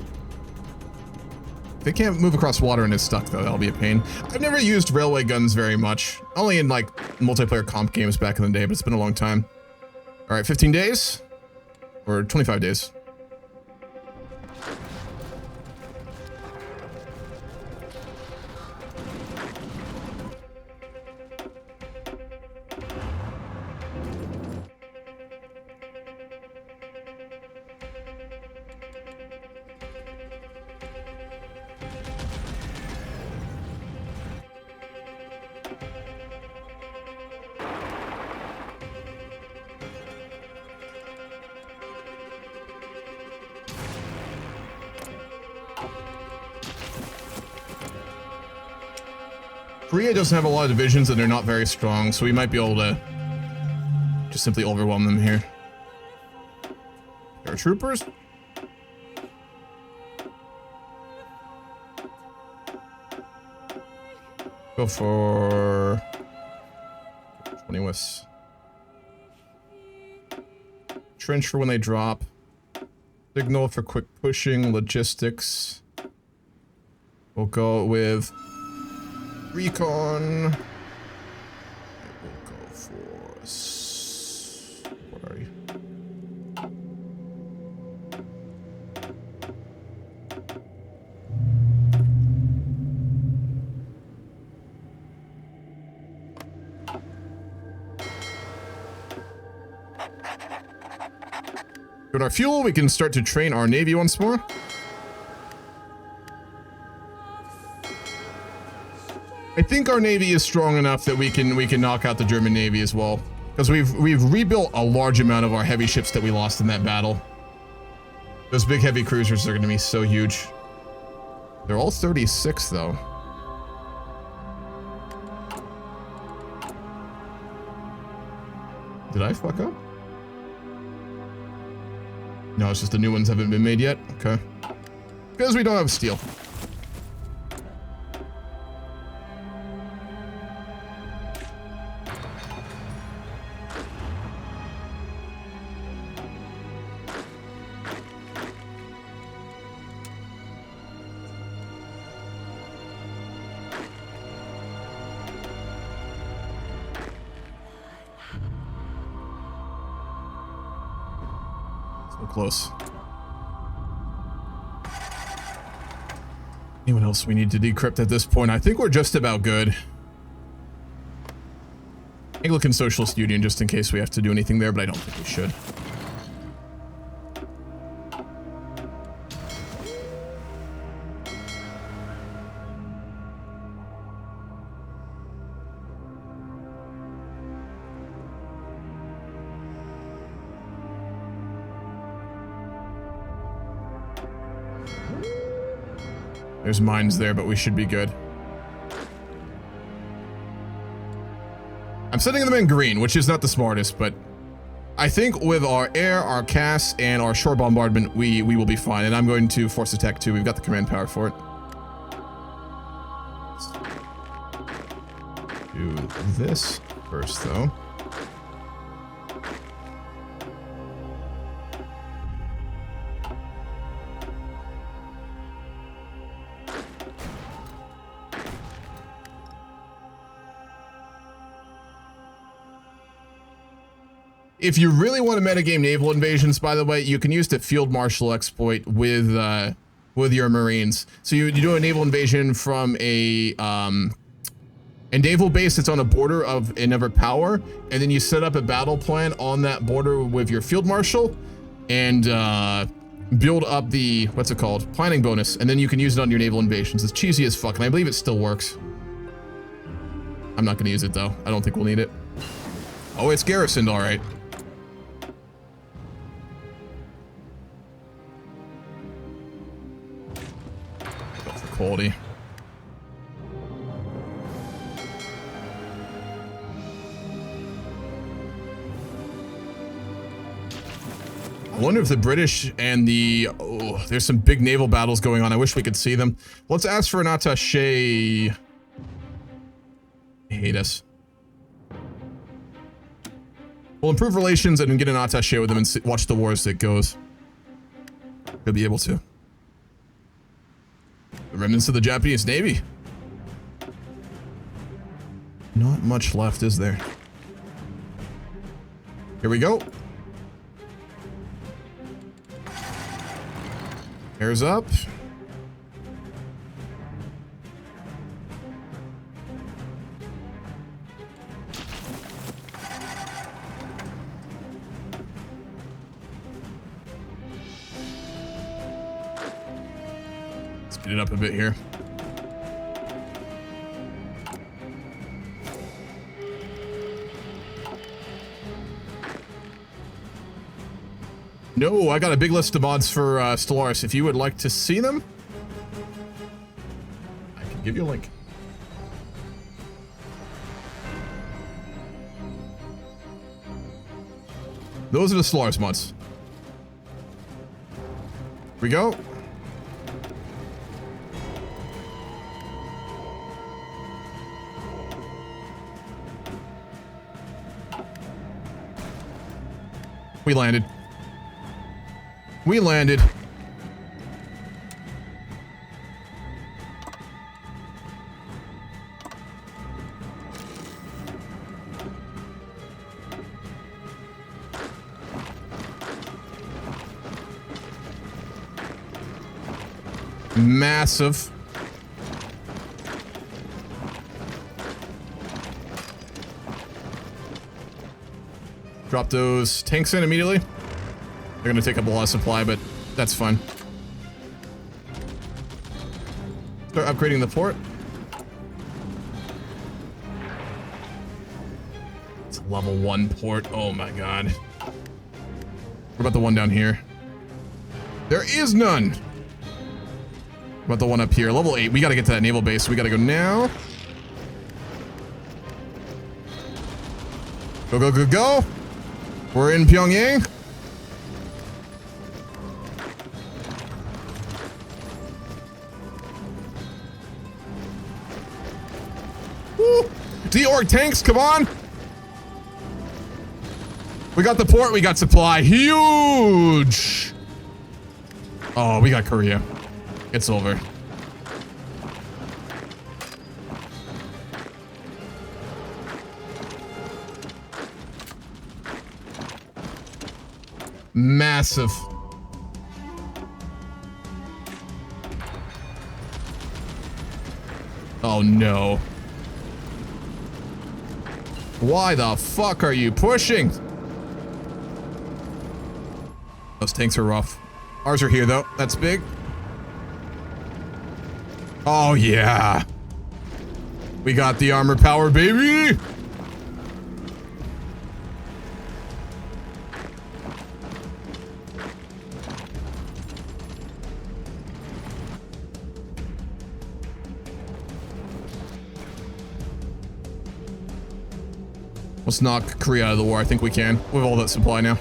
If it can't move across water and it's stuck, though, that'll be a pain. I've never used railway guns very much. Only in, like, multiplayer comp games back in the day, but it's been a long time. All right, 15 days? Or 25 days? Korea doesn't have a lot of divisions and they're not very strong, so we might be able to just simply overwhelm them here. Paratroopers? Go for 20 West. Trench for when they drop. Signal for quick pushing, logistics. We'll go with recon. We'll go for... Where are you? With our fuel, we can start to train our navy once more. I think our navy is strong enough that we can knock out the German navy as well, because we've rebuilt a large amount of our heavy ships that we lost in that battle. Those big heavy cruisers are going to be so huge. They're all 36 though. Did I fuck up? No, it's just the new ones haven't been made yet. Okay. Because we don't have steel. Close. Anyone else we need to decrypt at this point? I think we're just about good. Anglican Socialist Union, just in case we have to do anything there, but I don't think we should. There's mines there, but we should be good. I'm setting them in green, which is not the smartest, but I think with our air, our CAS, and our shore bombardment, we will be fine. And I'm going to force attack too. We've got the command power for it. Do this first, though. If you really want to metagame naval invasions, by the way, you can use the field marshal exploit with your Marines. So you do a naval invasion from a naval base that's on a border of another power, and then you set up a battle plan on that border with your field marshal, and build up the, what's it called, planning bonus, and then you can use it on your naval invasions. It's cheesy as fuck, and I believe it still works. I'm not going to use it though. I don't think we'll need it. Oh, it's garrisoned, all right. Quality. I wonder if the British and the... Oh, there's some big naval battles going on. I wish we could see them. Let's ask for an attaché. They hate us. We'll improve relations and get an attaché with them and watch the war as it goes. We'll be able to. The remnants of the Japanese Navy. Not much left, is there? Here we go. Airs up. Speed it up a bit here. No, I got a big list of mods for Stellaris. If you would like to see them, I can give you a link. Those are the Stellaris mods. Here we go. We landed. We landed. Massive. Drop those tanks in immediately. They're gonna take up a lot of supply, but that's fine. Start upgrading the port. It's a level 1 port. Oh my god. What about the one down here? There is none. What about the one up here? Level 8. We gotta get to that naval base. We gotta go now. Go, go, go, go. We're in Pyongyang. Woo. The orc tanks, come on. We got the port, we got supply. Huge. Oh, we got Korea. It's over. Massive. Oh no. Why the fuck are you pushing? Those tanks are rough. Ours are here though. That's big. Oh yeah. We got the armor power, baby. Let's knock Korea out of the war. I think we can. We have all that supply now.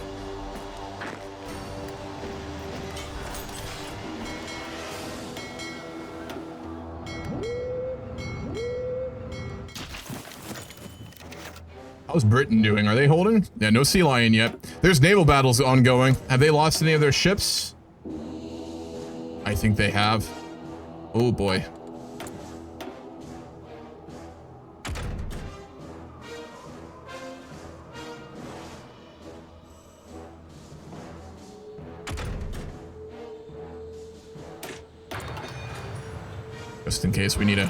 How's Britain doing? Are they holding? Yeah, no Sea Lion yet. There's naval battles ongoing. Have they lost any of their ships? I think they have. Oh boy. Just in case we need to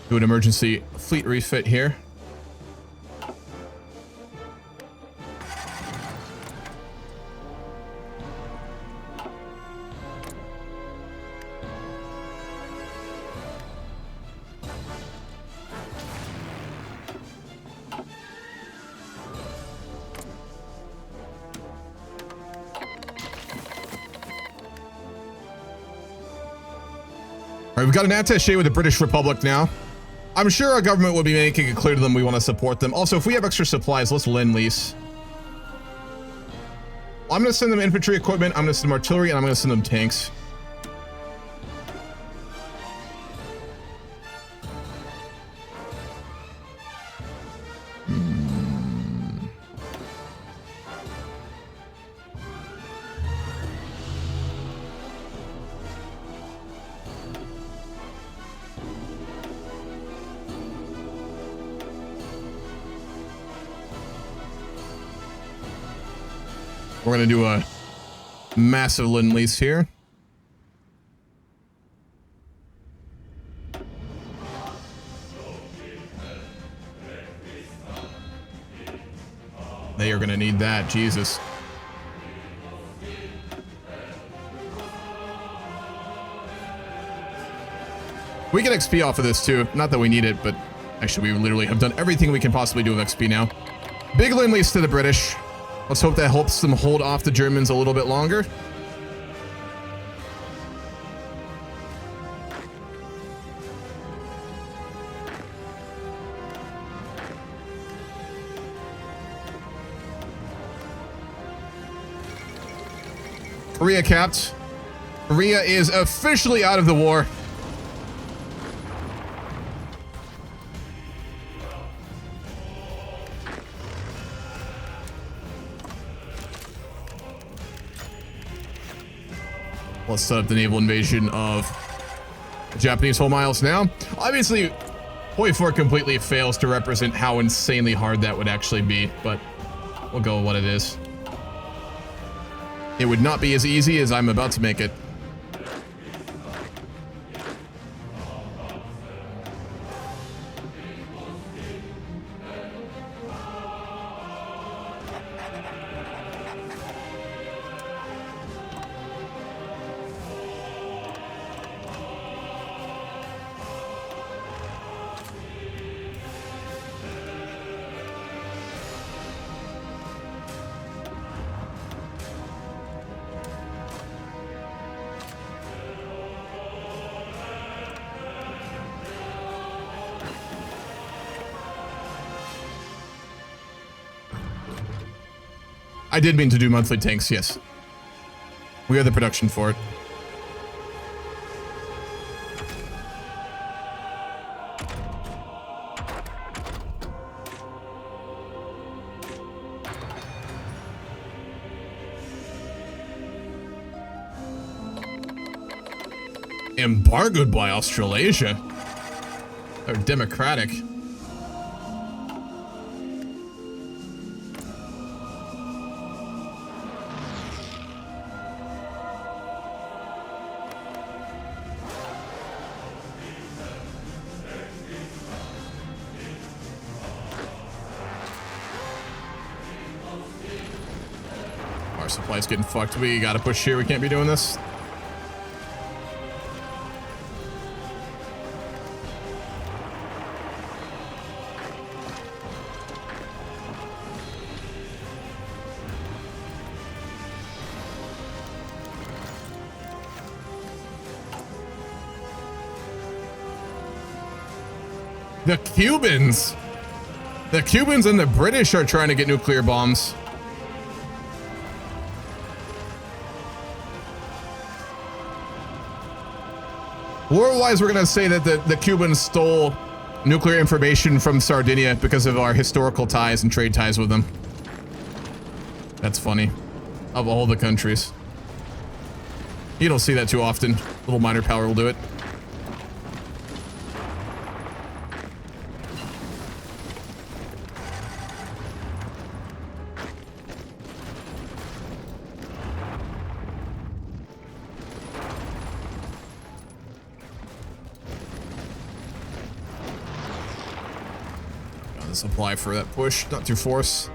do an emergency fleet refit here. We've got an attaché with the British Republic now. I'm sure our government will be making it clear to them we want to support them. Also, if we have extra supplies, let's lend lease. I'm going to send them infantry equipment, I'm going to send them artillery, and I'm going to send them tanks. We're going to do a massive lend-lease here. They are going to need that, Jesus. We get XP off of this too. Not that we need it, but actually we literally have done everything we can possibly do with XP now. Big lend-lease to the British. Let's hope that helps them hold off the Germans a little bit longer. Korea capped. Korea is officially out of the war. Let's set up the naval invasion of Japanese whole miles now. Obviously, HOI4 completely fails to represent how insanely hard that would actually be, but we'll go with what it is. It would not be as easy as I'm about to make it. I did mean to do monthly tanks, yes. We are the production for it. Embargoed by Australasia? They're democratic. Our supply's getting fucked. We gotta push here. We can't be doing this. The Cubans! The Cubans and the British are trying to get nuclear bombs. War-wise, we're gonna say that the Cubans stole nuclear information from Sardinia because of our historical ties and trade ties with them. That's funny. Of all the countries. You don't see that too often. A little minor power will do it. Supply for that push, not through force.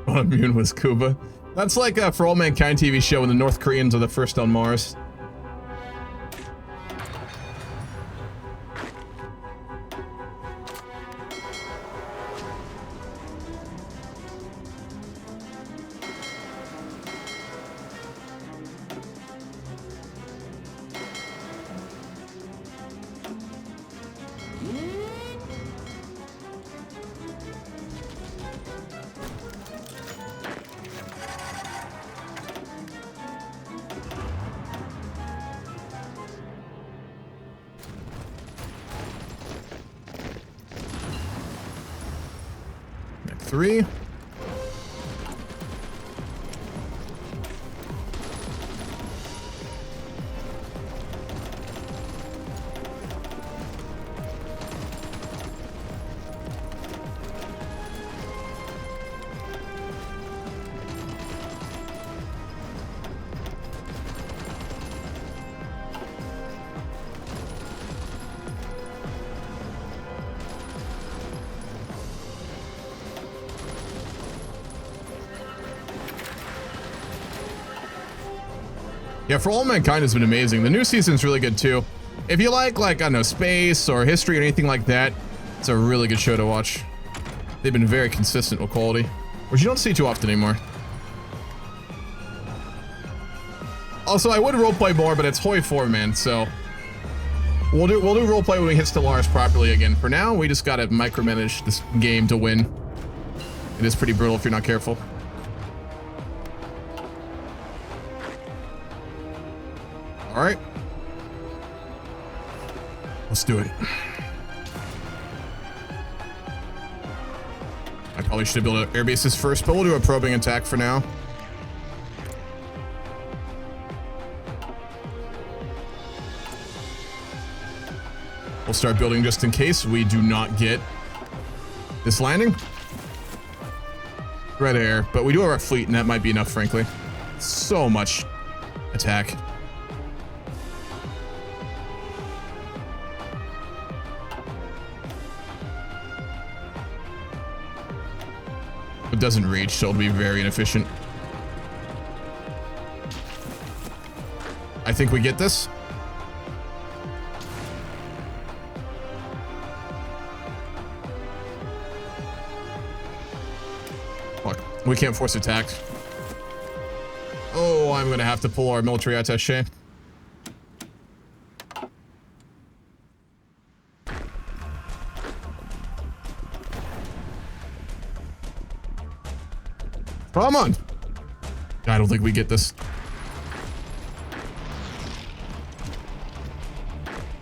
Immune was Cuba. That's like a For All Mankind TV show when the North Koreans are the first on Mars. 3. Yeah, For All Mankind has been amazing. The new season's really good too. If you like, I don't know, space or history or anything like that, it's a really good show to watch. They've been very consistent with quality, which you don't see too often anymore. Also, I would roleplay more, but it's HOI4, man, so we'll do roleplay when we hit Stellaris properly again. For now, we just gotta micromanage this game to win. It is pretty brutal if you're not careful. All right, let's do it. I probably should have built air bases first, but we'll do a probing attack for now. We'll start building just in case we do not get this landing. Red air, but we do have our fleet, and that might be enough, frankly. So much attack. It doesn't reach, so it'll be very inefficient. I think we get this. Fuck, we can't force attack. Oh, I'm gonna have to pull our military attaché. Come on. I don't think we get this.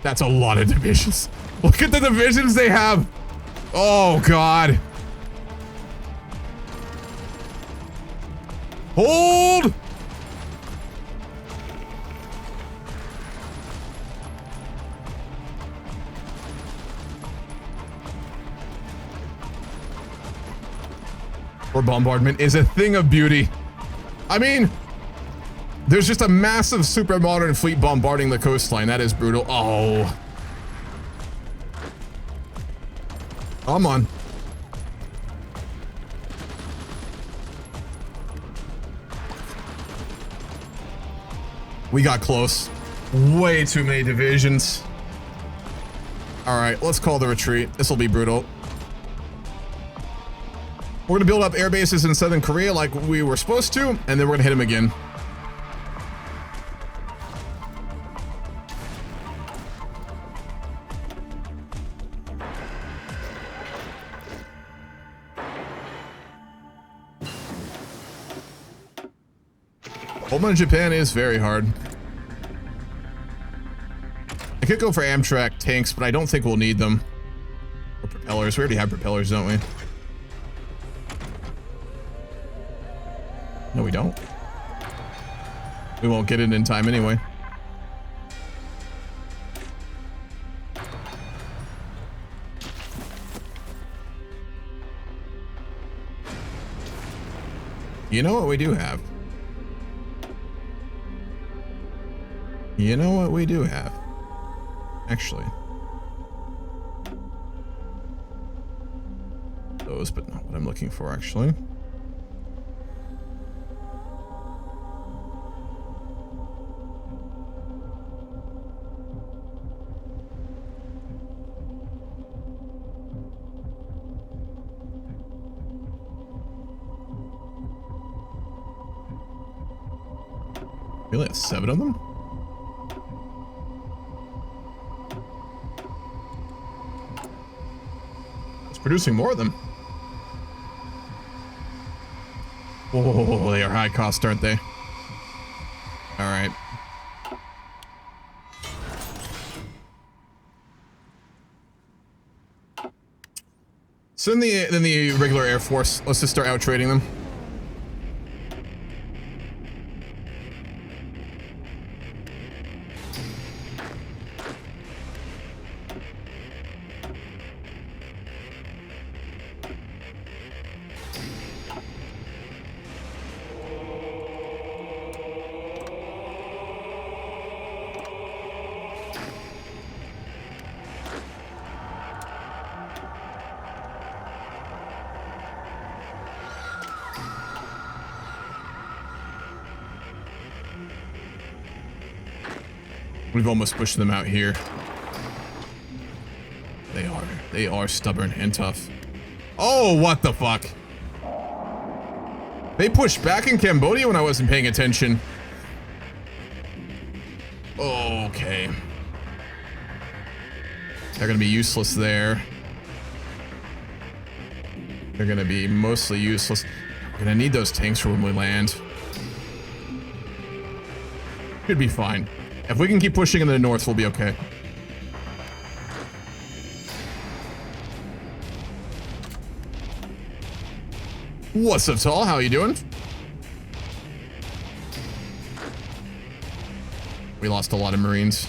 That's a lot of divisions. Look at the divisions they have. Oh, God. Hold. Or bombardment is a thing of beauty. I mean, there's just a massive super modern fleet bombarding the coastline. That is brutal. Oh. Come on. We got close. Way too many divisions. All right, let's call the retreat. This will be brutal. We're gonna build up air bases in Southern Korea like we were supposed to, and then we're gonna hit them again. Homeland Japan is very hard. I could go for Amtrak tanks, but I don't think we'll need them. Or propellers. We already have propellers, don't we? No, we don't. We won't get it in time anyway. You know what we do have? You know what we do have? Actually. Those, but not what I'm looking for, actually. Really have 7 of them? It's producing more of them. Whoa, they are high cost, aren't they? All right. So then the regular Air Force, let's just start out trading them. We've almost pushed them out here. They are stubborn and tough. Oh, what the fuck? They pushed back in Cambodia when I wasn't paying attention. Okay. They're gonna be useless there. They're gonna be mostly useless. We're gonna need those tanks for when we land. Should be fine. If we can keep pushing in the north, we'll be okay. What's up, Tall? How you doing? We lost a lot of Marines.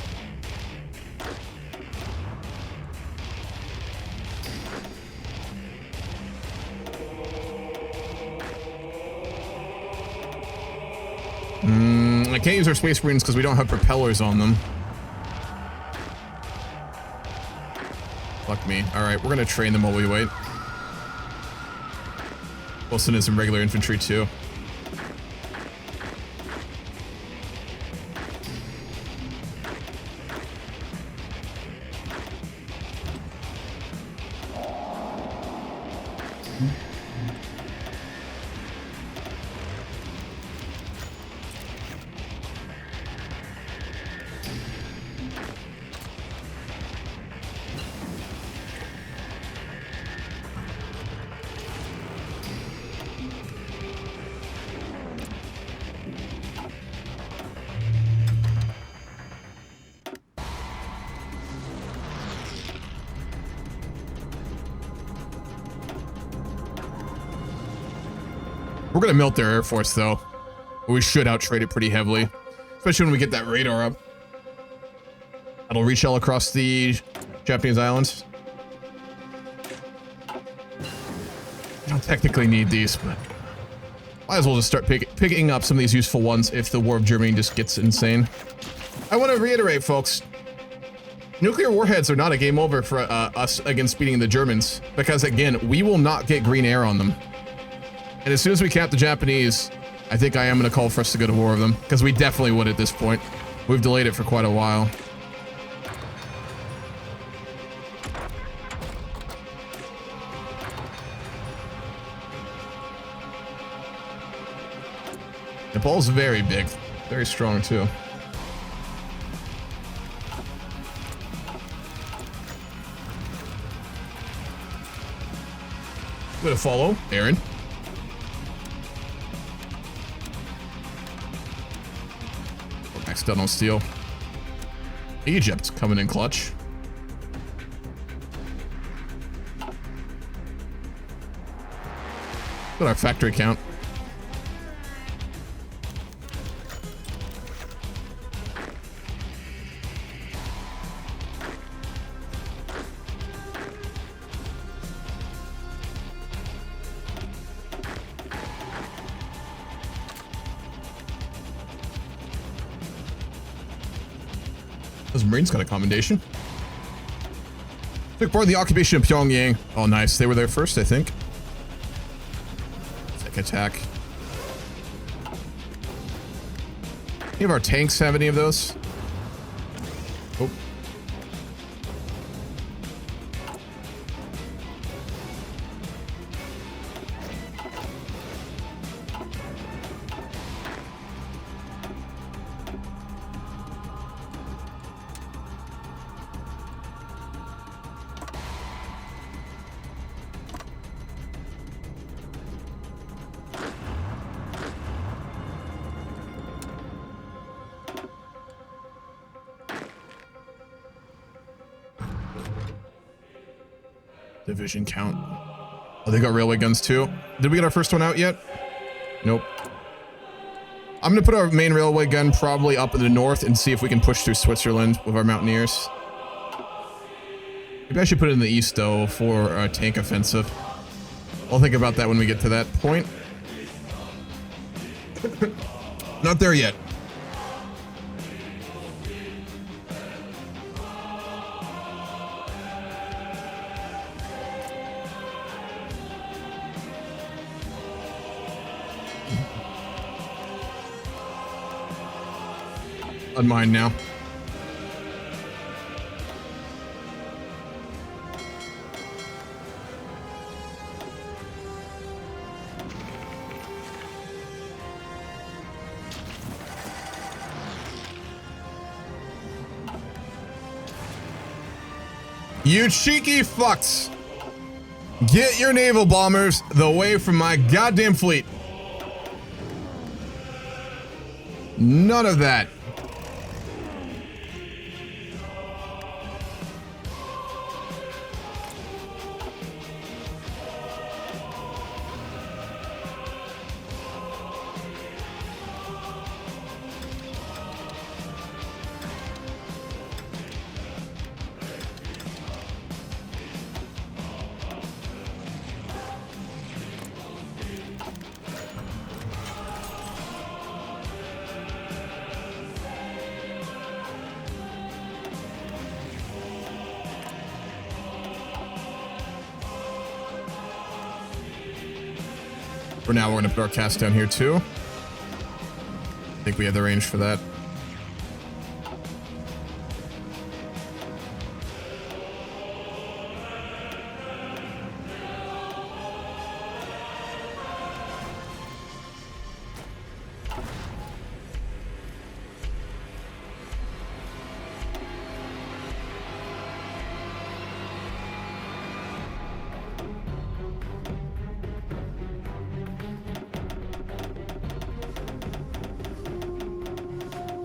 I can't use our Space Marines because we don't have propellers on them. Fuck me. Alright, we're gonna train them while we wait. We'll send in some regular infantry too. We're gonna melt their Air Force though. We should out-trade it pretty heavily. Especially when we get that radar up. That'll reach all across the Japanese islands. I don't technically need these, but might as well just start picking up some of these useful ones if the War of Germany just gets insane. I want to reiterate, folks. Nuclear warheads are not a game over for us against beating the Germans. Because again, we will not get green air on them. And as soon as we cap the Japanese, I think I am going to call for us to go to war with them. Because we definitely would at this point. We've delayed it for quite a while. Nepal's very big. Very strong, too. I'm going to follow Aaron. Maxed out on steel. Egypt's coming in clutch. Look at our factory count. Those Marines got a commendation. Took part in the occupation of Pyongyang. Oh, nice. They were there first, I think. Sick attack. Any of our tanks have any of those? Oh. Division count. Oh, they got railway guns too. Did we get our first one out yet? Nope. I'm gonna put our main railway gun probably up in the north and see if we can push through Switzerland with our mountaineers. Maybe I should put it in the east though for a tank offensive. I'll think about that when we get to that point. Not there yet. On mine now. You cheeky fucks! Get your naval bombers the way from my goddamn fleet. None of that. For now, we're going to put our cast down here too. I think we have the range for that.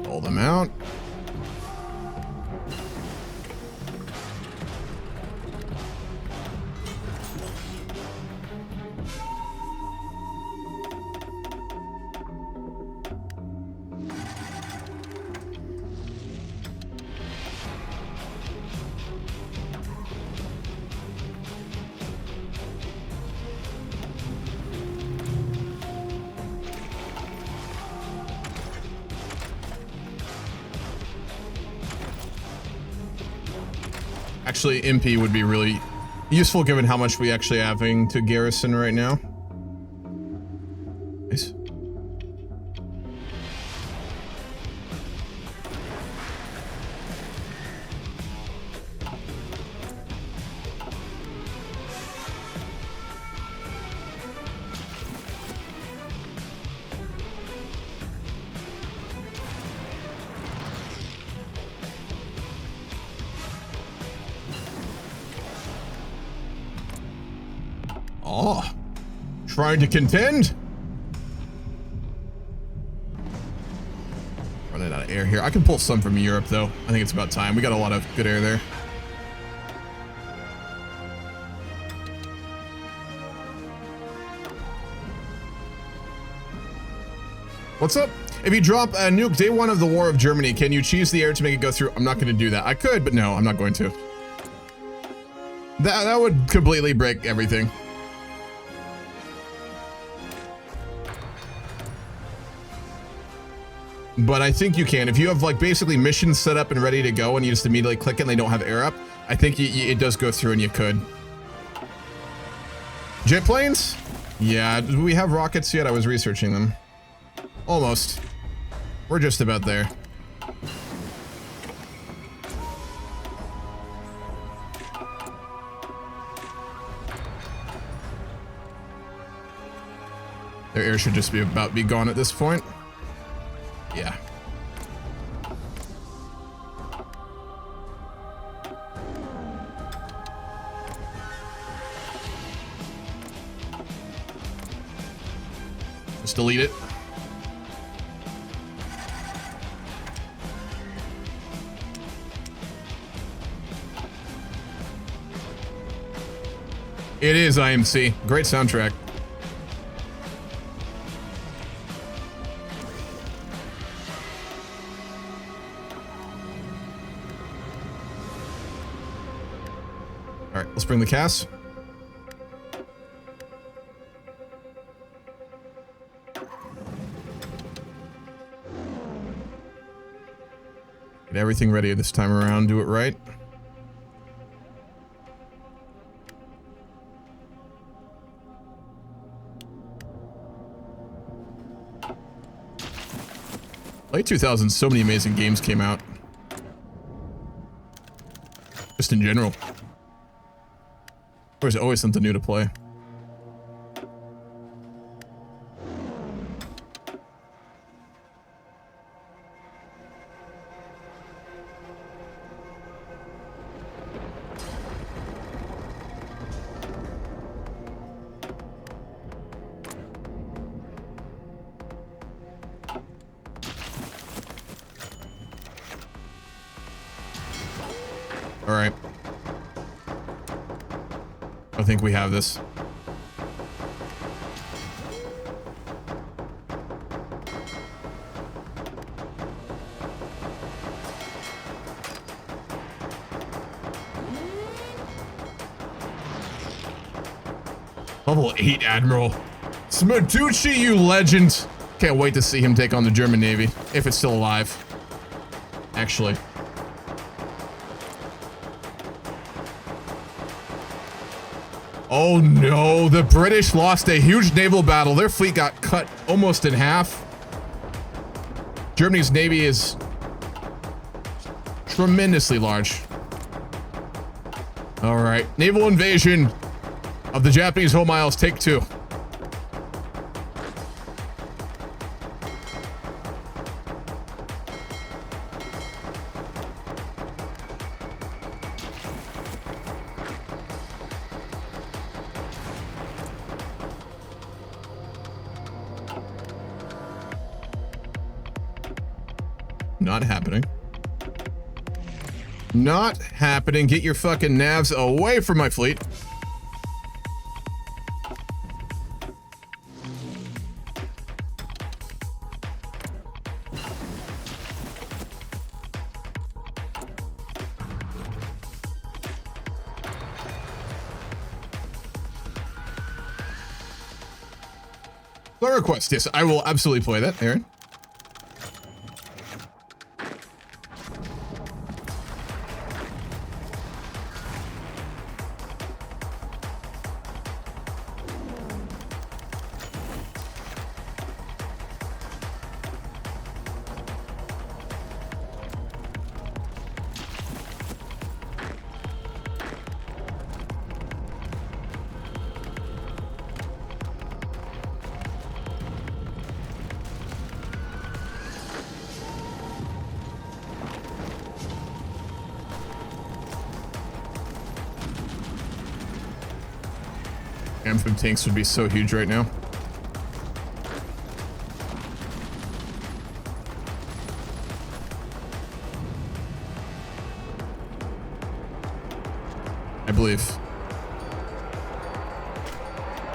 Pull them out. Actually, MP would be really useful given how much we actually having to garrison right now. Nice. Oh, trying to contend? Running out of air here. I can pull some from Europe, though. I think it's about time. We got a lot of good air there. What's up? If you drop a nuke day one of the War of Germany, can you cheese the air to make it go through? I'm not going to do that. I could, but no, I'm not going to. That would completely break everything. But I think you can. If you have like basically missions set up and ready to go and you just immediately click it and they don't have air up, I think it does go through and you could. Jet planes? Yeah, do we have rockets yet? I was researching them. Almost. We're just about there. Their air should just be about be gone at this point. Yeah. Just delete it. It is IMC. Great soundtrack. All right, let's bring the cast. Get everything ready this time around. Do it right. Late 2000s, so many amazing games came out. Just in general. There's always something new to play. All right. I think we have this. Level 8 Admiral. Smaducci, you legend. Can't wait to see him take on the German Navy, if it's still alive. Actually. Oh no, the British lost a huge naval battle. Their fleet got cut almost in half. Germany's navy is tremendously large. All right, naval invasion of the Japanese home isles, take 2. Not happening. Not happening. Get your fucking navs away from my fleet. The request, yes, I will absolutely play that, Aaron. Amphib tanks would be so huge right now. I believe.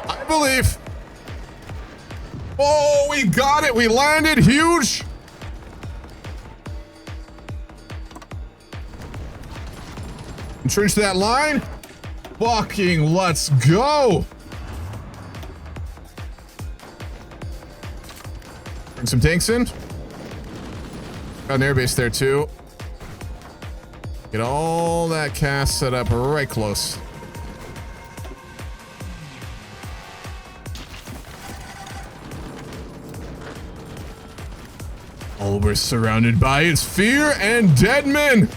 I believe. Oh, we got it. We landed huge. Entrench that line. Fucking let's go. Bring some tanks in. Got an airbase there too. Get all that cast set up right close. Oh, we're surrounded by its fear and dead men.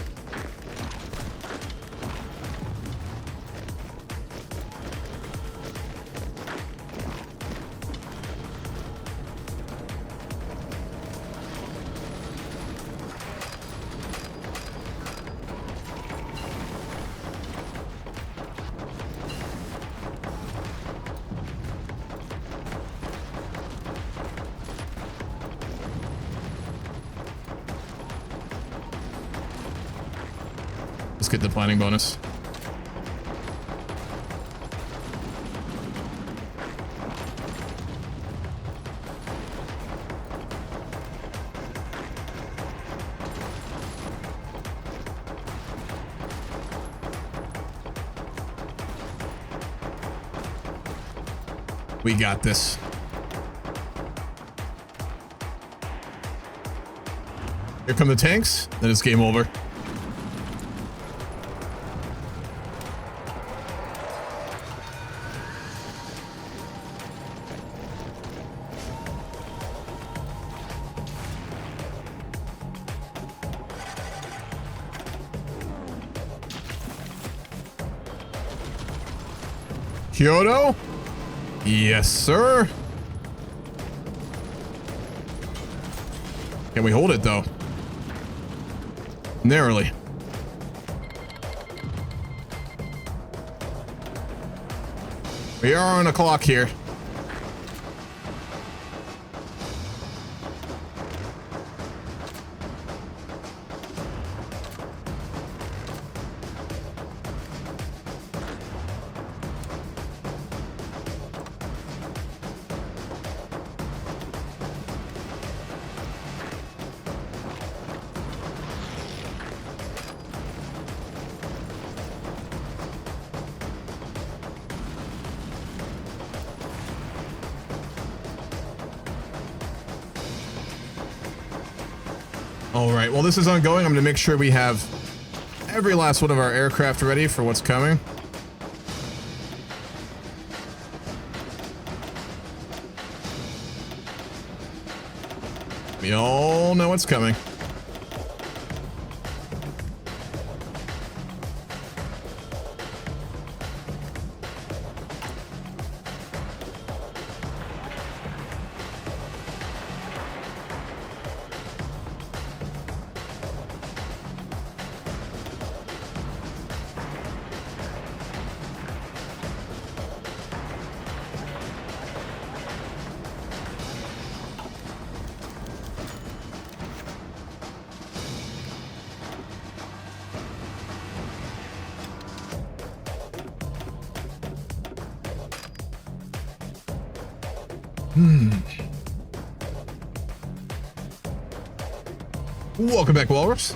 Let's get the planning bonus. We got this. Here come the tanks, then it's game over. Kyoto? Yes, sir. Can we hold it, though? Narrowly. We are on a clock here. All right, while this is ongoing, I'm going to make sure we have every last one of our aircraft ready for what's coming. We all know what's coming. Welcome back, Walrus.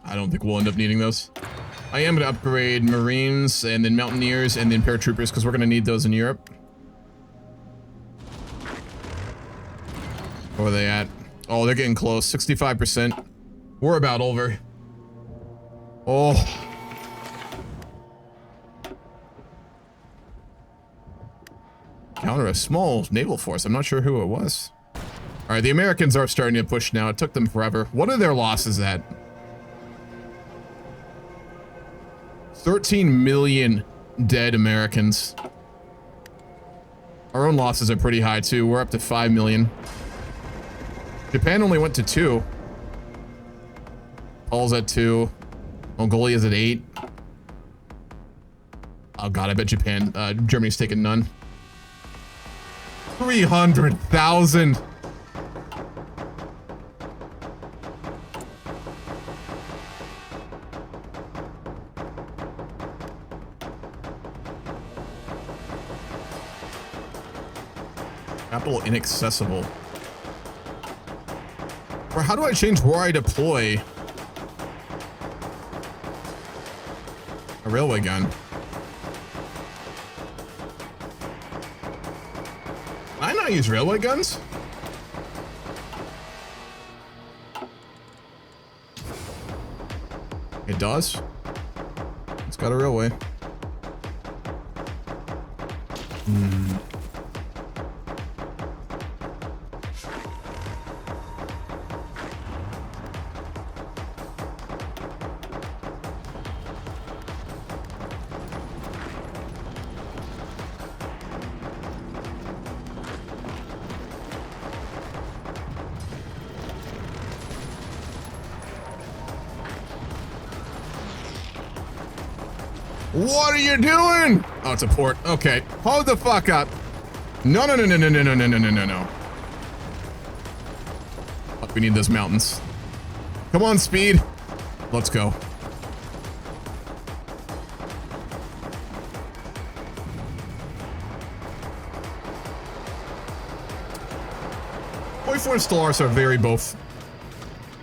I don't think we'll end up needing those. I am going to upgrade Marines and then Mountaineers and then Paratroopers because we're going to need those in Europe. Where are they at? Oh, they're getting close. 65%. We're about over. Oh. Counter a small naval force. I'm not sure who it was. All right, the Americans are starting to push now. It took them forever. What are their losses at? 13 million dead Americans. Our own losses are pretty high too. We're up to 5 million. Japan only went to 2. Paul's at 2. Mongolia's at 8. Oh god, I bet Germany's taken none. 300,000. Capital inaccessible. Or how do I change where I deploy a railway gun? Can I not use railway guns? It does. It's got a railway. What are you doing? Oh, it's a port. Okay. Hold the fuck up. No, no, no, no, no, no, no, no, no, no, no. Fuck, we need those mountains. Come on, speed. Let's go. HOI4 and Stellaris are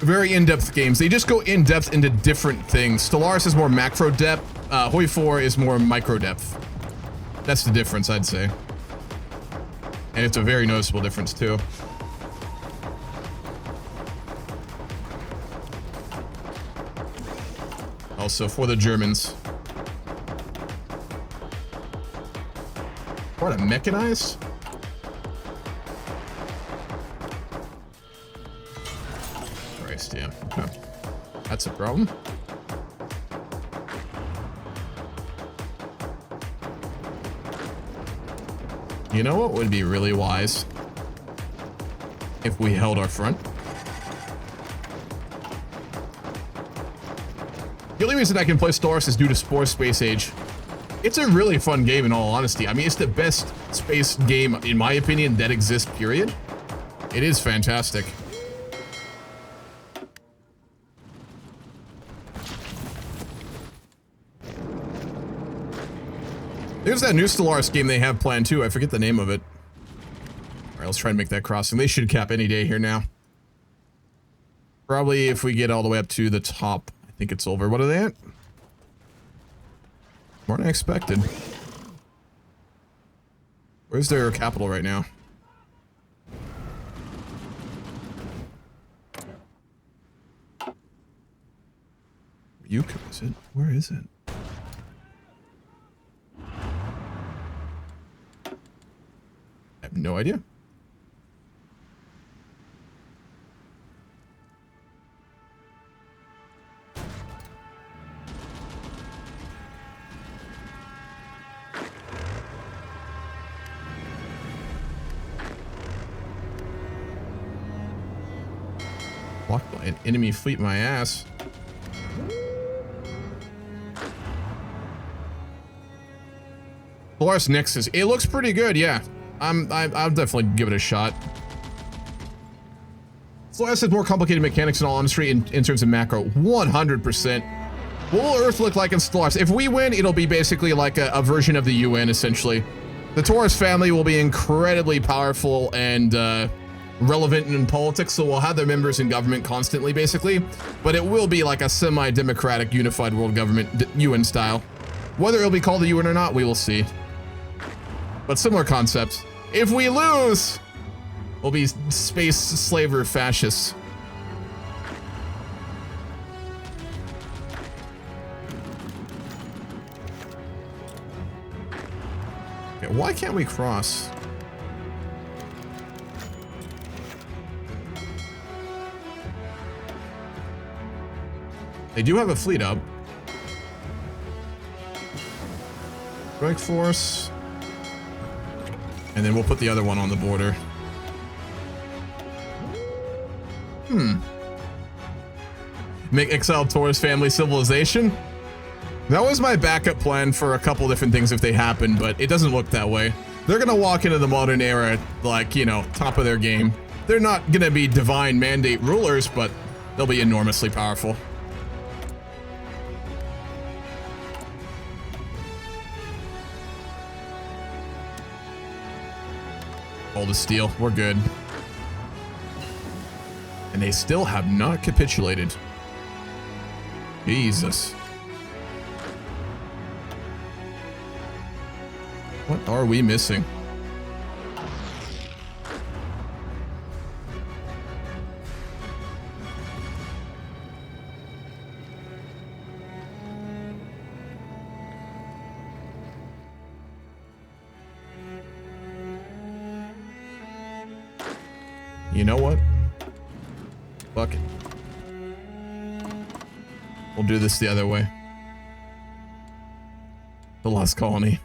very in-depth games. They just go in-depth into different things. Stellaris is more macro depth. HOI4 is more micro depth. That's the difference, I'd say. And it's a very noticeable difference, too. Also, for the Germans. What, a mechanized? Christ, yeah. Okay. That's a problem. You know what would be really wise? If we held our front. The only reason I can play Stellaris is due to Spore Space Age. It's a really fun game in all honesty. I mean, it's the best space game, in my opinion, that exists, period. It is fantastic. There's that new Stellaris game they have planned too. I forget the name of it. Alright, let's try and make that crossing. They should cap any day here now. Probably if we get all the way up to the top. I think it's over. What are they at? More than I expected. Where's their capital right now? Ryuk, is it? Where is it? I have no idea. Blocked by an enemy fleet, my ass. Polaris Nexus. It looks pretty good, yeah. I'll definitely give it a shot. Stellaris has more complicated mechanics in all honesty in terms of macro. 100%. What will Earth look like in Stellaris? If we win, it'll be basically like a version of the UN, essentially. The Torres family will be incredibly powerful and relevant in politics, so we'll have their members in government constantly, basically. But it will be like a semi-democratic, unified world government, UN style. Whether it'll be called the UN or not, we will see. But similar concepts. If we lose, we'll be space slaver fascists. Okay, why can't we cross? They do have a fleet up. Strike force. And then we'll put the other one on the border. Make exiled Torres family civilization? That was my backup plan for a couple different things if they happen, but it doesn't look that way. They're gonna walk into the modern era like, you know, top of their game. They're not gonna be divine mandate rulers, but they'll be enormously powerful. Hold the steel. We're good. And they still have not capitulated. Jesus. What are we missing? You know what? Fuck it. We'll do this the other way. The Lost Colony.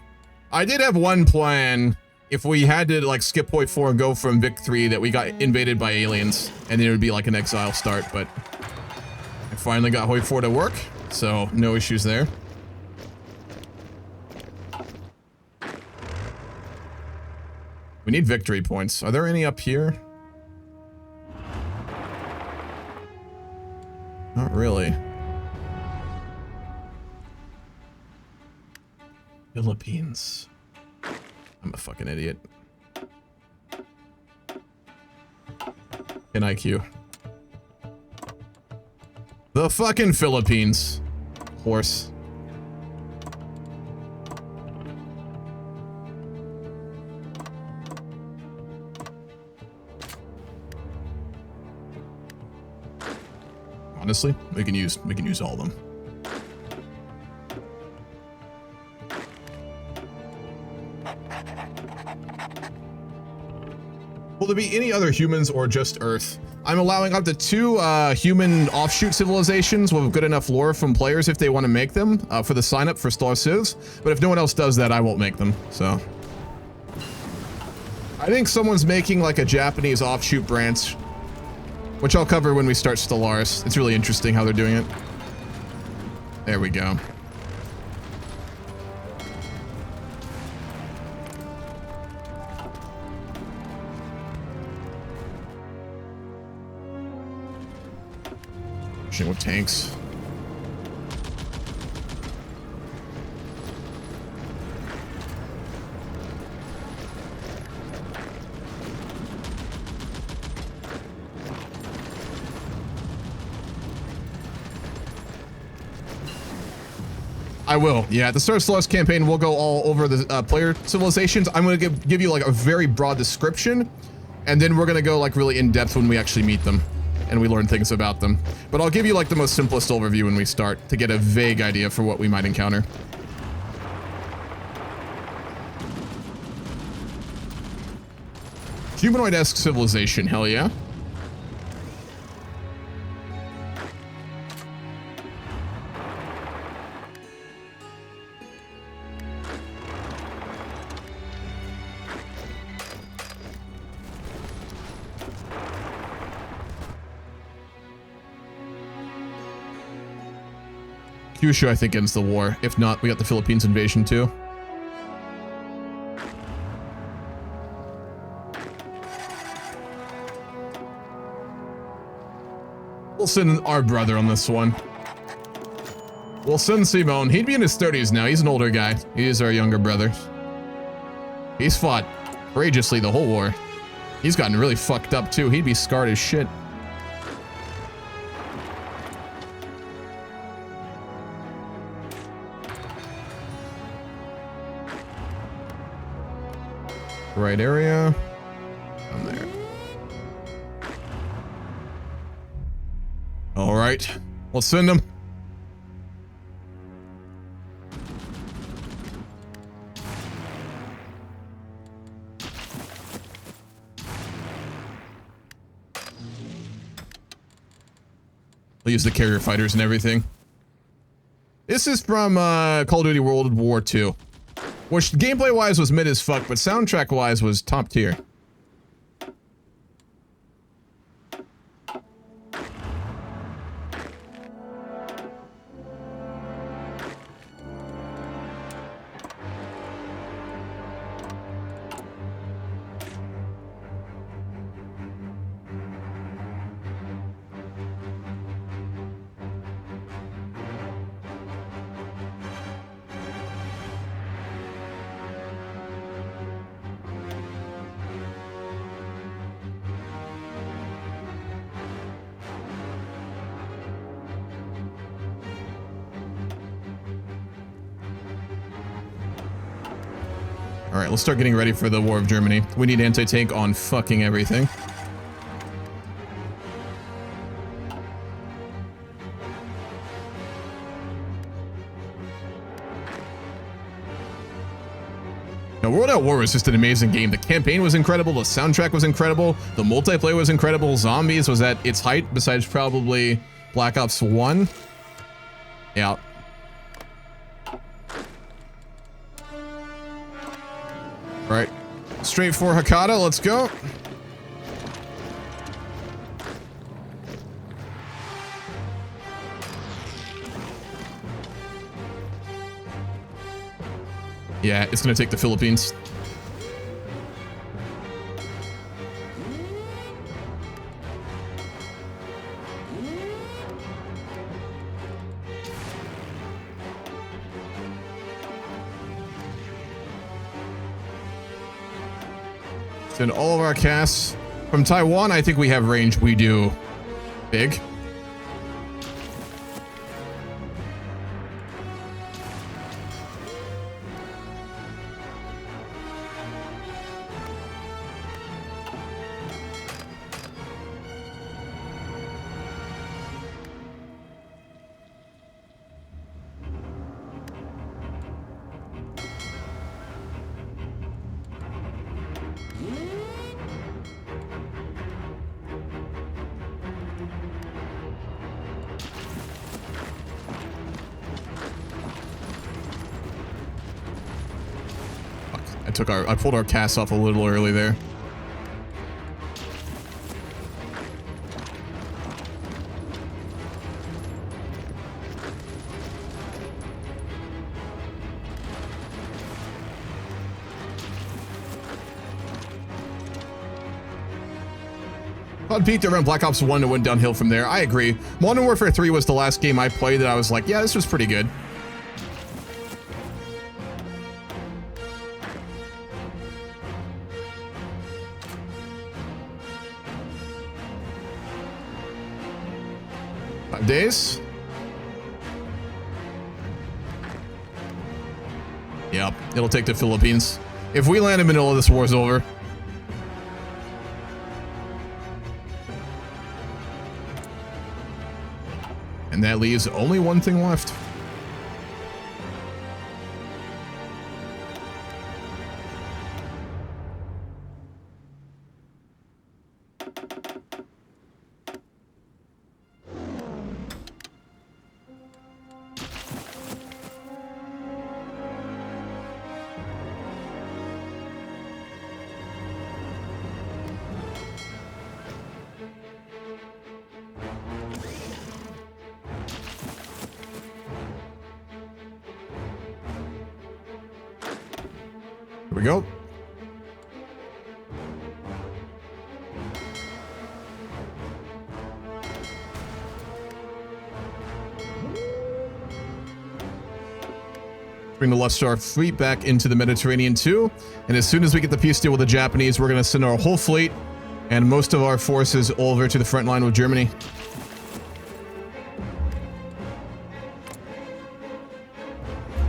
I did have one plan if we had to like skip HOI4 and go from Vic 3 that we got invaded by aliens and then it would be like an exile start, but I finally got HOI4 to work, so no issues there. We need victory points. Are there any up here? Not really. Philippines. I'm a fucking idiot. In IQ. The fucking Philippines. Horse. Honestly, we can use all of them. Will there be any other humans or just Earth? I'm allowing up to 2 human offshoot civilizations with good enough lore from players if they want to make them for the sign up for Star Civs. But if no one else does that, I won't make them. So I think someone's making like a Japanese offshoot branch, which I'll cover when we start Stellaris. It's really interesting how they're doing it. There we go. With tanks. I will. Yeah, at the start of Stellaris campaign, we'll go all over the player civilizations. I'm going to give you like a very broad description, and then we're going to go like really in depth when we actually meet them and we learn things about them. But I'll give you like the most simplest overview when we start to get a vague idea for what we might encounter. Humanoid-esque civilization, hell yeah. Kyushu, I think, ends the war. If not, we got the Philippines invasion too. We'll send our brother on this one. We'll send Simone. He'd be in his 30s now. He's an older guy. He is our younger brother. He's fought courageously the whole war. He's gotten really fucked up too. He'd be scarred as shit. Right area. I'm there. All right, let's send them. We'll use the carrier fighters and everything. This is from Call of Duty World War II. Which gameplay-wise was mid as fuck, but soundtrack-wise was top tier. Alright, let's start getting ready for the War of Germany. We need anti-tank on fucking everything. Now, World at War was just an amazing game. The campaign was incredible, the soundtrack was incredible, the multiplayer was incredible, Zombies was at its height, besides probably Black Ops 1. Yeah. Right, straight for Hakata, let's go. Yeah, it's gonna take the Philippines. Send all of our casts from Taiwan. I think we have range. We do. Big. I pulled our cast off a little early there. Thought peaked around Black Ops 1 and went downhill from there. I agree. Modern Warfare 3 was the last game I played that I was like, yeah, this was pretty good. Days. Yep, it'll take the Philippines. If we land in Manila, this war's over. And that leaves only one thing left. Here we go. Bring the Left Star fleet back into the Mediterranean too. And as soon as we get the peace deal with the Japanese, we're going to send our whole fleet and most of our forces over to the front line with Germany.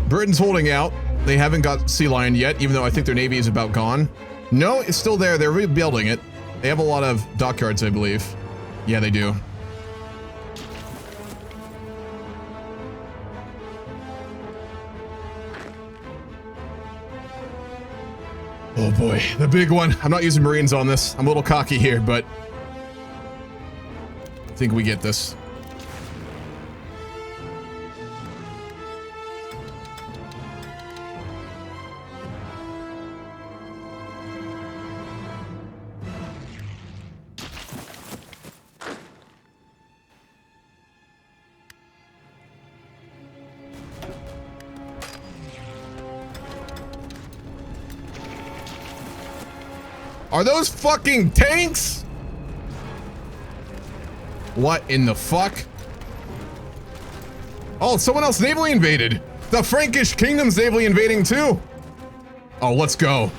Britain's holding out. They haven't got Sea Lion yet, even though I think their navy is about gone. No, it's still there. They're rebuilding it. They have a lot of dockyards, I believe. Yeah, they do. Oh boy, the big one. I'm not using Marines on this. I'm a little cocky here, but I think we get this. Are those fucking tanks? What in the fuck? Oh, someone else navally invaded. The Frankish kingdom's navally invading too. Oh, let's go.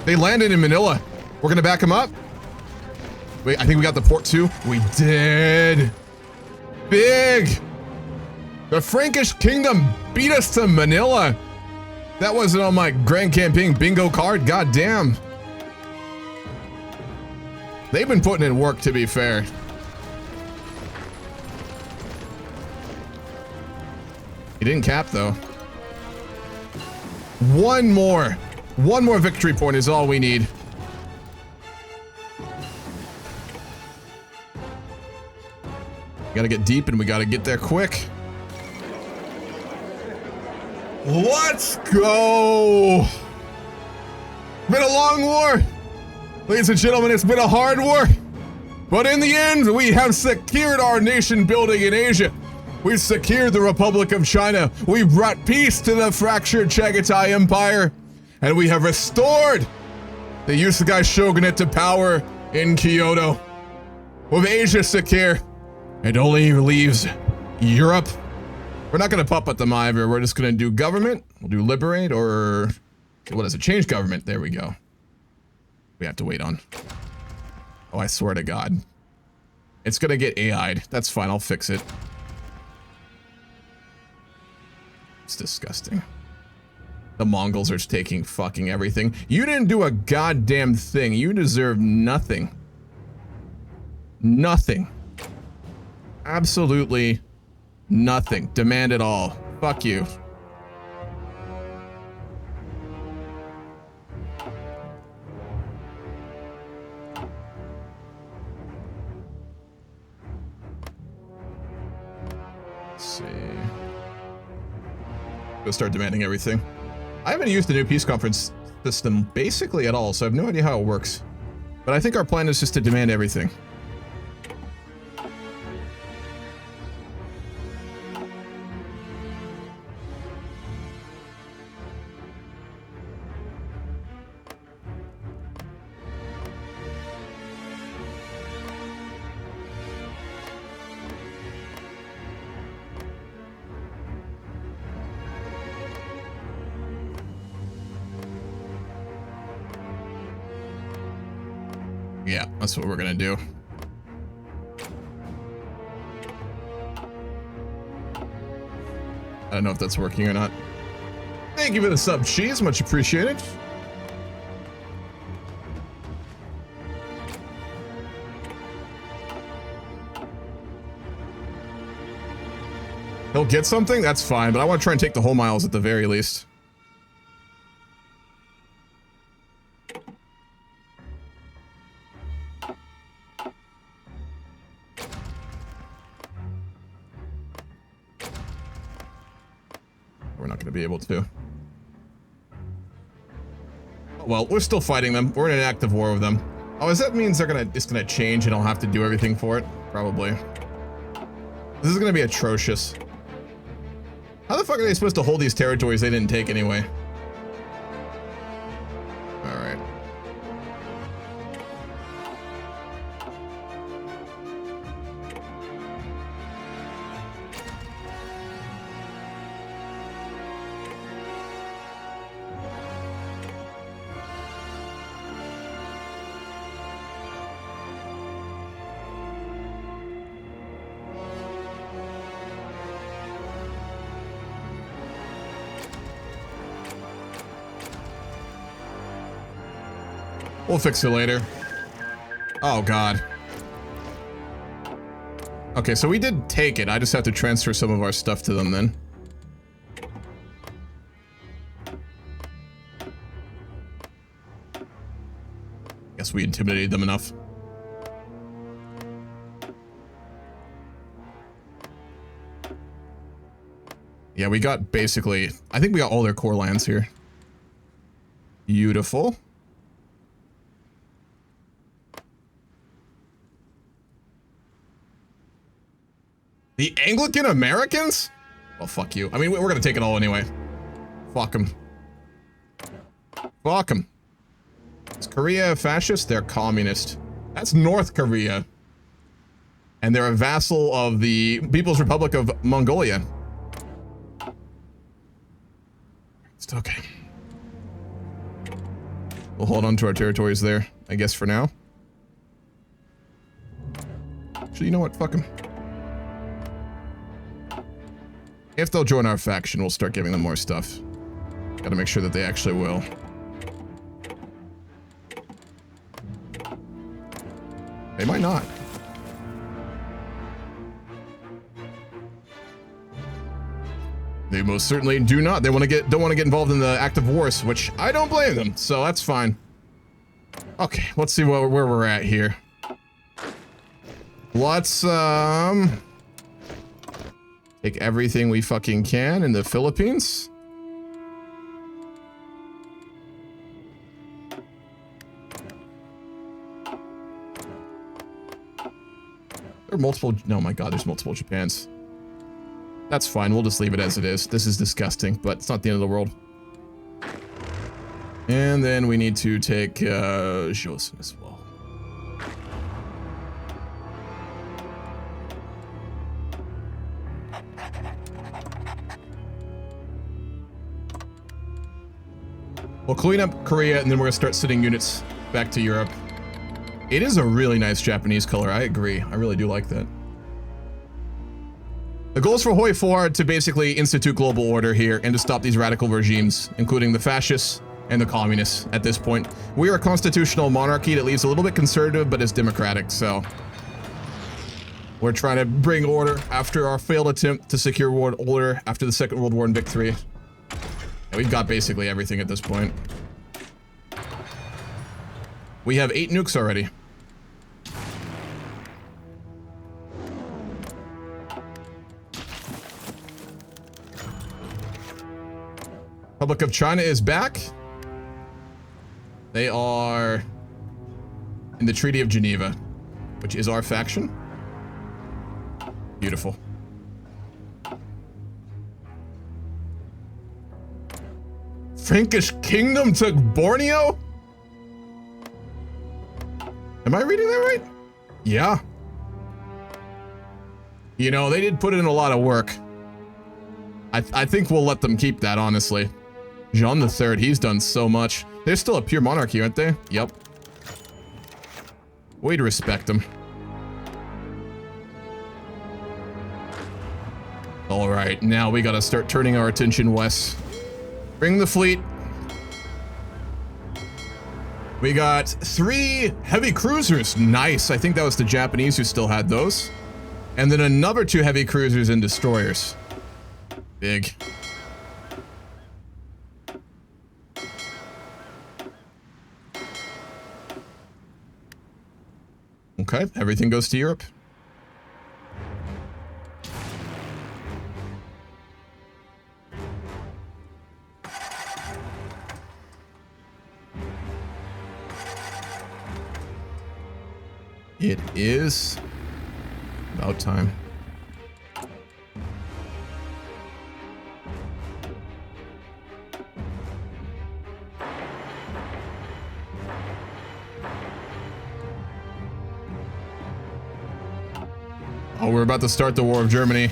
They landed in Manila. We're gonna back them up. Wait, I think we got the port too. We did. Big. The Frankish kingdom beat us to Manila. That wasn't on my Grand Campaign bingo card. God damn. They've been putting in work, to be fair. He didn't cap, though. One more victory point is all we need. We gotta get deep and we gotta get there quick. Let's go! Been a long war. Ladies and gentlemen, it's been a hard war. But in the end, we have secured our nation building in Asia. We've secured the Republic of China. We've brought peace to the fractured Chagatai Empire. And we have restored the Yusugai Shogunate to power in Kyoto. With Asia secure, it only leaves Europe. We're not going to puppet them either. We're just going to do government. We'll do liberate or... what is it? Change government. There we go. we have to wait on. Oh, I swear to God. It's gonna get AI'd. That's fine, I'll fix it. It's disgusting. The Mongols are taking fucking everything. You didn't do a goddamn thing. You deserve nothing. Nothing. Absolutely nothing. Demand it all. Fuck you. Let's see. Go start demanding everything. I haven't used the new peace conference system basically at all, so I have no idea how it works. But I think our plan is just to demand everything. Yeah, that's what we're gonna do. I don't know if that's working or not. Thank you for the sub, cheese. Much appreciated. He'll get something? That's fine, but I want to try and take the whole miles at the very least. We're not going to be able to. Well, we're still fighting them. We're in an active war with them. Oh, does that mean it's gonna change and I'll have to do everything for it? Probably. This is gonna be atrocious. How the fuck are they supposed to hold these territories they didn't take anyway? Alright. We'll fix it later. Oh, God. Okay, so we did take it. I just have to transfer some of our stuff to them then. Guess we intimidated them enough. Yeah, we got basically... I think we got all their core lands here. Beautiful. The Anglican Americans? Well, fuck you. I mean, we're gonna take it all anyway. Fuck them. Fuck them. Is Korea a fascist? They're communist. That's North Korea. And they're a vassal of the People's Republic of Mongolia. It's okay. We'll hold on to our territories there, I guess, for now. Actually, you know what? Fuck them. If they'll join our faction, we'll start giving them more stuff. Gotta make sure that they actually will. They might not. They most certainly do not. They don't want to get involved in the active wars, which I don't blame them. So that's fine. Okay, let's see where we're at here. Let's take everything we fucking can in the Philippines. There are multiple... Oh my god, there's multiple Japans. That's fine, we'll just leave it as it is. This is disgusting, but it's not the end of the world. And then we need to take Joseon as well. We'll clean up Korea, and then we're gonna start sending units back to Europe. It is a really nice Japanese color. I agree. I really do like that. The goals for HOI4 are to basically institute global order here and to stop these radical regimes, including the fascists and the communists at this point. We are a constitutional monarchy that leaves a little bit conservative, but is democratic, so we're trying to bring order after our failed attempt to secure world order after the Second World War and victory. And we've got basically everything at this point. We have 8 nukes already. Republic of China is back. They are in the Treaty of Geneva, which is our faction. Beautiful. Frankish Kingdom took Borneo? Am I reading that right? Yeah. You know, they did put in a lot of work. I think we'll let them keep that, honestly. Jean III, he's done so much. They're still a pure monarchy, aren't they? Yep. Way to respect them. Alright, now we gotta start turning our attention west. Bring the fleet. We got 3 heavy cruisers. Nice. I think that was the Japanese who still had those. And then another 2 heavy cruisers and destroyers. Big. Okay, everything goes to Europe. It is about time. Oh, we're about to start the War of Germany.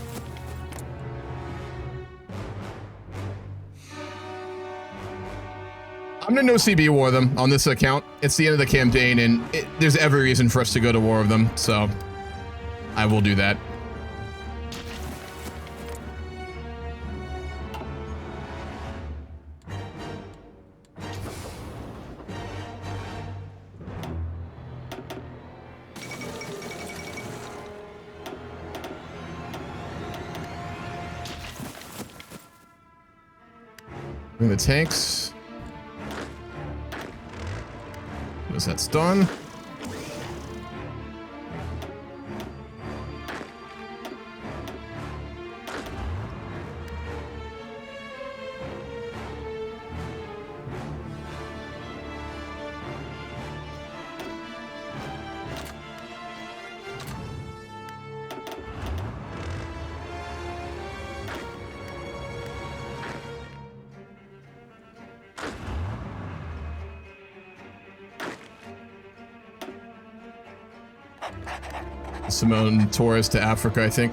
I'm gonna no CB war them on this account. It's the end of the campaign, and there's every reason for us to go to war with them, so I will do that. Bring the tanks. As that's done. Simone Torres to Africa, I think.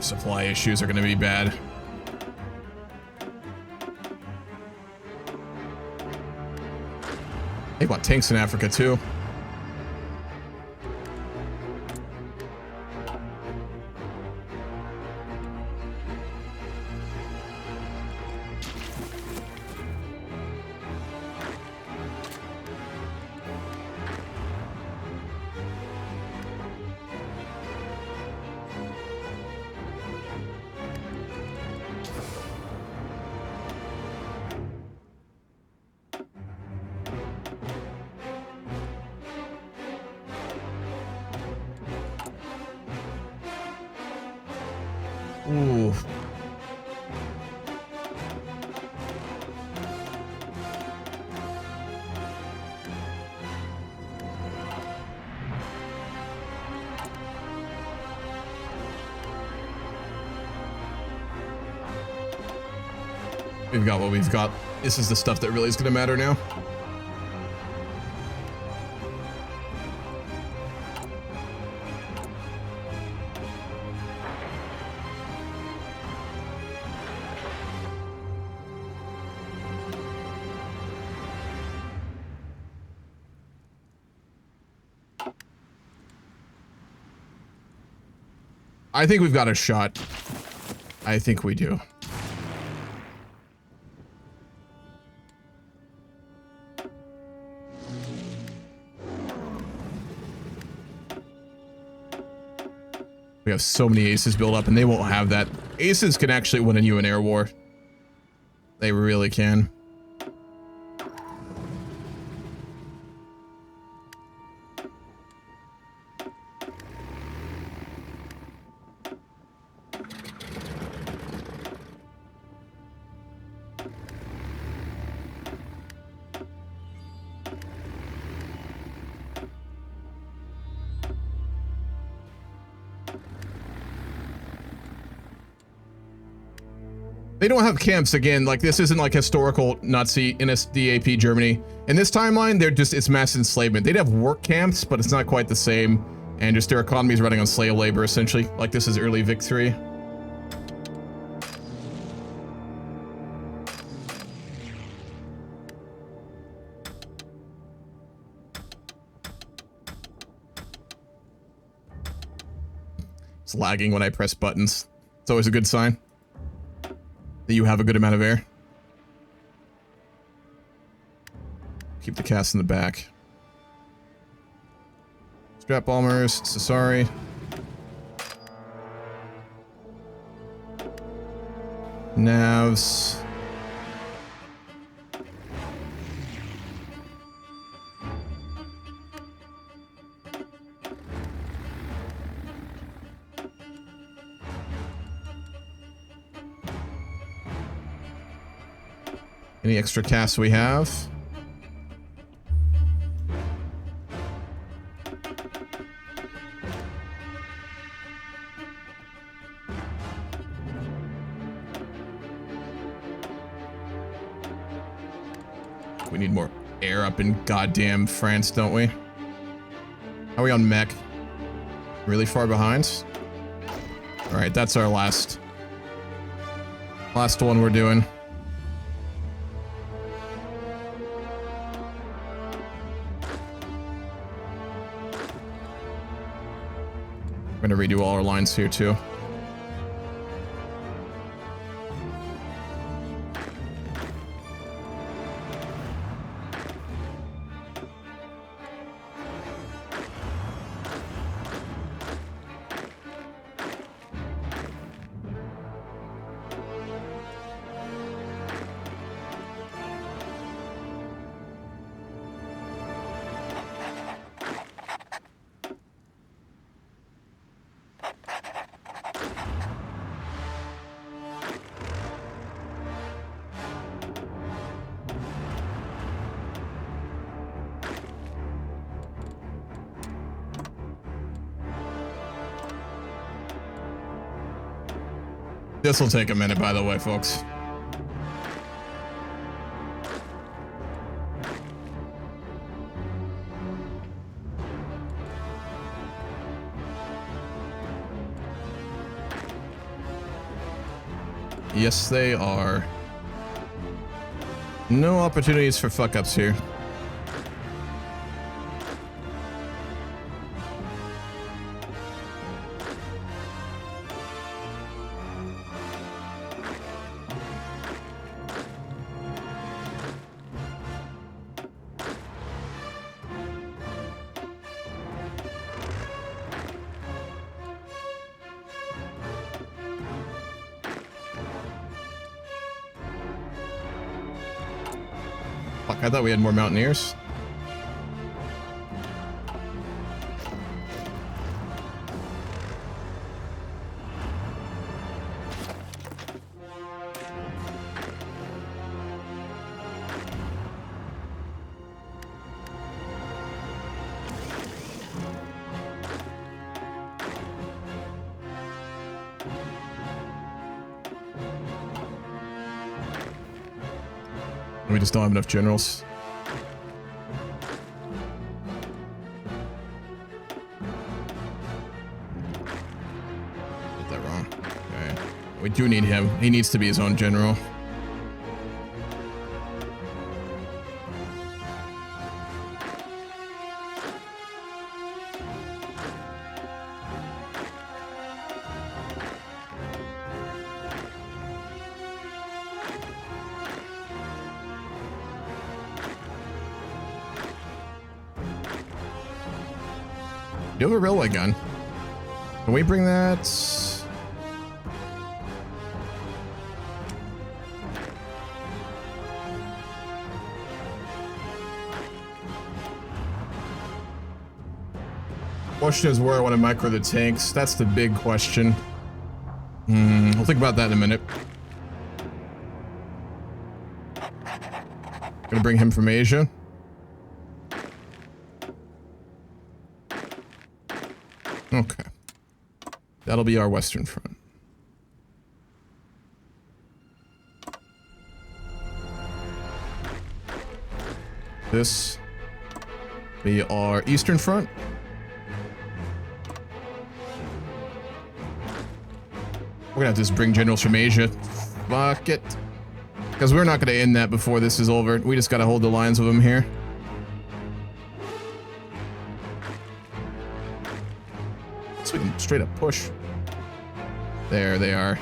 Supply issues are going to be bad. They want tanks in Africa too. Ooh. We've got what we've got. This is the stuff that really is going to matter now. I think we've got a shot. I think we do. We have so many aces built up, and they won't have that. Aces can actually win you an air war. They really can. They don't have camps again. Like, this isn't like historical Nazi NSDAP Germany. In this timeline, it's mass enslavement. They'd have work camps, but it's not quite the same. And just their economy is running on slave labor, essentially. Like, this is early victory. It's lagging when I press buttons. It's always a good sign that you have a good amount of air. Keep the cast in the back. Strap bombers, Sasari. Navs. Any extra casts we have? We need more air up in goddamn France, don't we? How are we on mech? Really far behind? Alright, that's our last one we're doing. We're gonna redo all our lines here too. This will take a minute, by the way, folks. Yes, they are. No opportunities for fuck-ups here. I thought we had more mountaineers. We just don't have enough generals. Did that wrong. Okay. We do need him. He needs to be his own general. You have a railway gun. Can we bring that? Question is where I want to micro the tanks. That's the big question. I'll think about that in a minute. Gonna bring him from Asia. Okay. That'll be our western front. This be our eastern front. We're gonna have to just bring generals from Asia. Fuck it. Because we're not gonna end that before this is over. We just gotta hold the lines with them here. So we can straight up push. There they are.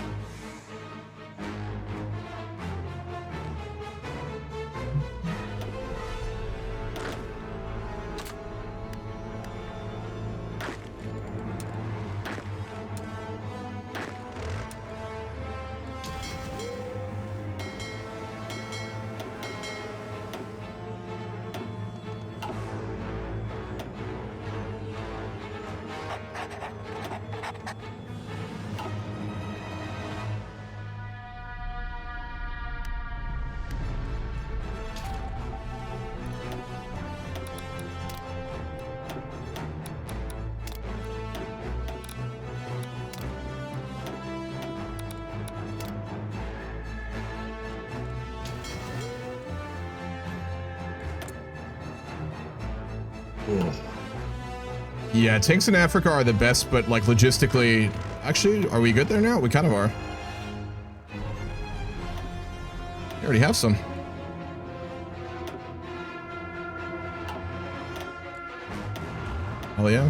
Yeah, tanks in Africa are the best, but like logistically, actually, are we good there now? We kind of are. We already have some. Hell yeah.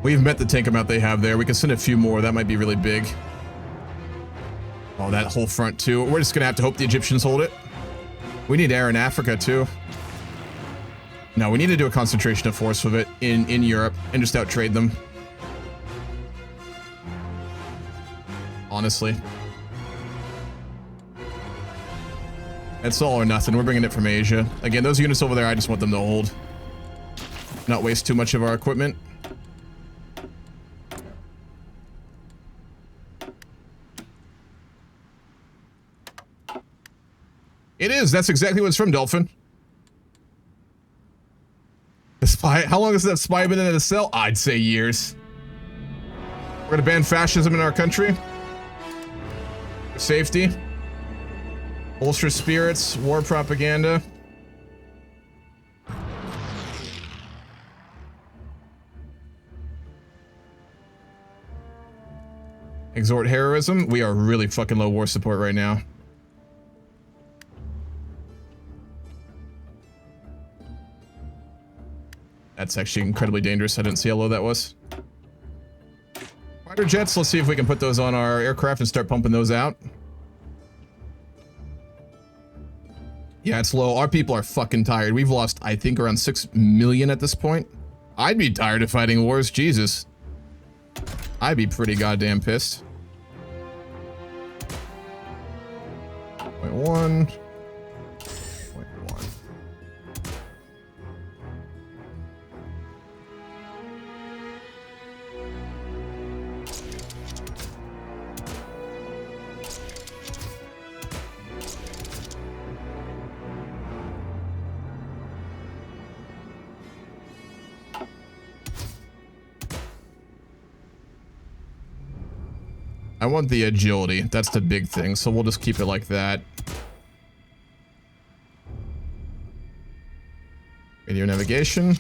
We've met the tank amount they have there. We can send a few more. That might be really big. Oh, that whole front too. We're just gonna have to hope the Egyptians hold it. We need air in Africa too. No, we need to do a concentration of force with it in Europe and just out-trade them. Honestly. It's all or nothing. We're bringing it from Asia. Again, those units over there, I just want them to hold. Not waste too much of our equipment. It is. That's exactly what it's from, Dolphin. The spy. How long has that spy been in a cell? I'd say years. We're gonna ban fascism in our country. Safety. Bolster spirits. War propaganda. Exhort heroism. We are really fucking low war support right now. That's actually incredibly dangerous. I didn't see how low that was. Fighter jets, let's see if we can put those on our aircraft and start pumping those out. Yeah, it's low. Our people are fucking tired. We've lost, I think, around 6 million at this point. I'd be tired of fighting wars. Jesus. I'd be pretty goddamn pissed. 0.1. I want the agility. That's the big thing, so we'll just keep it like that. Radio navigation.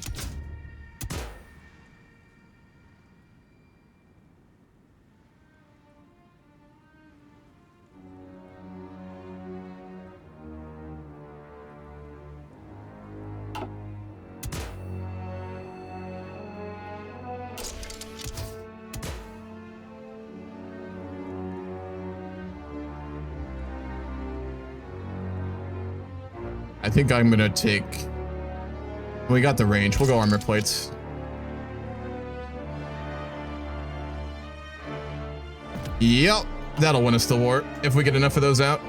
I think I'm gonna take... We got the range. We'll go armor plates. Yep, that'll win us the war if we get enough of those out.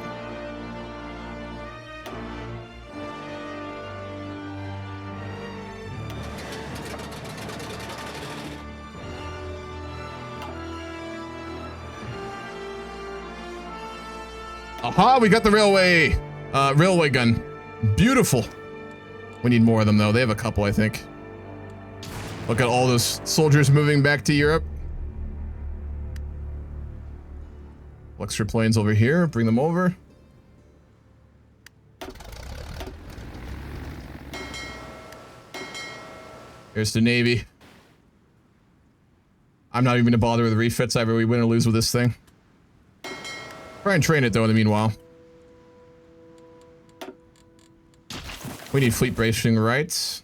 Aha, we got the railway gun. Beautiful. We need more of them though. They have a couple, I think. Look at all those soldiers moving back to Europe. Extra planes over here, bring them over. Here's the Navy. I'm not even gonna bother with refits, either we win or lose with this thing. Try and train it though in the meanwhile. We need fleet bracing rights.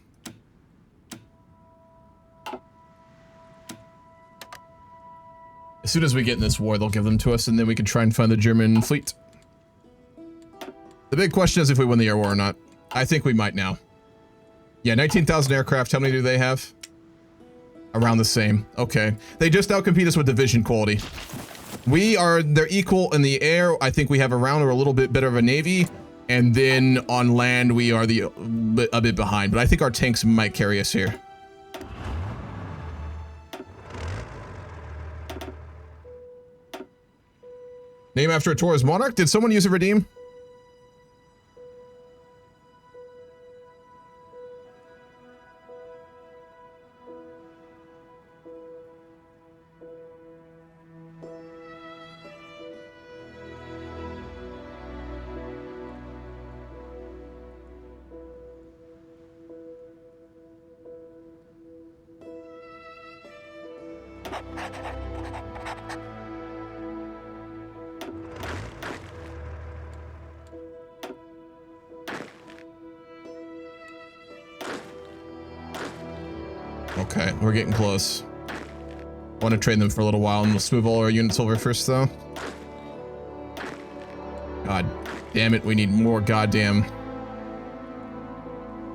As soon as we get in this war, they'll give them to us, and then we can try and find the German fleet. The big question is if we win the air war or not. I think we might now. Yeah, 19,000 aircraft. How many do they have? Around the same. Okay. They just outcompete us with division quality. They're equal in the air. I think we have around or a little bit better of a navy. And then on land, we are a bit behind. But I think our tanks might carry us here. Name after a Torres monarch? Did someone use a redeem? Okay, we're getting close. I want to train them for a little while, and we'll smooth all our units over first, though. God damn it, we need more goddamn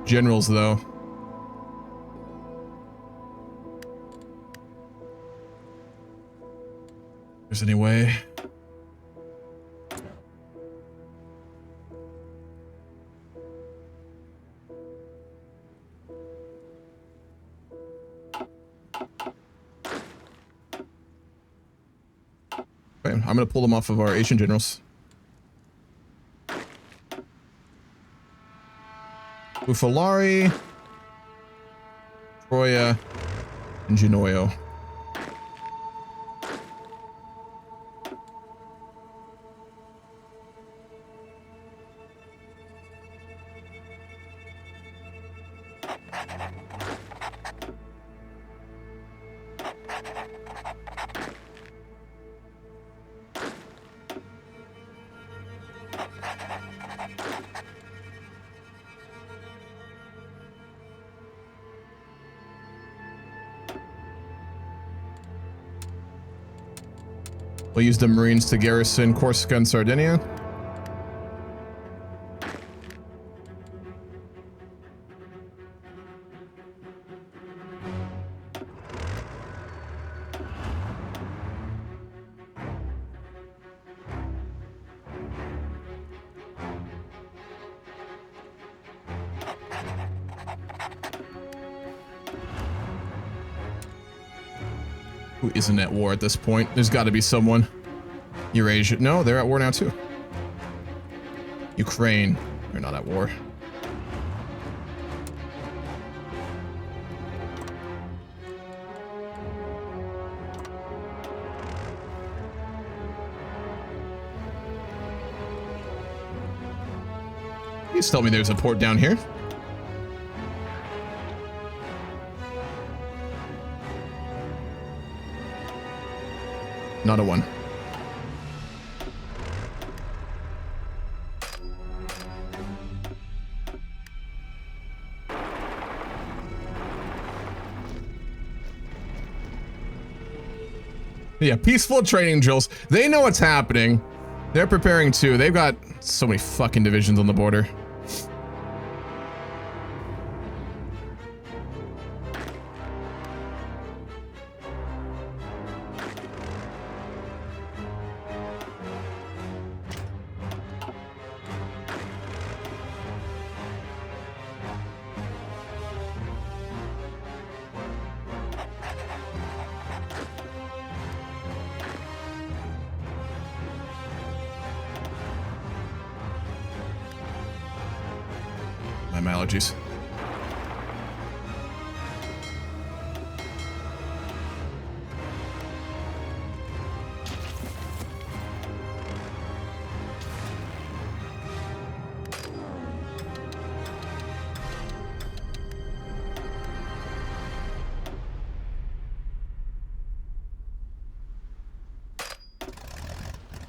generals, though. If there's any way. Okay, I'm gonna pull them off of our Asian generals. Ufalari, Troya, and Genoio. We'll use the Marines to garrison Corsica and Sardinia. Who isn't at war at this point? There's got to be someone. Eurasia. No, they're at war now too. Ukraine. They're not at war. Please tell me there's a port down here. Not a one. Yeah, peaceful training drills. They know what's happening. They're preparing too. They've got so many fucking divisions on the border. my allergies.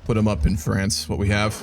Put them up in France, what we have.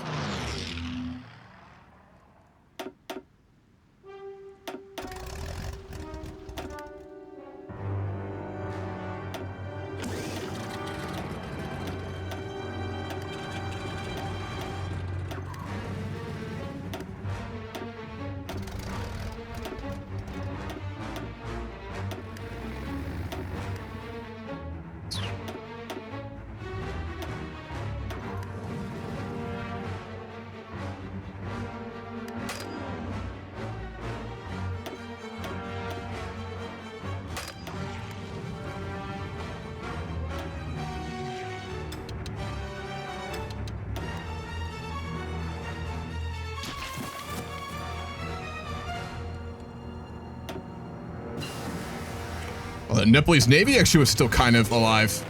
Well, the Nepalese Navy actually was still kind of alive.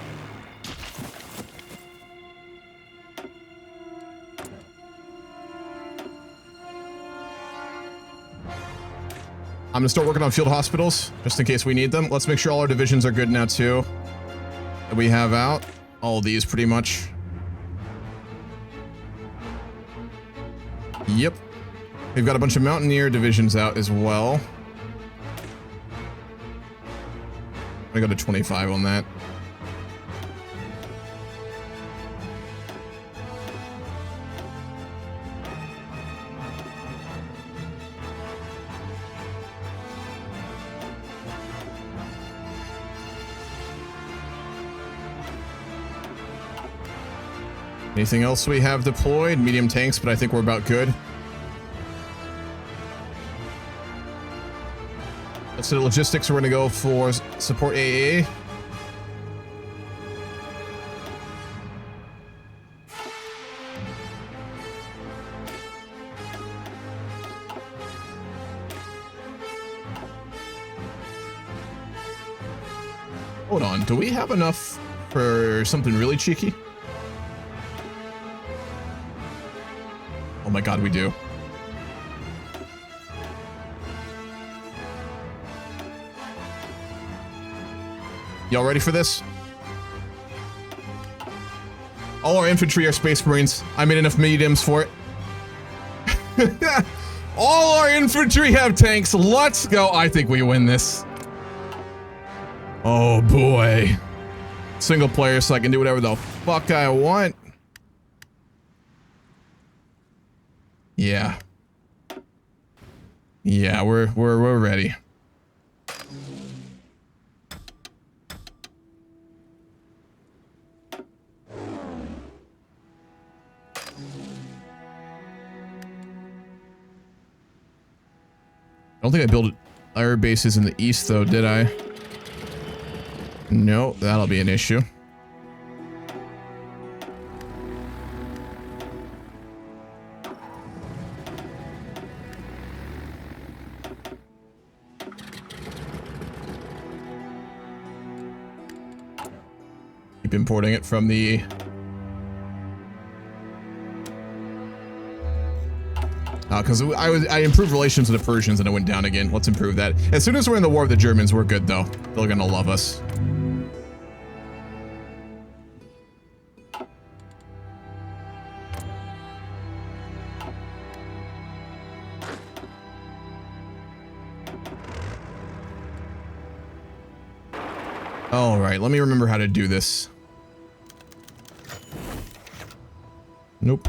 I'm gonna start working on field hospitals, just in case we need them. Let's make sure all our divisions are good now, too. That we have out. All of these, pretty much. Yep. We've got a bunch of Mountaineer divisions out as well. I'm gonna go to 25 on that. Anything else we have deployed? Medium tanks, but I think we're about good. So the logistics, we're going to go for support AA. Hold on, do we have enough for something really cheeky? Oh my god, we do. Y'all ready for this? All our infantry are Space Marines. I made enough mediums for it. All our infantry have tanks. Let's go. I think we win this. Oh boy. Single player, so I can do whatever the fuck I want. Yeah. Yeah, we're ready. I don't think I built air bases in the east, though, did I? No, that'll be an issue. Keep importing it from the... because I improved relations with the Persians and it went down again. Let's improve that. As soon as we're in the war with the Germans, we're good though. They're gonna love us. All right, let me remember how to do this. Nope.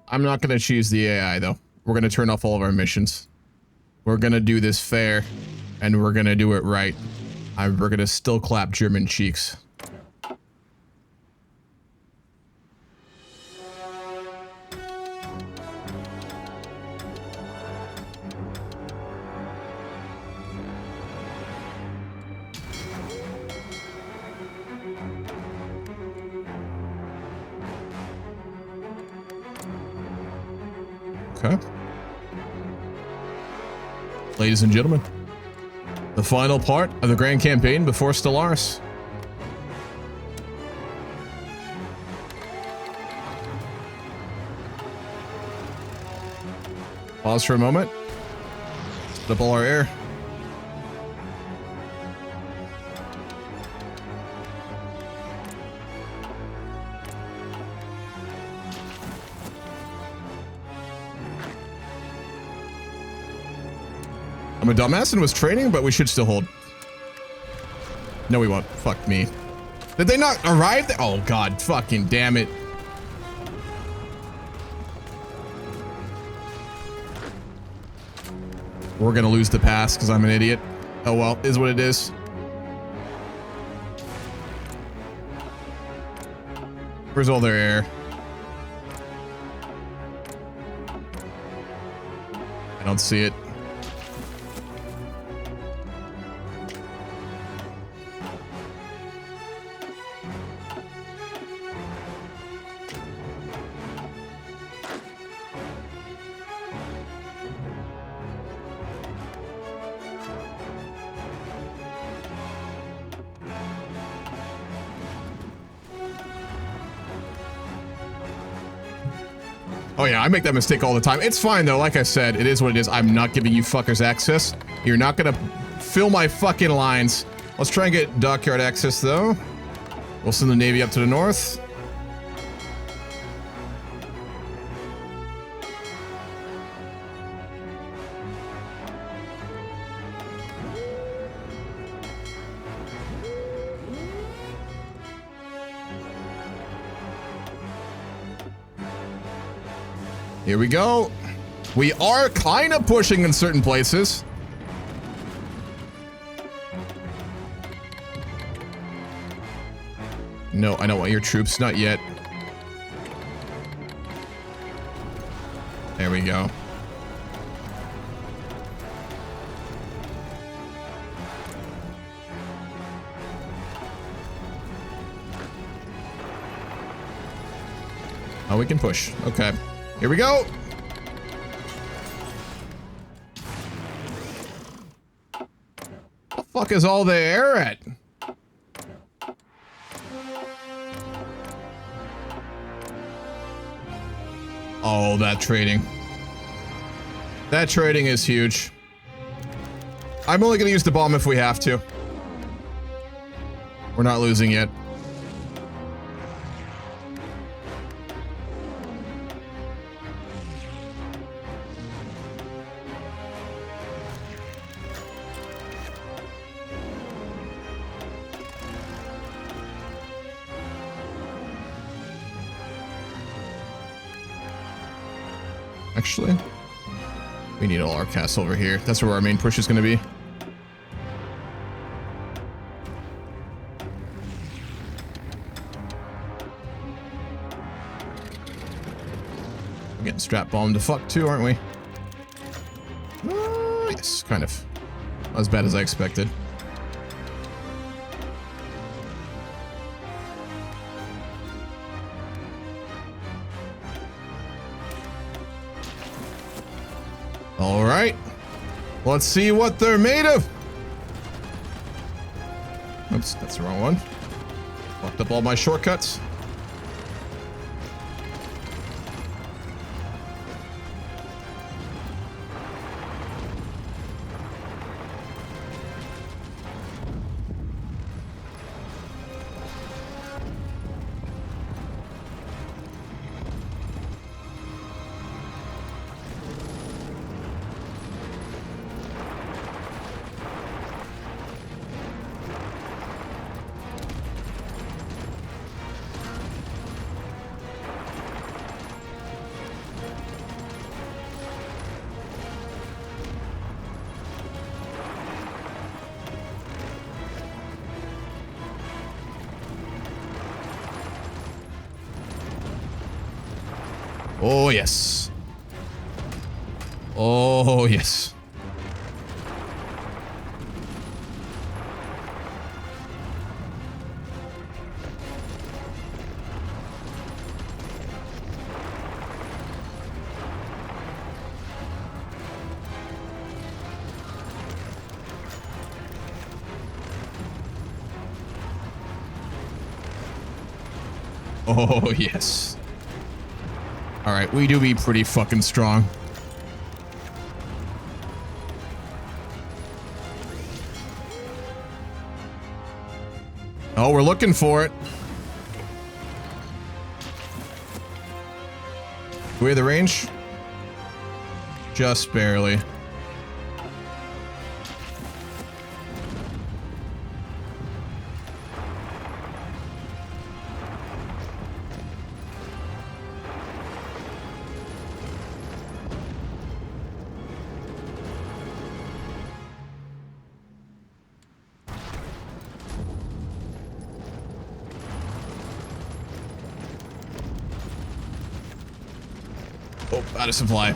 I'm not going to choose the AI, though. We're going to turn off all of our missions. We're going to do this fair, and we're going to do it right. We're going to still clap German cheeks. Okay. Ladies and gentlemen, the final part of the grand campaign before Stellaris. Pause for a moment. Set up all our air. I'm a dumbass and was training, but we should still hold. No, we won't. Fuck me. Did they not arrive there? Oh, God. Fucking damn it. We're gonna lose the pass because I'm an idiot. Oh, well. Is what it is. Where's all their air? I don't see it. Oh yeah, I make that mistake all the time. It's fine though, like I said, it is what it is. I'm not giving you fuckers access. You're not gonna fill my fucking lines. Let's try and get dockyard access though. We'll send the Navy up to the north. Here we go. We are kind of pushing in certain places. No, I don't want your troops. Not yet. There we go. Oh, we can push. Okay. Here we go. The fuck is all the air at? Oh, that trading. That trading is huge. I'm only gonna use the bomb if we have to. We're not losing yet. Actually, we need all our castle over here. That's where our main push is going to be. We're getting strap bombed to fuck too, aren't we? Yes, kind of. Not as bad as I expected. All right, let's see what they're made of. Oops, that's the wrong one. Fucked up all my shortcuts. Oh, yes. Oh, yes. Oh, yes. All right, we do be pretty fucking strong. Oh, we're looking for it. Do we have the range? Just barely. Oh, out of supply.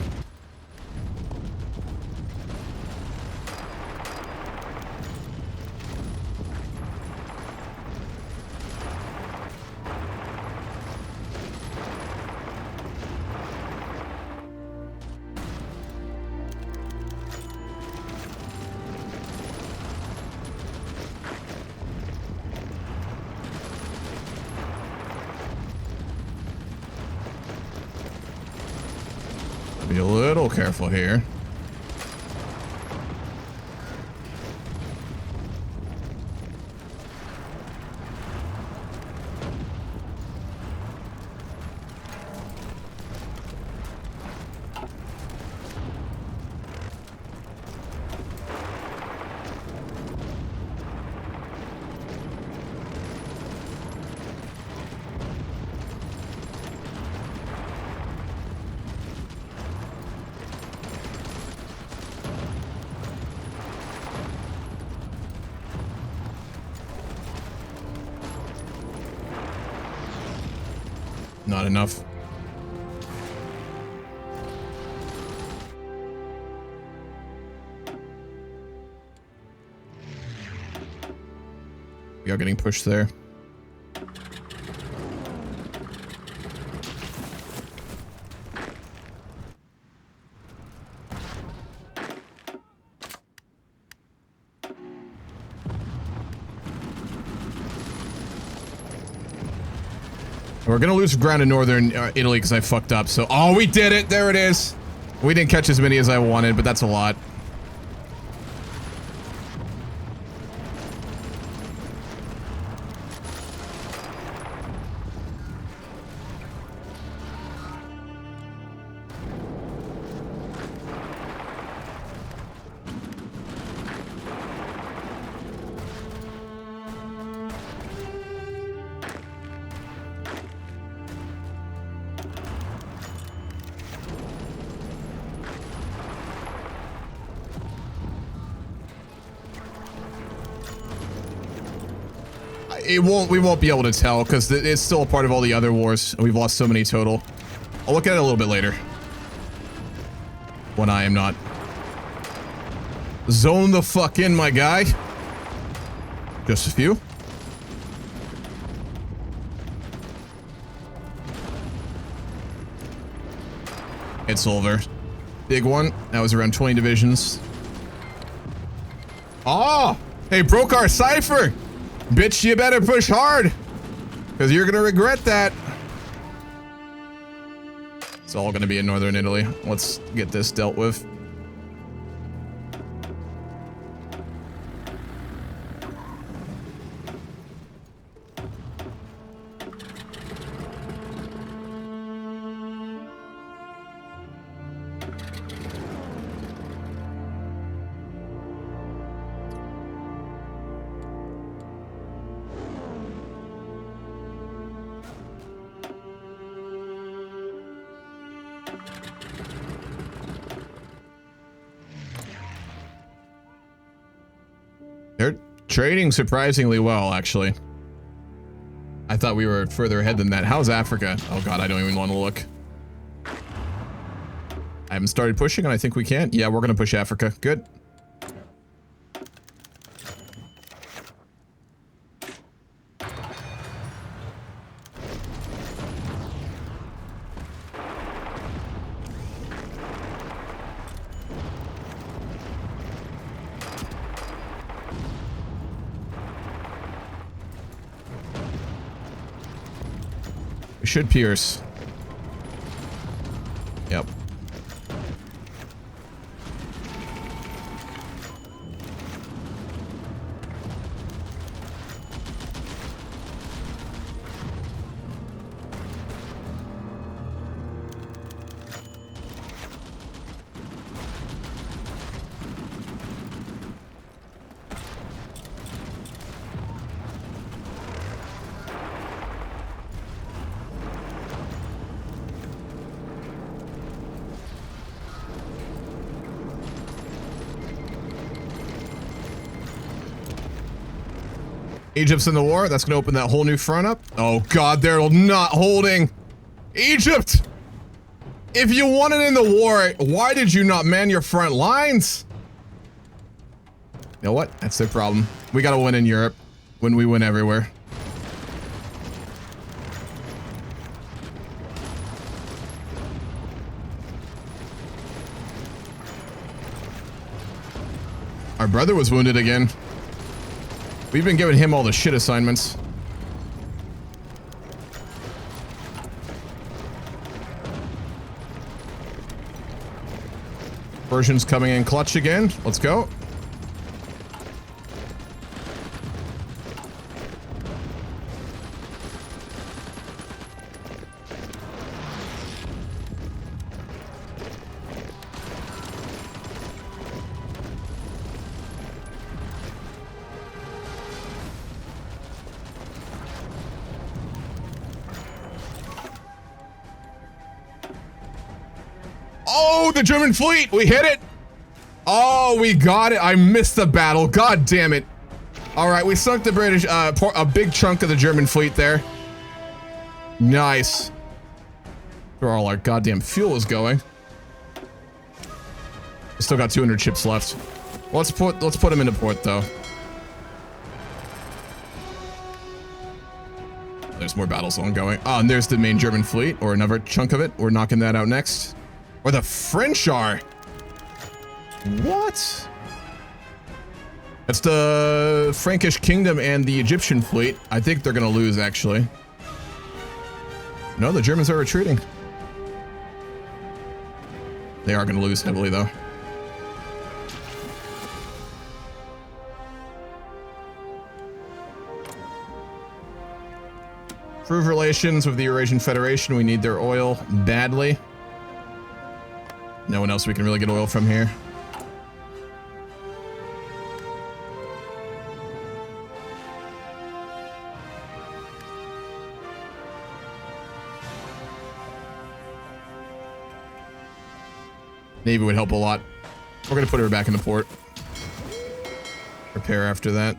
Be a little careful here. Not enough. We are getting pushed there. We're gonna lose ground in northern Italy because I fucked up. So, oh, we did it. There it is. We didn't catch as many as I wanted, but that's a lot. We won't be able to tell because it's still a part of all the other wars. We've lost so many total. I'll look at it a little bit later. When I am not. Zone the fuck in, my guy. Just a few. It's over. Big one. That was around 20 divisions. Oh! Hey, broke our cipher! Bitch, you better push hard, because you're gonna regret that. It's all gonna be in northern Italy. Let's get this dealt with. They're trading surprisingly well, actually. I thought we were further ahead than that. How's Africa? Oh god, I don't even want to look. I haven't started pushing, and I think we can. Yeah, we're gonna push Africa. Good. We should pierce. Yep. Egypt's in the war. That's going to open that whole new front up. Oh, God, they're not holding. Egypt! If you wanted in the war, why did you not man your front lines? You know what? That's their problem. We got to win in Europe when we win everywhere. Our brother was wounded again. We've been giving him all the shit assignments. Persians coming in clutch again. Let's go. Oh, the German fleet! We hit it! Oh, we got it. I missed the battle. God damn it. Alright, we sunk the British, a big chunk of the German fleet there. Nice. Where all our goddamn fuel is going. We still got 200 ships left. Let's put them into port, though. There's more battles ongoing. Oh, and there's the main German fleet, or another chunk of it. We're knocking that out next. Or the French are. What? That's the Frankish kingdom and the Egyptian fleet. I think they're gonna lose, actually. No, the Germans are retreating. They are gonna lose heavily, though. Improve relations with the Eurasian Federation. We need their oil badly. No one else we can really get oil from here. Navy would help a lot. We're gonna put her back in the port. Repair after that.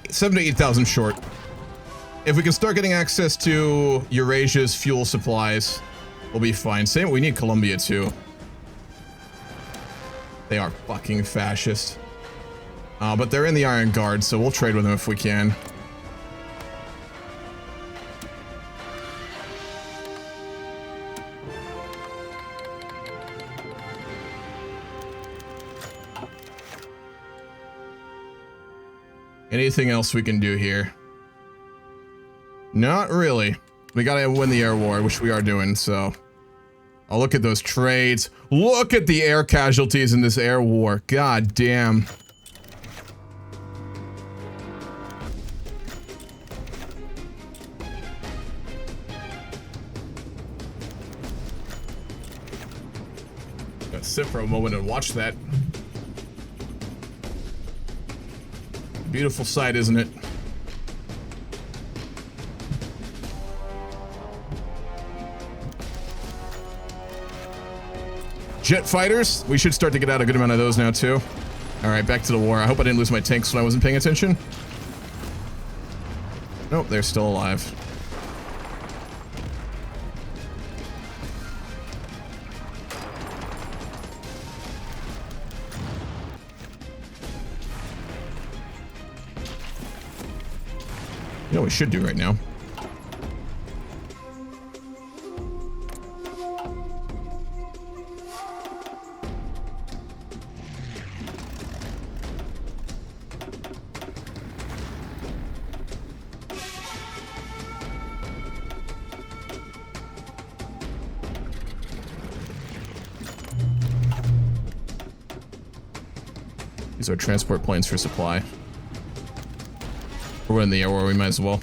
Seven to 8,000 short. If we can start getting access to Eurasia's fuel supplies, we'll be fine. Same, we need Colombia too. They are fucking fascist. But they're in the Iron Guard, so we'll trade with them if we can. Anything else we can do here? Not really. We gotta win the air war, which we are doing, so. Oh, look at those trades. Look at the air casualties in this air war. God damn. Gotta sit for a moment and watch that. Beautiful sight, isn't it? jet fighters. We should start to get out a good amount of those now, too. All right, back to the war. I hope I didn't lose my tanks when I wasn't paying attention. Nope, they're still alive. You know what we should do right now? These are transport planes for supply. We're in the air where we might as well.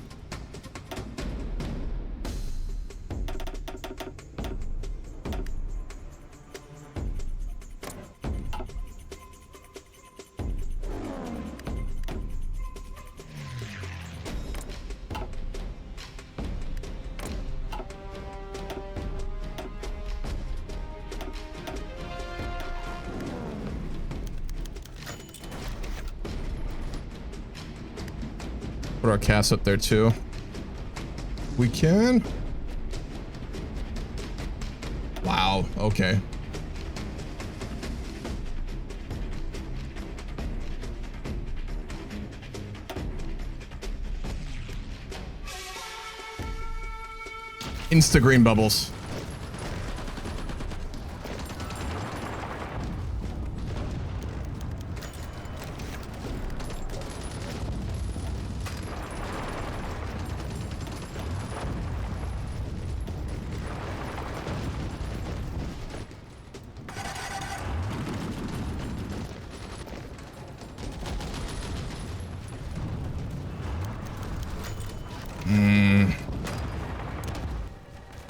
Put our cast up there too. We can. Wow, okay. Insta green bubbles.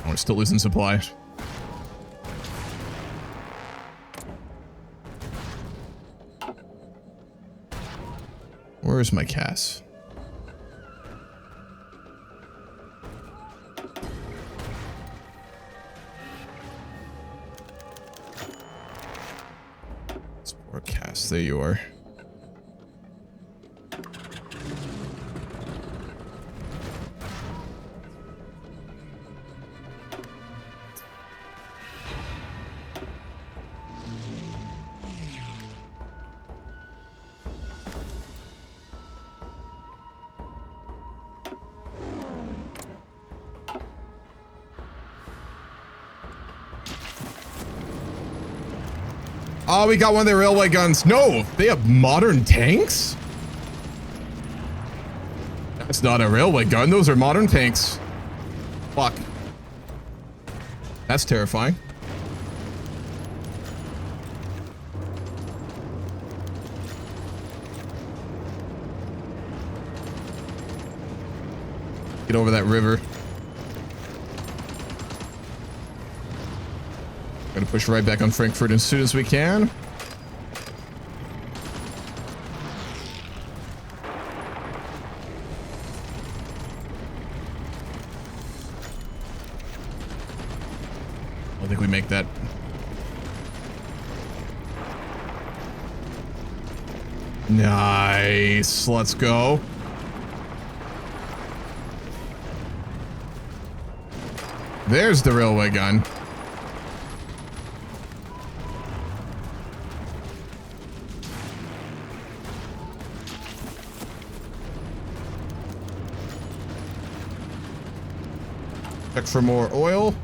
We're still losing supply. Where's my Cass? Support Cass, there you are. Oh, we got one of their railway guns. No, they have modern tanks? That's not a railway gun. Those are modern tanks. Fuck. That's terrifying. Get over that river. Gonna push right back on Frankfurt as soon as we can. I think we make that. Nice. Let's go. There's the railway gun. Check for more oil.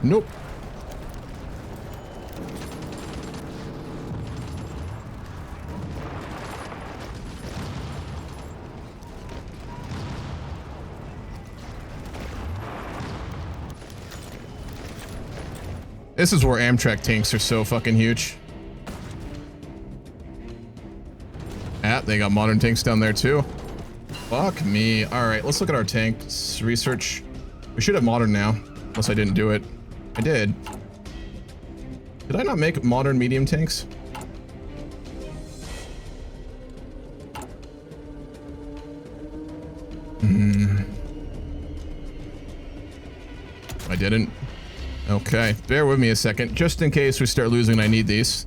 Nope. This is where Amtrak tanks are so fucking huge. Ah, they got modern tanks down there too. Fuck me. Alright, let's look at our tanks. Research. We should have modern now. Unless I didn't do it. I did. Did I not make modern medium tanks? didn't. Okay, bear with me a second, just in case we start losing and I need these.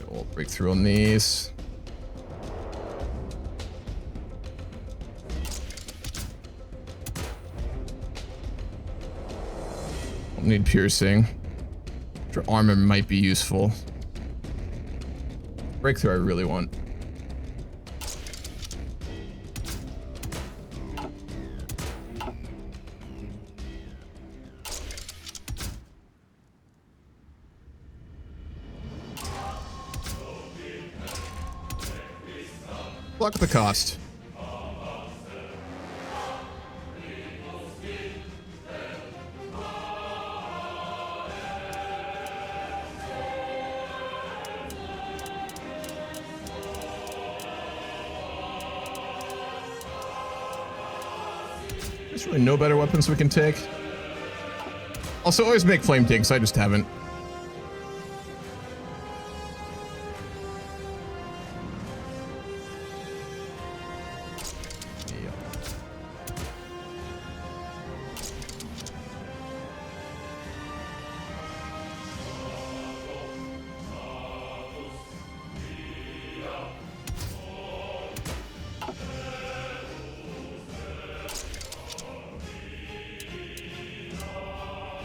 We'll break through on these. Don't need piercing. Armor might be useful. Breakthrough I really want. Block the cost. There's really no better weapons we can take. Also, always make flame tanks, I just haven't.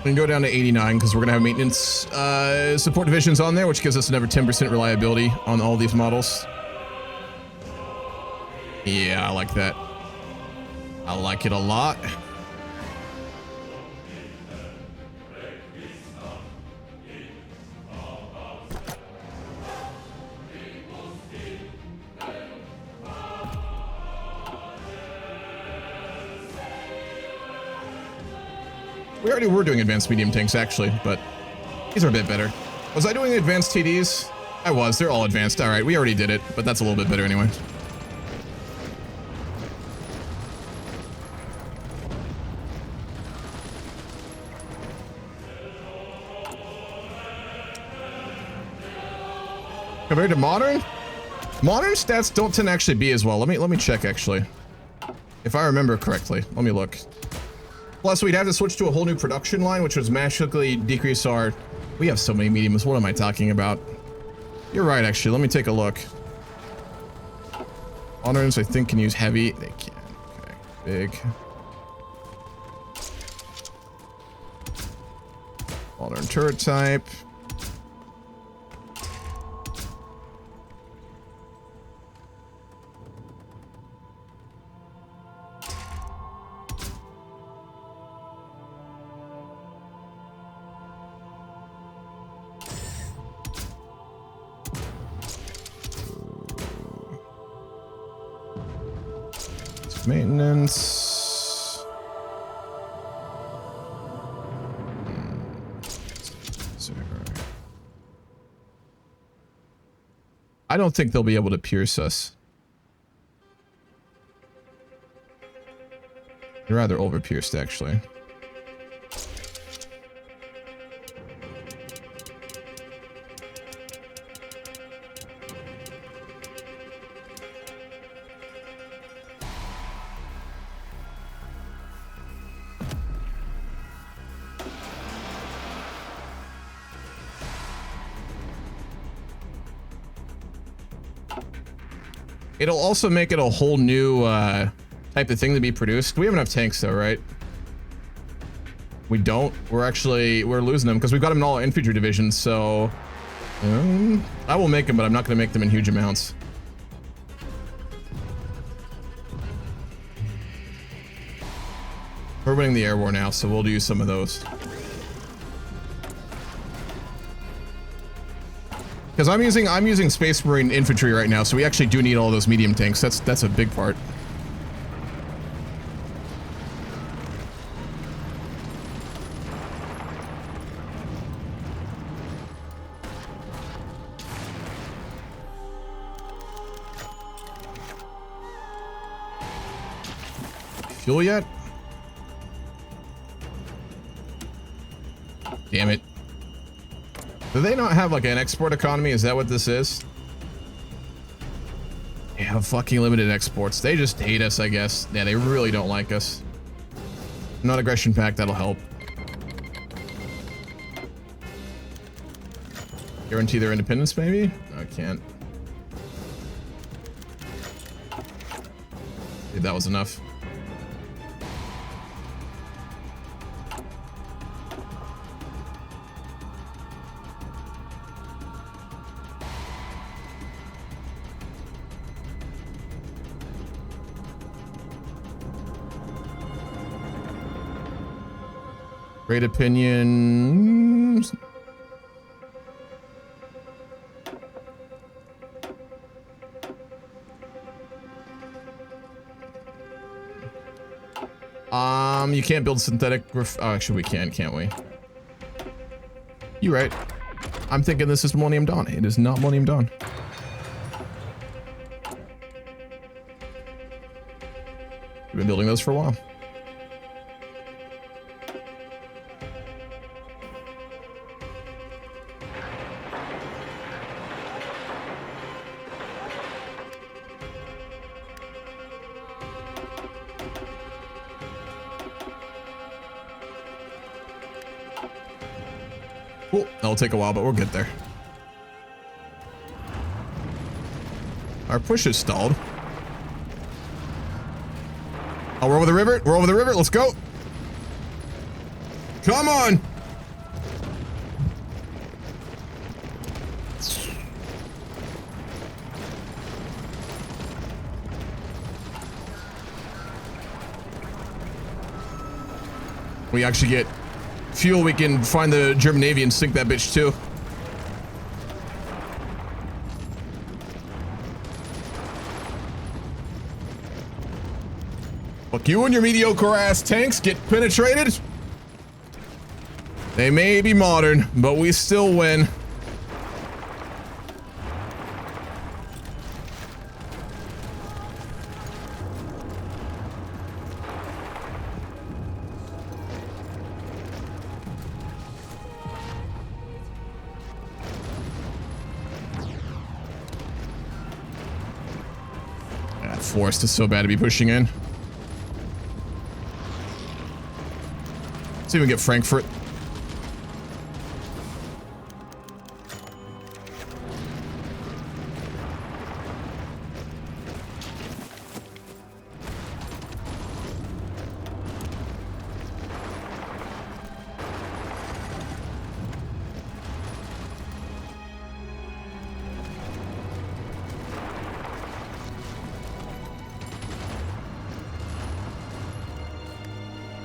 We can go down to 89 because we're going to have maintenance support divisions on there, which gives us another 10% reliability on all these models. Yeah, I like that. I like it a lot. We already were doing advanced medium tanks, actually, but these are a bit better. Was I doing advanced TDs? I was. They're all advanced. All right, we already did it, but that's a little bit better anyway. Compared to modern? Modern stats don't tend to actually be as well. Let me check, actually. If I remember correctly. Let me look. Plus, we'd have to switch to a whole new production line, which would magically decrease our... We have so many mediums. What am I talking about? You're right, actually. Let me take a look. Moderns, I think, can use heavy. They can. Okay. Big. Modern turret type. Maintenance. I don't think they'll be able to pierce us. They're rather over-pierced, actually. It'll also make it a whole new type of thing to be produced. We have enough tanks though, right? We don't. We're losing them because we've got them in all infantry divisions. So I will make them, but I'm not going to make them in huge amounts. We're winning the air war now, so we'll do some of those. Because I'm using Space Marine infantry right now, so we actually do need all those medium tanks. That's a big part. Fuel yet? Damn it. Do they not have like an export economy? Is that what this is? They have fucking limited exports. They just hate us, I guess. Yeah, they really don't like us. Non-aggression pact, that'll help. Guarantee their independence, maybe? No, I can't. Dude, that was enough. Great opinions. You can't build synthetic oh, actually we can, can't we? You're right. I'm thinking this is Millennium Dawn. It is not Millennium Dawn. We've been building those for a while. Cool. That'll take a while, but we'll get there. Our push is stalled. Oh, we're over the river. We're over the river. Let's go. Come on. We actually get fuel. We can find the German Navy and sink that bitch too. Fuck you and your mediocre ass tanks. Get penetrated. They may be modern, but we still win. Forest is so bad to be pushing in. Let's even get Frankfurt.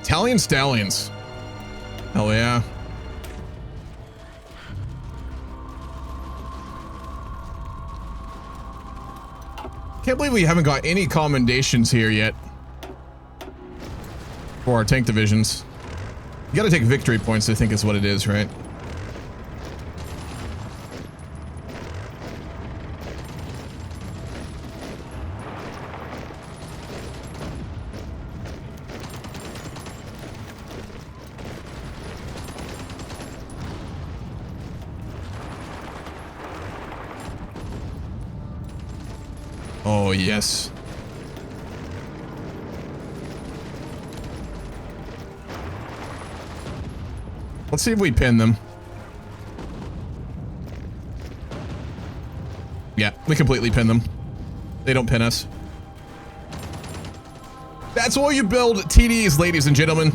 Italian stallions. Hell yeah. Can't believe we haven't got any commendations here yet for our tank divisions. You gotta take victory points, I think is what it is, right? Oh, yes. Let's see if we pin them. Yeah, we completely pin them. They don't pin us. That's why you build TDs, ladies and gentlemen.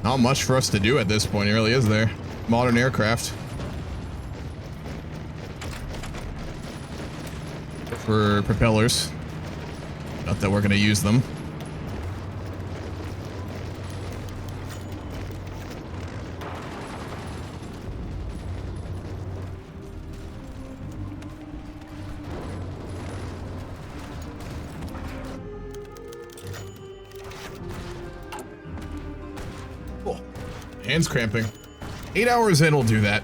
Not much for us to do at this point, it really is there. Modern aircraft. For propellers. Not that we're gonna use them. Hands cramping. 8 hours in will do that.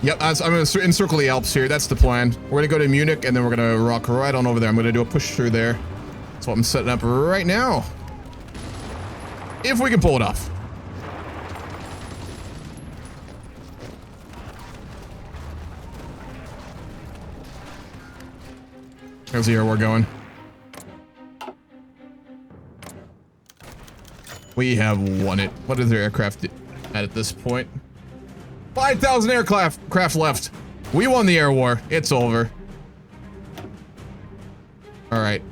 Yep, I'm going to encircle the Alps here. That's the plan. We're going to go to Munich, and then we're going to rock right on over there. I'm going to do a push through there. That's what I'm setting up right now. If we can pull it off. How's the air war going? We have won it. What is their aircraft at this point? 5,000 aircraft left. We won the air war. It's over. All right.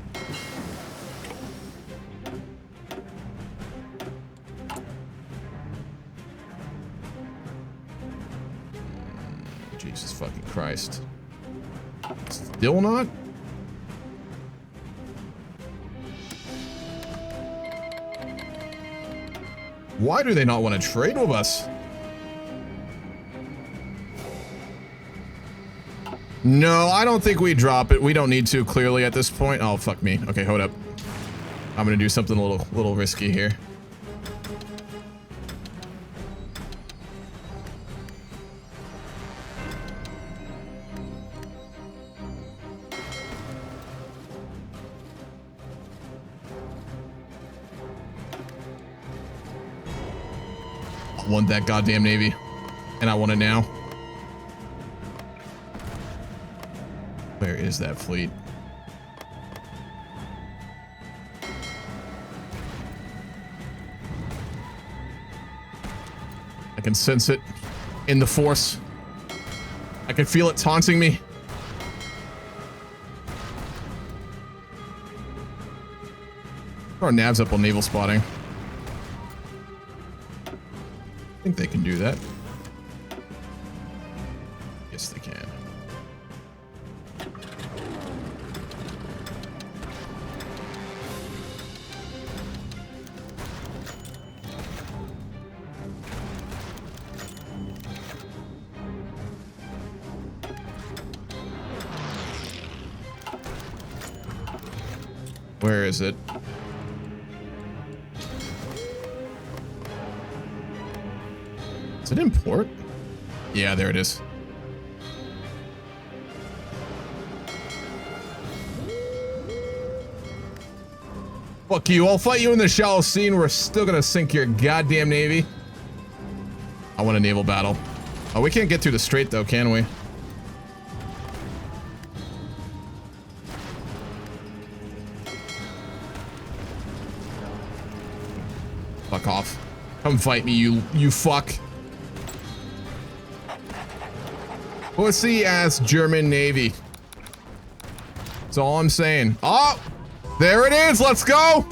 Jesus fucking Christ. Still not? Why do they not want to trade with us? No, I don't think we drop it. We don't need to, clearly, at this point. Oh, fuck me. Okay, hold up. I'm gonna do something a little risky here. I want that goddamn Navy. And I want it now. Where is that fleet? I can sense it in the force. I can feel it taunting me. Throw our navs up on naval spotting. I think they can do that. Yes, they can. Where is it? Is it in port? Yeah, there it is. Fuck you, I'll fight you in the shallow sea and we're still gonna sink your goddamn navy. I want a naval battle. Oh, we can't get through the strait though, can we? Fuck off. Come fight me, you fuck. Pussy-ass German Navy. That's all I'm saying. Oh! There it is! Let's go!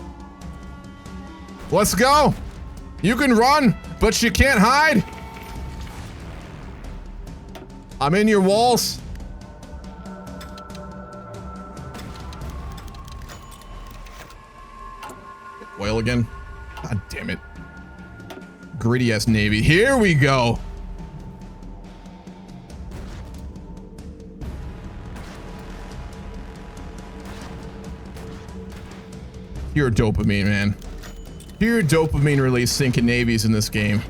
Let's go! You can run, but you can't hide! I'm in your walls. Oil again? God damn it. Greedy-ass Navy. Here we go! Pure dopamine, man. Pure dopamine release sinking navies in this game.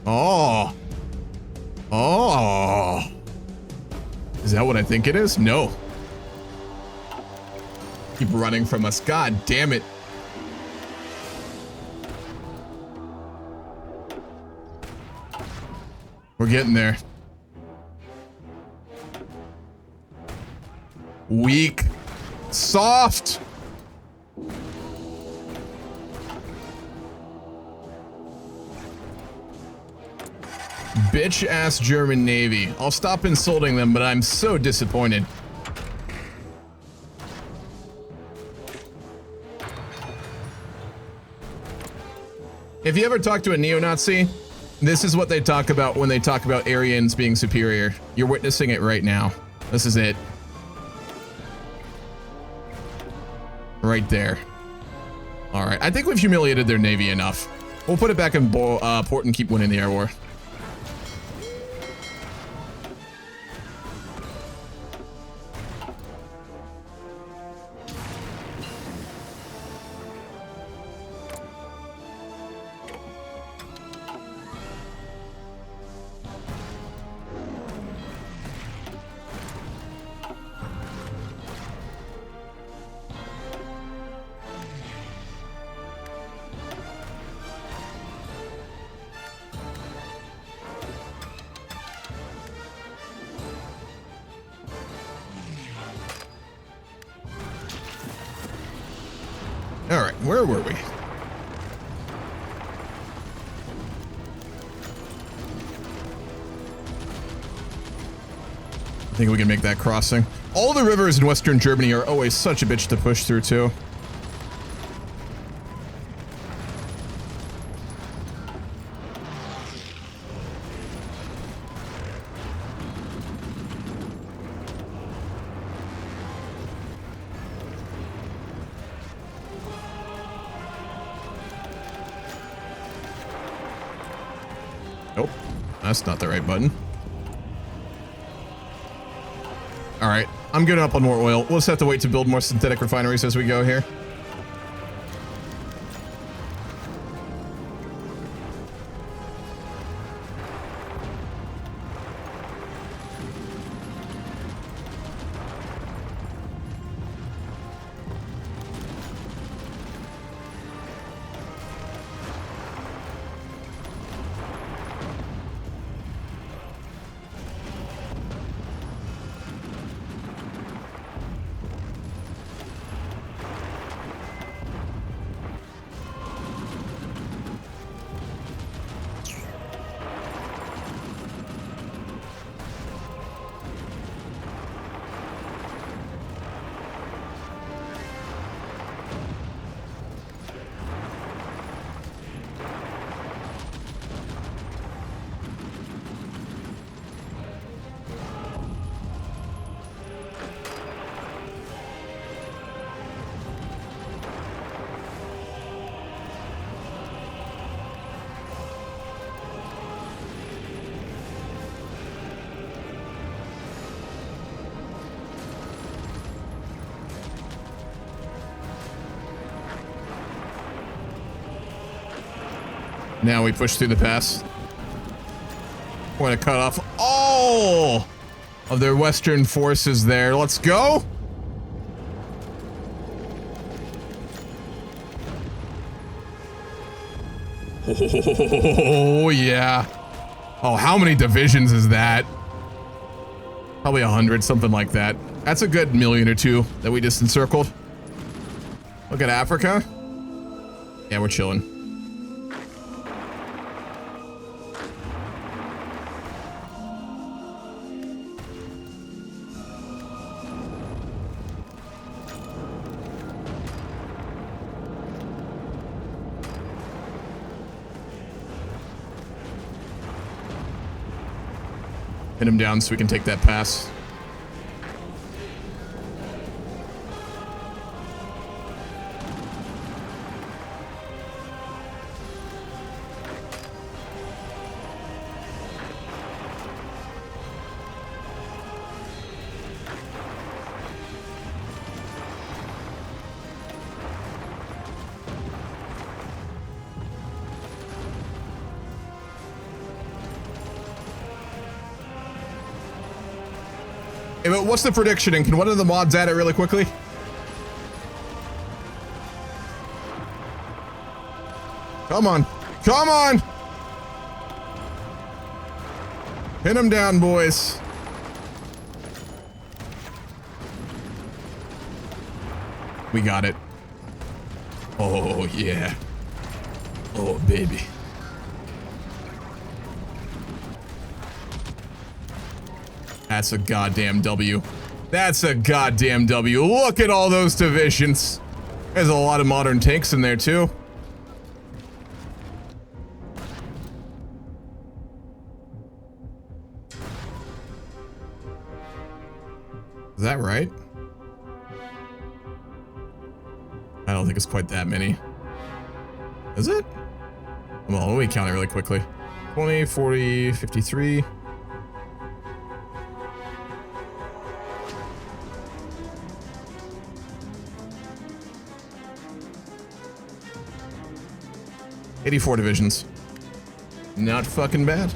Oh. Oh. Is that what I think it is? No. Keep running from us. God damn it. We're getting there. Weak. Soft. Bitch-ass German Navy. I'll stop insulting them, but I'm so disappointed. If you ever talk to a neo-Nazi, this is what they talk about when they talk about Aryans being superior. You're witnessing it right now. This is it. Right there. All right, I think we've humiliated their Navy enough. We'll put it back in port and keep winning the air war. Where were we? I think we can make that crossing. All the rivers in Western Germany are always such a bitch to push through, too. Nope, that's not the right button. All right, I'm getting up on more oil. We'll just have to wait to build more synthetic refineries as we go here. Now we push through the pass. We're gonna cut off all of their Western forces there. Let's go. Oh, yeah. Oh, how many divisions is that? Probably 100, something like that. That's a good million or two that we just encircled. Look at Africa. Yeah, we're chilling. Hit him down so we can take that pass. Hey, but what's the prediction? And can one of the mods add it really quickly? Come on. Come on! Pin him down, boys. We got it. Oh, yeah. Oh, baby. That's a goddamn W. That's a goddamn W. Look at all those divisions. There's a lot of modern tanks in there, too. Is that right? I don't think it's quite that many. Is it? Well, let me count it really quickly. 20, 40, 53. $84 divisions. Not fucking bad.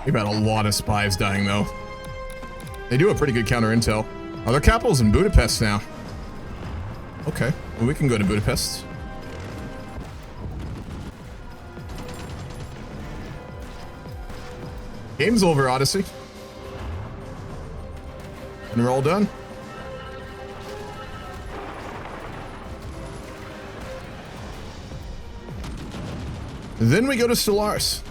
We've had a lot of spies dying, though. They do a pretty good counter intel. Oh, their capital's in Budapest now. Okay, well, we can go to Budapest. Game's over, Odyssey. And we're all done. Then we go to Stellaris.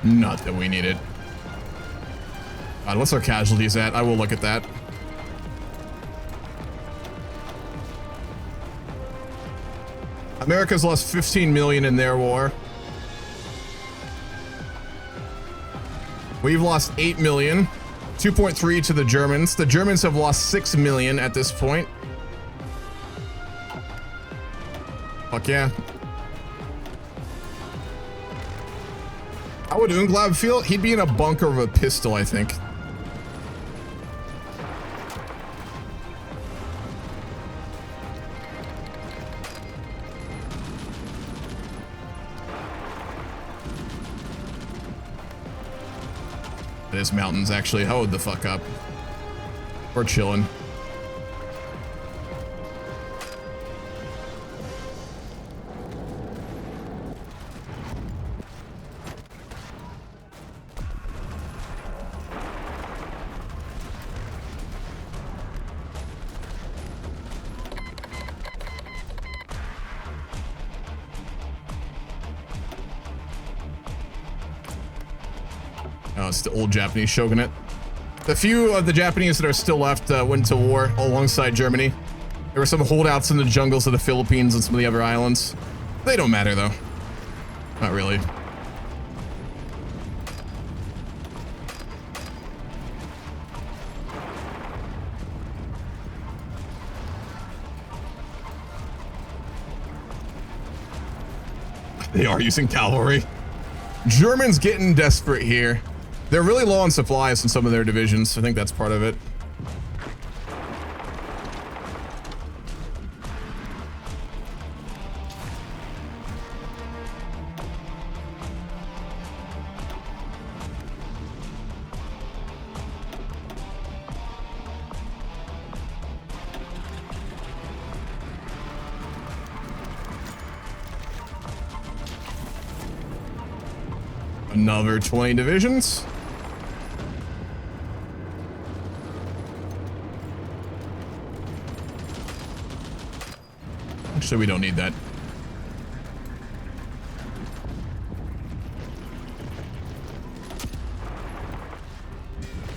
Not that we need it. God, what's our casualties at? I will look at that. America's lost 15 million in their war. We've lost 8 million. 2.3 to the Germans. The Germans have lost 6 million at this point. Fuck yeah. How would Unglab feel? He'd be in a bunker with a pistol, I think. It is mountains, actually. Hold the fuck up. We're chilling. Oh, it's the old Japanese shogunate. The few of the Japanese that are still left went to war alongside Germany. There were some holdouts in the jungles of the Philippines and some of the other islands. They don't matter, though. Not really. They are using cavalry. Germans getting desperate here. They're really low on supplies in some of their divisions. I think that's part of it. Another 20 divisions. Actually, we don't need that.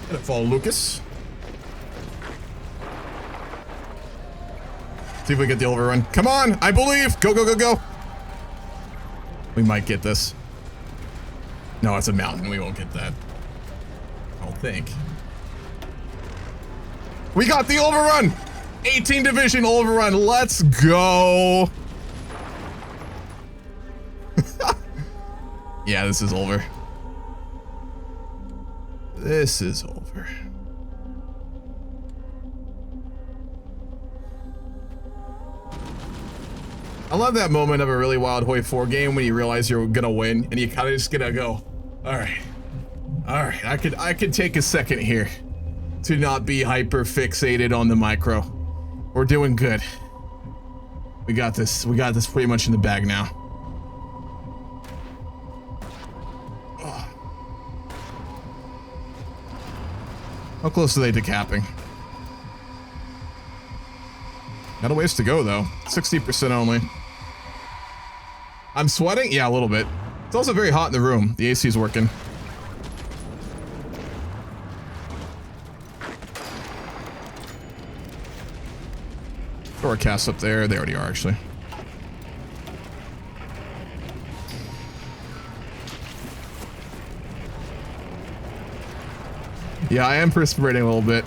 Gonna follow Lucas. See if we get the overrun. Come on, I believe. Go, go, go, go. We might get this. No, it's a mountain. We won't get that. I don't think. We got the overrun! 18 division overrun. Let's go. Yeah, this is over. This is over. I love that moment of a really wild HOI4 game when you realize you're gonna win and you kind of just gonna go, all right, I could take a second here to not be hyper fixated on the micro. We're doing good. We got this pretty much in the bag now. Oh. How close are they to capping? Got a ways to go though. 60% only. I'm sweating? Yeah, a little bit. It's also very hot in the room. The AC is working. Throw our casts up there. They already are, actually. Yeah, I am perspiring a little bit.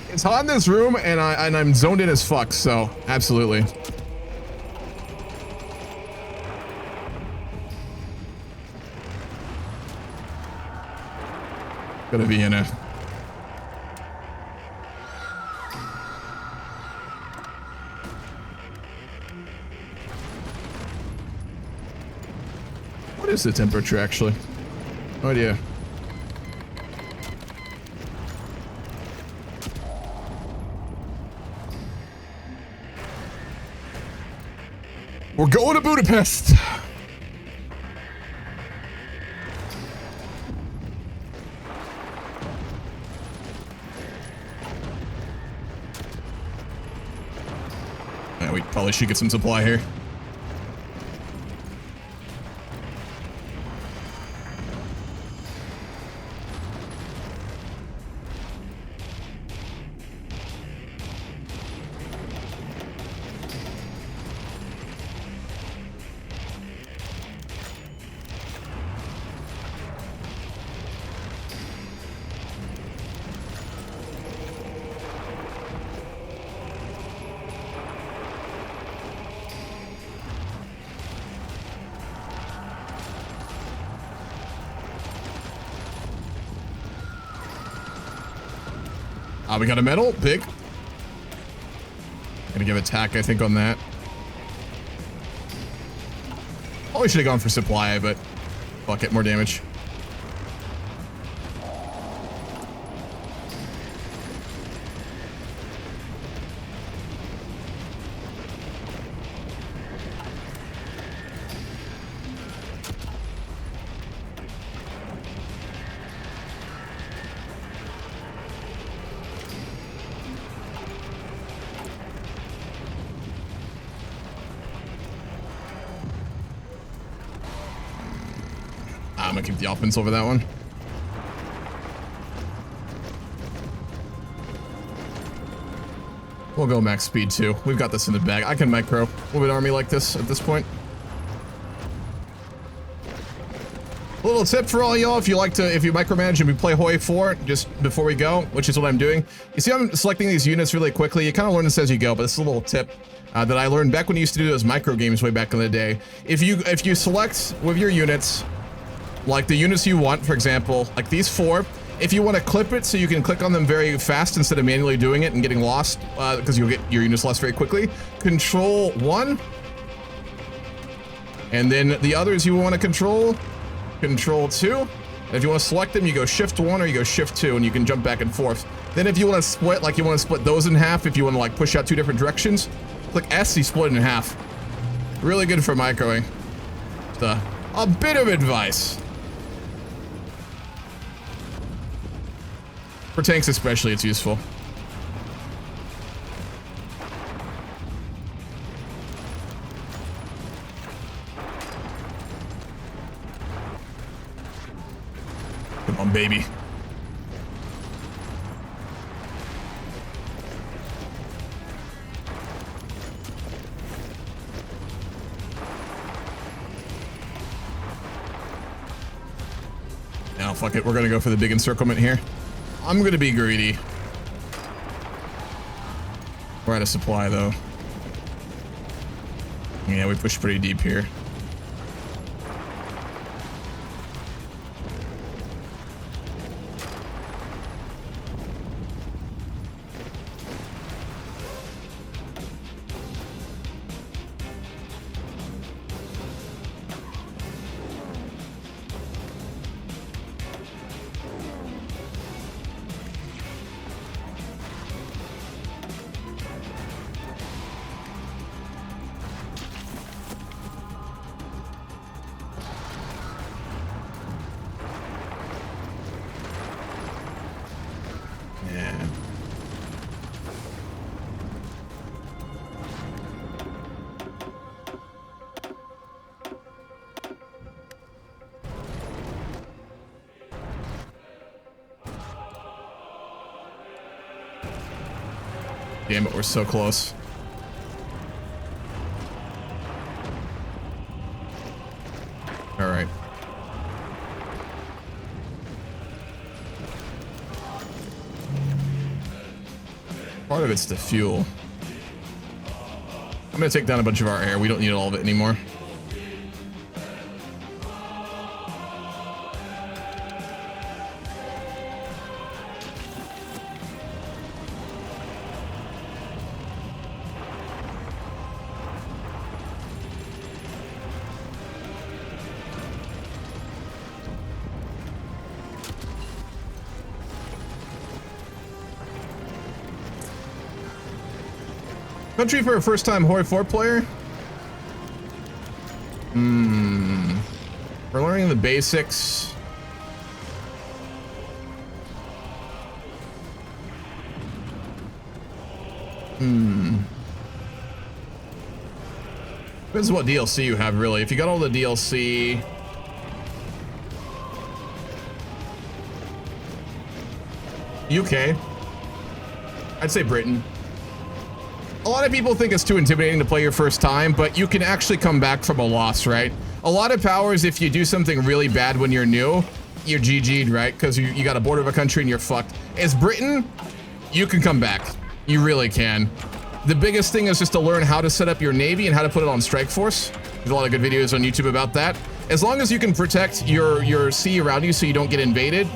It's hot in this room, and I'm zoned in as fuck, so absolutely. Gonna be in a... What is the temperature, actually? No idea. We're going to Budapest! Yeah, we probably should get some supply here. We got a medal, big. Gonna give attack, I think, on that. Probably should have gone for supply, but fuck it, more damage. I'm gonna keep the offense over that one. We'll go max speed too. We've got this in the bag. I can micro with an army like this at this point. A little tip for all y'all, if you micromanage and we play HOI4 just before we go, which is what I'm doing. You see I'm selecting these units really quickly. You kind of learn this as you go, but this is a little tip that I learned back when you used to do those micro games way back in the day. If you select with your units, like the units you want, for example, like these 4, if you want to clip it so you can click on them very fast instead of manually doing it and getting lost, because you'll get your units lost very quickly, control 1. And then the others you want to control 2. And if you want to select them, you go shift 1 or you go shift 2 and you can jump back and forth. Then if you want to split, like you want to split those in half, if you want to like push out 2 different directions, click S, you split it in half. Really good for microing. Just a bit of advice. For tanks especially, it's useful. Come on, baby. Now, fuck it. We're gonna go for the big encirclement here. I'm gonna be greedy. We're out of supply though. Yeah, we pushed pretty deep here. Damn it, we're so close. All right. Part of it's the fuel. I'm gonna take down a bunch of our air. We don't need all of it anymore. Country for a first-time HOI4 player? We're learning the basics. Depends what DLC you have, really. If you got all the DLC... UK. I'd say Britain. A lot of people think it's too intimidating to play your first time, but you can actually come back from a loss, right? A lot of powers, if you do something really bad when you're new, you're GG'd, right? Because you got a border of a country and you're fucked. As Britain, you can come back. You really can. The biggest thing is just to learn how to set up your navy and how to put it on strike force. There's a lot of good videos on YouTube about that. As long as you can protect your sea around you so you don't get invaded,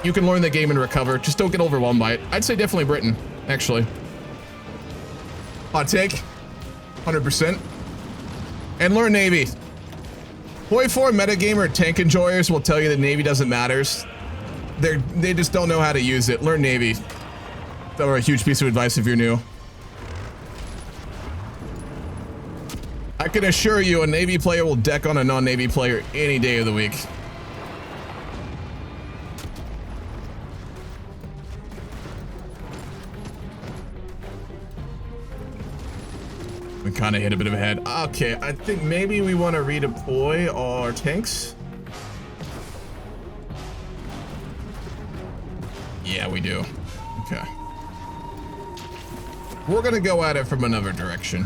you can learn the game and recover. Just don't get overwhelmed by it. I'd say definitely Britain, actually. Hot take, 100%. And learn Navy. HOI4 metagamer tank enjoyers will tell you that Navy doesn't matter. They just don't know how to use it. Learn Navy. That were a huge piece of advice if you're new. I can assure you a Navy player will deck on a non-Navy player any day of the week. We kind of hit a bit of a head. Okay, I think maybe we want to redeploy our tanks. Yeah, we do. Okay. We're gonna go at it from another direction.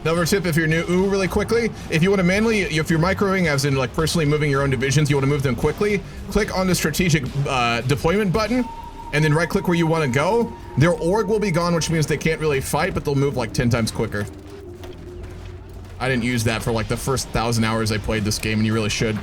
Another tip if you're new, really quickly, if you want to manually, if you're microing, as in like personally moving your own divisions, you want to move them quickly, click on the strategic deployment button, and then right click where you want to go. Their org will be gone, which means they can't really fight, but they'll move like 10 times quicker. I didn't use that for like the first 1,000 hours I played this game, and you really should.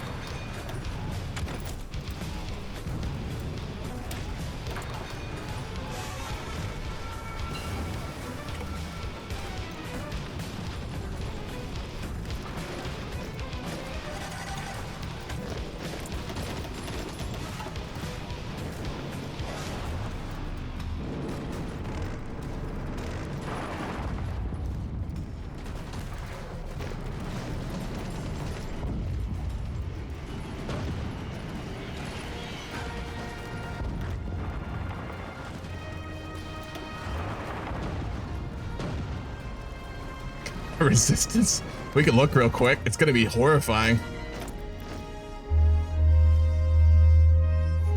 Resistance. We can look real quick. It's gonna be horrifying.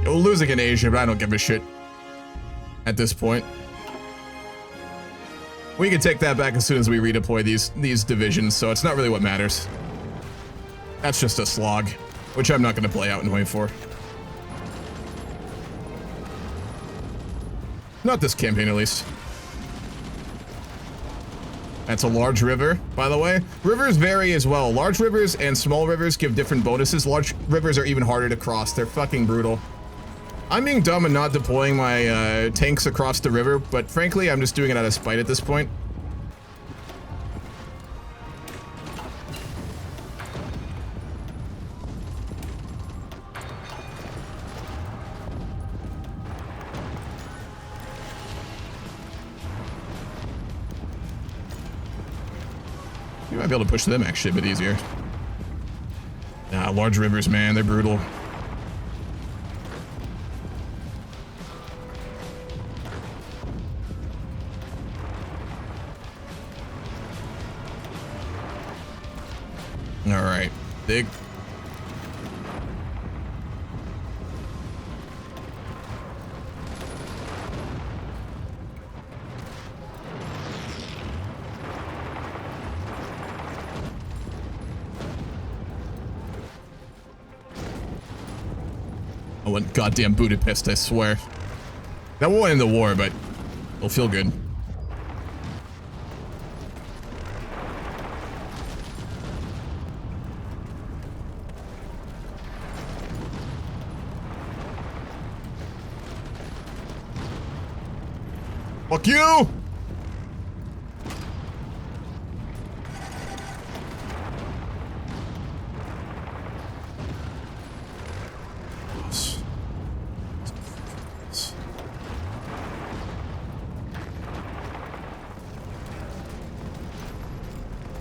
We'll lose again Asia, but I don't give a shit at this point. We can take that back as soon as we redeploy these divisions, so it's not really what matters. That's just a slog, which I'm not gonna play out in HOI4. Not this campaign, at least. That's a large river, by the way. Rivers vary as well. Large rivers and small rivers give different bonuses. Large rivers are even harder to cross. They're fucking brutal. I'm being dumb and not deploying my tanks across the river, but frankly, I'm just doing it out of spite at this point. You might be able to push them actually a bit easier. Nah, large rivers, man, they're brutal. All right, dig. I went goddamn Budapest, I swear. That won't end the war, but it'll feel good. Fuck you!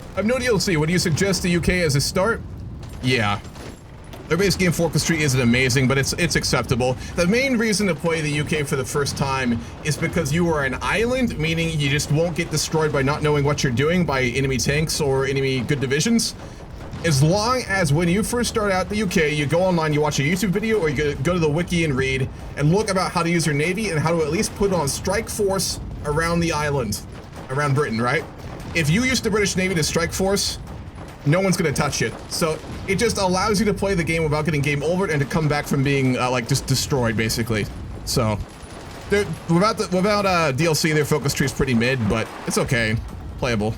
I have no DLC. Would you suggest the UK as a start? Yeah. Their base game Fortress isn't amazing, but it's acceptable. The main reason to play the UK for the first time is because you are an island, meaning you just won't get destroyed by not knowing what you're doing by enemy tanks or enemy good divisions. As long as when you first start out the UK, you go online, you watch a YouTube video, or you go to the wiki and read, and look about how to use your navy and how to at least put on strike force around the island, around Britain, right? If you use the British Navy to strike force, no one's gonna touch it. So it just allows you to play the game without getting game over and to come back from being like just destroyed, basically. So without DLC, their focus tree is pretty mid, but it's okay, playable.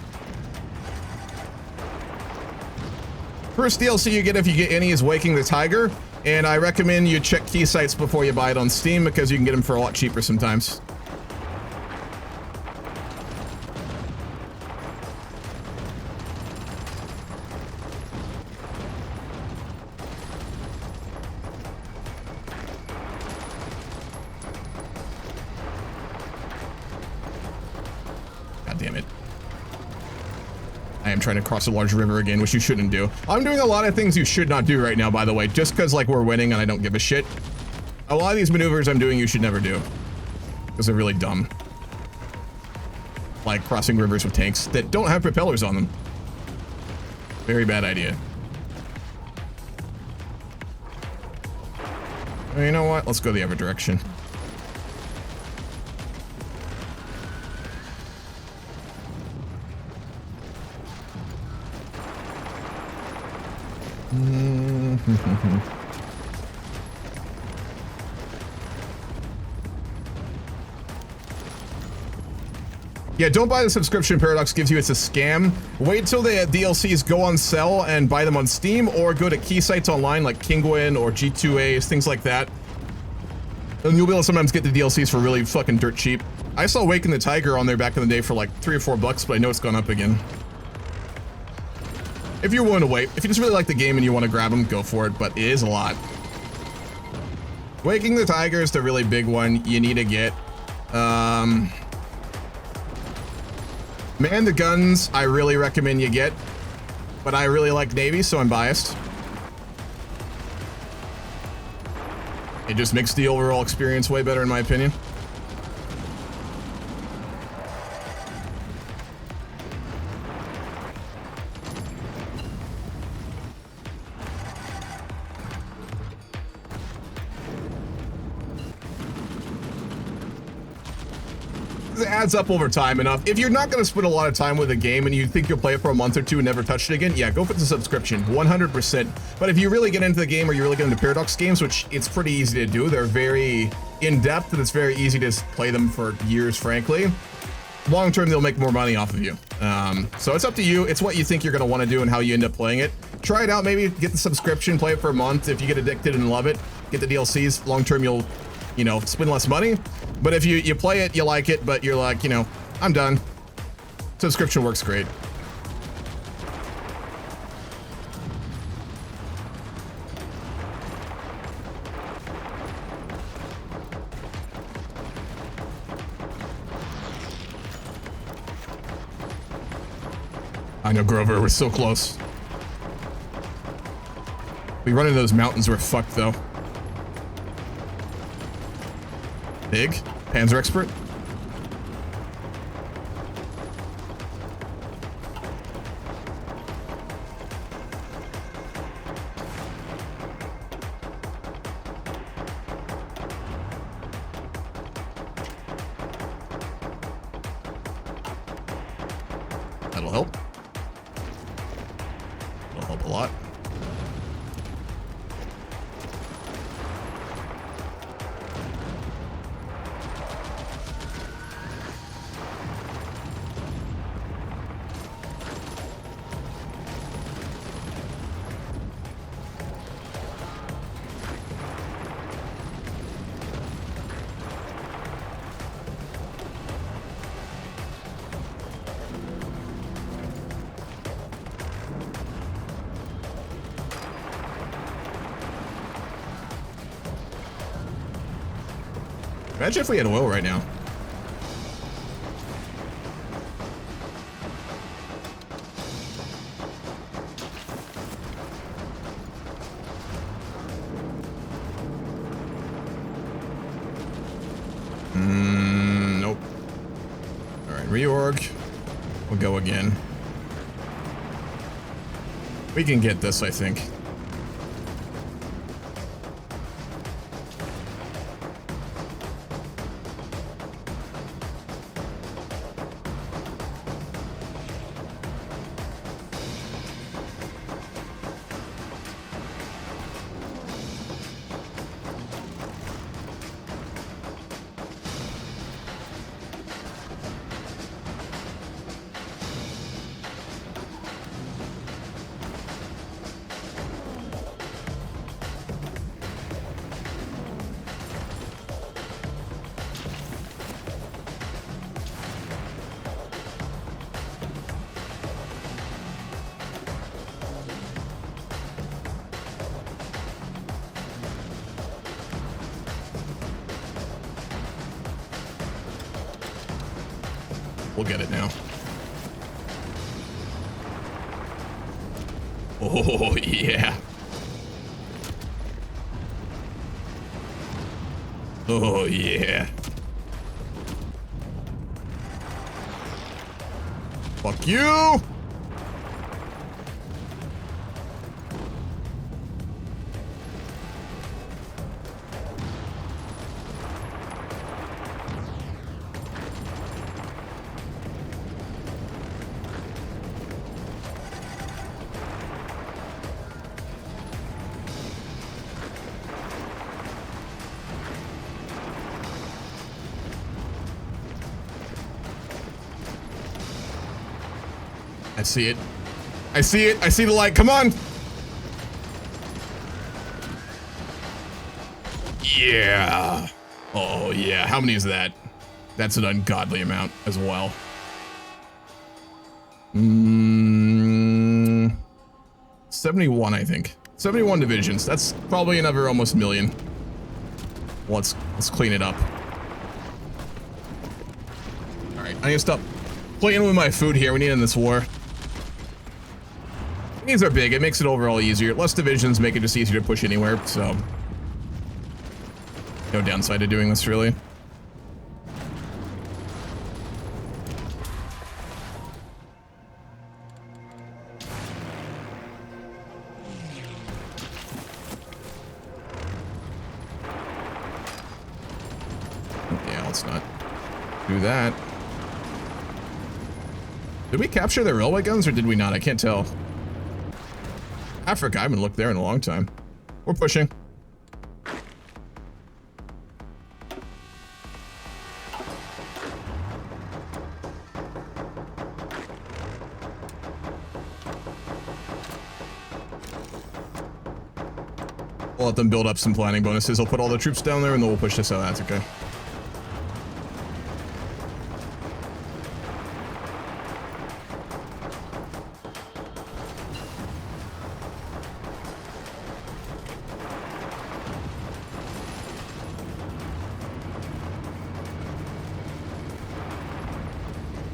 First DLC you get, if you get any, is Waking the Tiger, and I recommend you check key sites before you buy it on Steam because you can get them for a lot cheaper sometimes. Damn it. I am trying to cross a large river again, which you shouldn't do. I'm doing a lot of things you should not do right now, by the way, just because, like, we're winning and I don't give a shit. A lot of these maneuvers I'm doing you should never do, because they're really dumb. Like crossing rivers with tanks that don't have propellers on them. Very bad idea. Well, you know what? Let's go the other direction. Yeah, don't buy the subscription Paradox gives you. It's a scam. Wait till the DLCs go on sale and buy them on Steam, or go to key sites online like Kinguin or G2A, things like that. And you'll be able to sometimes get the DLCs for really fucking dirt cheap. I saw Waking the Tiger on there back in the day for like $3 or $4, but I know it's gone up again. If you're willing to wait, if you just really like the game and you want to grab them, go for it, but it is a lot. Waking the Tiger is the really big one you need to get. Man the Guns, I really recommend you get, but I really like Navy, so I'm biased. It just makes the overall experience way better in my opinion. It adds up over time enough. If you're not going to spend a lot of time with a game and you think you'll play it for a month or two and never touch it again, yeah, go for the subscription, 100%. But if you really get into the game, or you really get into Paradox games, which it's pretty easy to do, they're very in-depth and it's very easy to play them for years, frankly. Long term, they'll make more money off of you. So it's up to you. It's what you think you're going to want to do and how you end up playing it. Try it out, maybe get the subscription, play it for a month. If you get addicted and love it, get the DLCs. Long term, you'll, you know, spend less money. But if you play it, you like it, but you're like, you know, I'm done. Subscription works great. I know, Grover, we're so close. We run into those mountains, we're fucked though. Big? Panzer expert? That'll help. That'll help a lot. Imagine if we had oil right now. Nope. All right, reorg. We'll go again. We can get this, I think. We'll get it now. Oh, yeah. Oh, yeah. Fuck you! I see it. I see it. I see the light. Come on. Yeah. Oh, yeah. How many is that? That's an ungodly amount as well. 71, I think. 71 divisions. That's probably another almost million. Let's clean it up. All right. I need to stop playing with my food here. We need in this war. These are big. It makes it overall easier. Less divisions make it just easier to push anywhere, so no downside to doing this, really. Yeah, let's not do that. Did we capture their railway guns, or did we not? I can't tell. Africa, I haven't looked there in a long time. We're pushing. We'll let them build up some planning bonuses. I'll put all the troops down there and then we'll push this out. That's okay.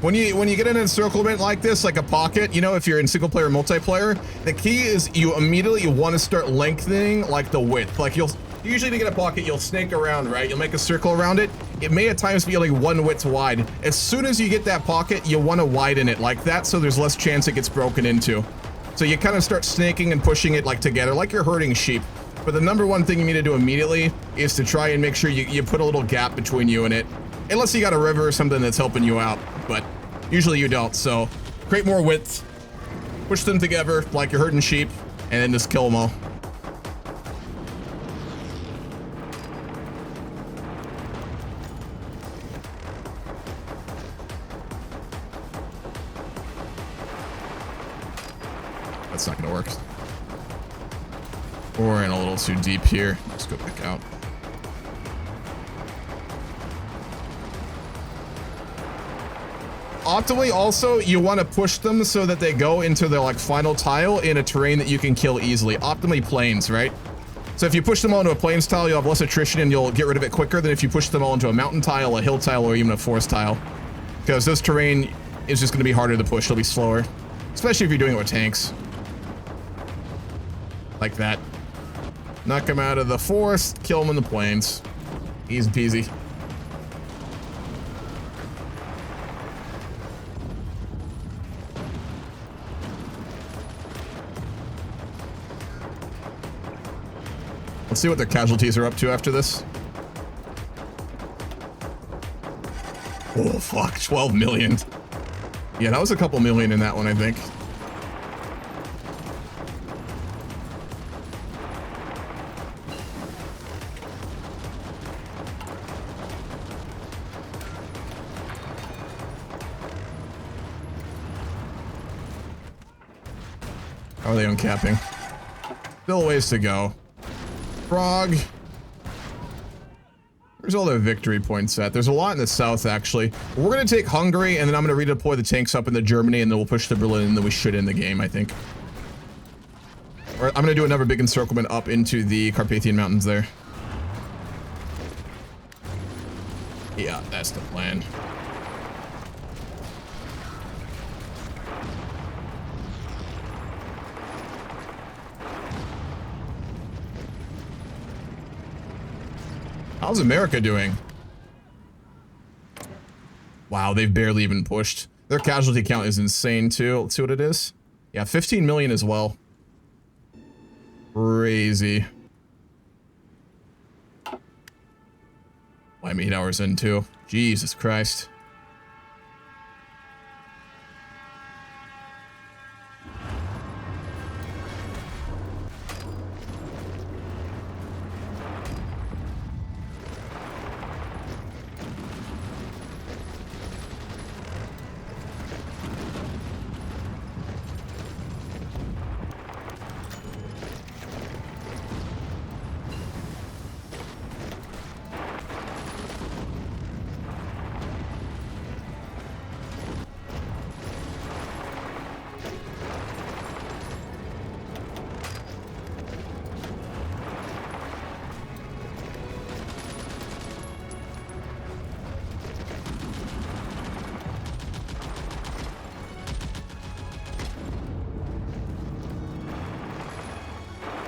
When you get in an encirclement like this, like a pocket, you know, if you're in single player or multiplayer, the key is you immediately want to start lengthening like the width. Like you'll usually to get a pocket, you'll snake around, right? You'll make a circle around it. It may at times be like one width wide. As soon as you get that pocket, you want to widen it like that so there's less chance it gets broken into. So you kind of start snaking and pushing it like together, like you're herding sheep. But the number one thing you need to do immediately is to try and make sure you put a little gap between you and it. Unless you got a river or something that's helping you out, but usually you don't. So create more width, push them together like you're herding sheep, and then just kill them all. That's not gonna work. We're in a little too deep here. Let's go back out. Optimally, also, you want to push them so that they go into their like final tile in a terrain that you can kill easily. Optimally plains, right? So if you push them all into a plains tile, you'll have less attrition and you'll get rid of it quicker than if you push them all into a mountain tile, a hill tile, or even a forest tile. Because this terrain is just going to be harder to push. It'll be slower. Especially if you're doing it with tanks. Like that. Knock them out of the forest, kill them in the plains. Easy peasy. Let's see what their casualties are up to after this. Oh, fuck. 12 million. Yeah, that was a couple million in that one, I think. How are they uncapping? Still a ways to go. Frog. Where's all their victory points at? There's a lot in the south, actually. We're going to take Hungary, and then I'm going to redeploy the tanks up into Germany, and then we'll push to Berlin, and then we should end the game, I think. Or I'm going to do another big encirclement up into the Carpathian Mountains there. Yeah, that's the plan. How's America doing? Wow, they've barely even pushed. Their casualty count is insane too. Let's see what it is. Yeah, 15 million as well. Crazy. Well, I'm 8 hours in too. Jesus Christ.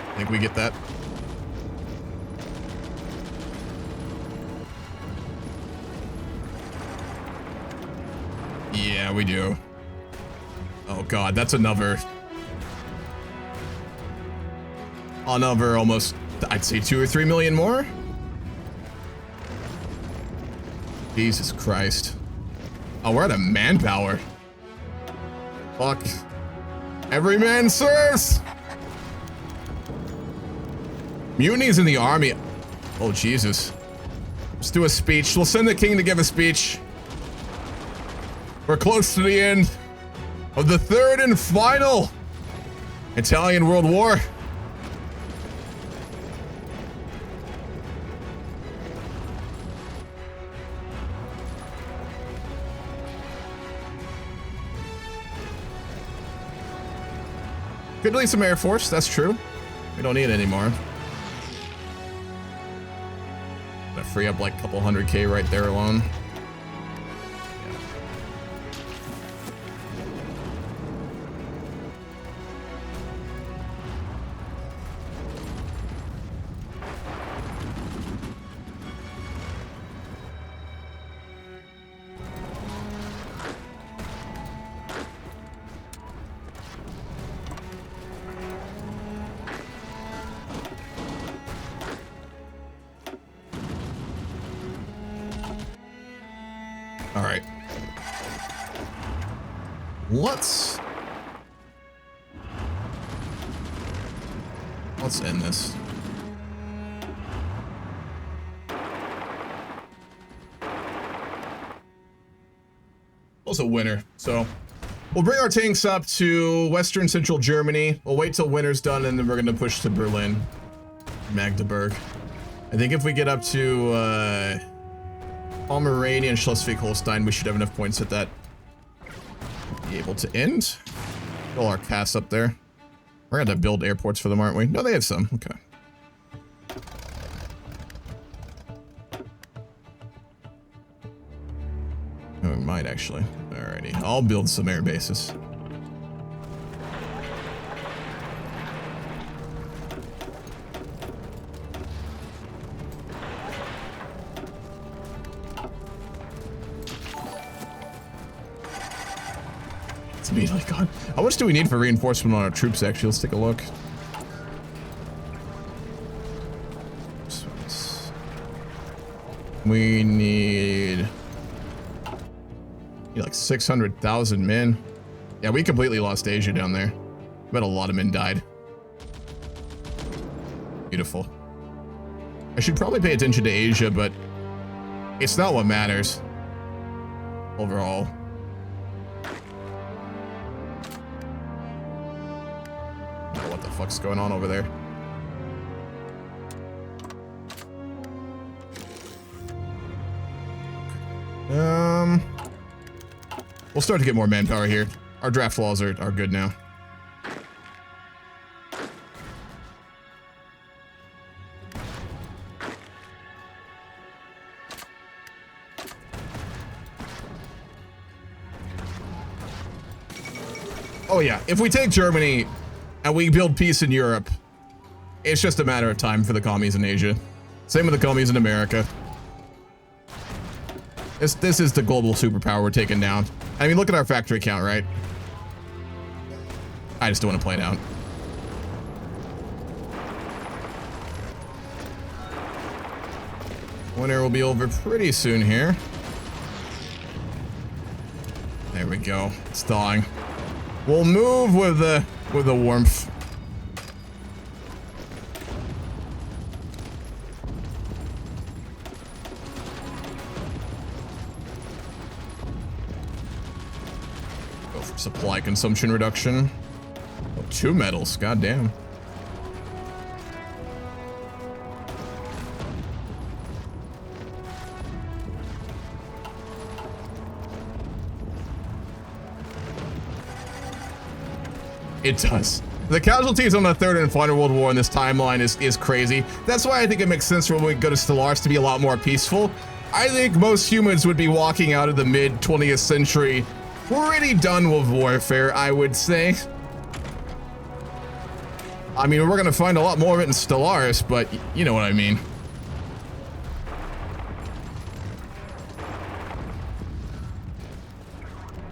I think we get that. Yeah, we do. Oh god, that's another almost, I'd say 2 or 3 million more. Jesus Christ. Oh, we're out of manpower. Fuck. Every man serves. Mutinies in the army. Oh, Jesus. Let's do a speech. We'll send the king to give a speech. We're close to the end of the third and final Italian World War. Could leave some Air Force, that's true. We don't need it anymore. Gonna free up like a couple 100K right there alone. All right. Let's end this. Also winter, so we'll bring our tanks up to Western Central Germany. We'll wait till winter's done, and then we're gonna push to Berlin, Magdeburg. I think if we get up to Pomerania and Schleswig-Holstein, we should have enough points at that. Be able to end. All our casts up there. We're gonna have to build airports for them, aren't we? No, they have some. Okay. Oh, we might actually. Alrighty, I'll build some air bases. It's immediately gone. How much do we need for reinforcement on our troops, actually? Let's take a look. We need like 600,000 men. Yeah, we completely lost Asia down there. Bet a lot of men died. Beautiful. I should probably pay attention to Asia, but it's not what matters overall. Oh, what the fuck's going on over there? We'll start to get more manpower here. Our draft laws are good now. Oh yeah, if we take Germany and we build peace in Europe, it's just a matter of time for the commies in Asia. Same with the commies in America. This is the global superpower we're taking down. I mean, look at our factory count, right? I just don't want to play it out. Winter will be over pretty soon here. There we go. It's thawing. We'll move with the warmth. Supply consumption reduction. Oh, 2 metals, goddamn. It does. The casualties on the Third and Final World War in this timeline is crazy. That's why I think it makes sense when we go to Stellaris to be a lot more peaceful. I think most humans would be walking out of the mid-20th century pretty done with warfare, I would say. I mean, we're gonna find a lot more of it in Stellaris, but you know what I mean.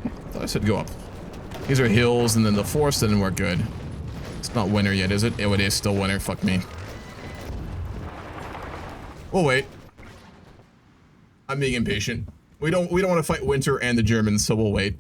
I thought I said go up. These are hills and then the forest, and then we're good. It's not winter yet, is it? Oh, it is still winter. Fuck me. We'll wait. I'm being impatient. We don't want to fight winter and the Germans, so we'll wait.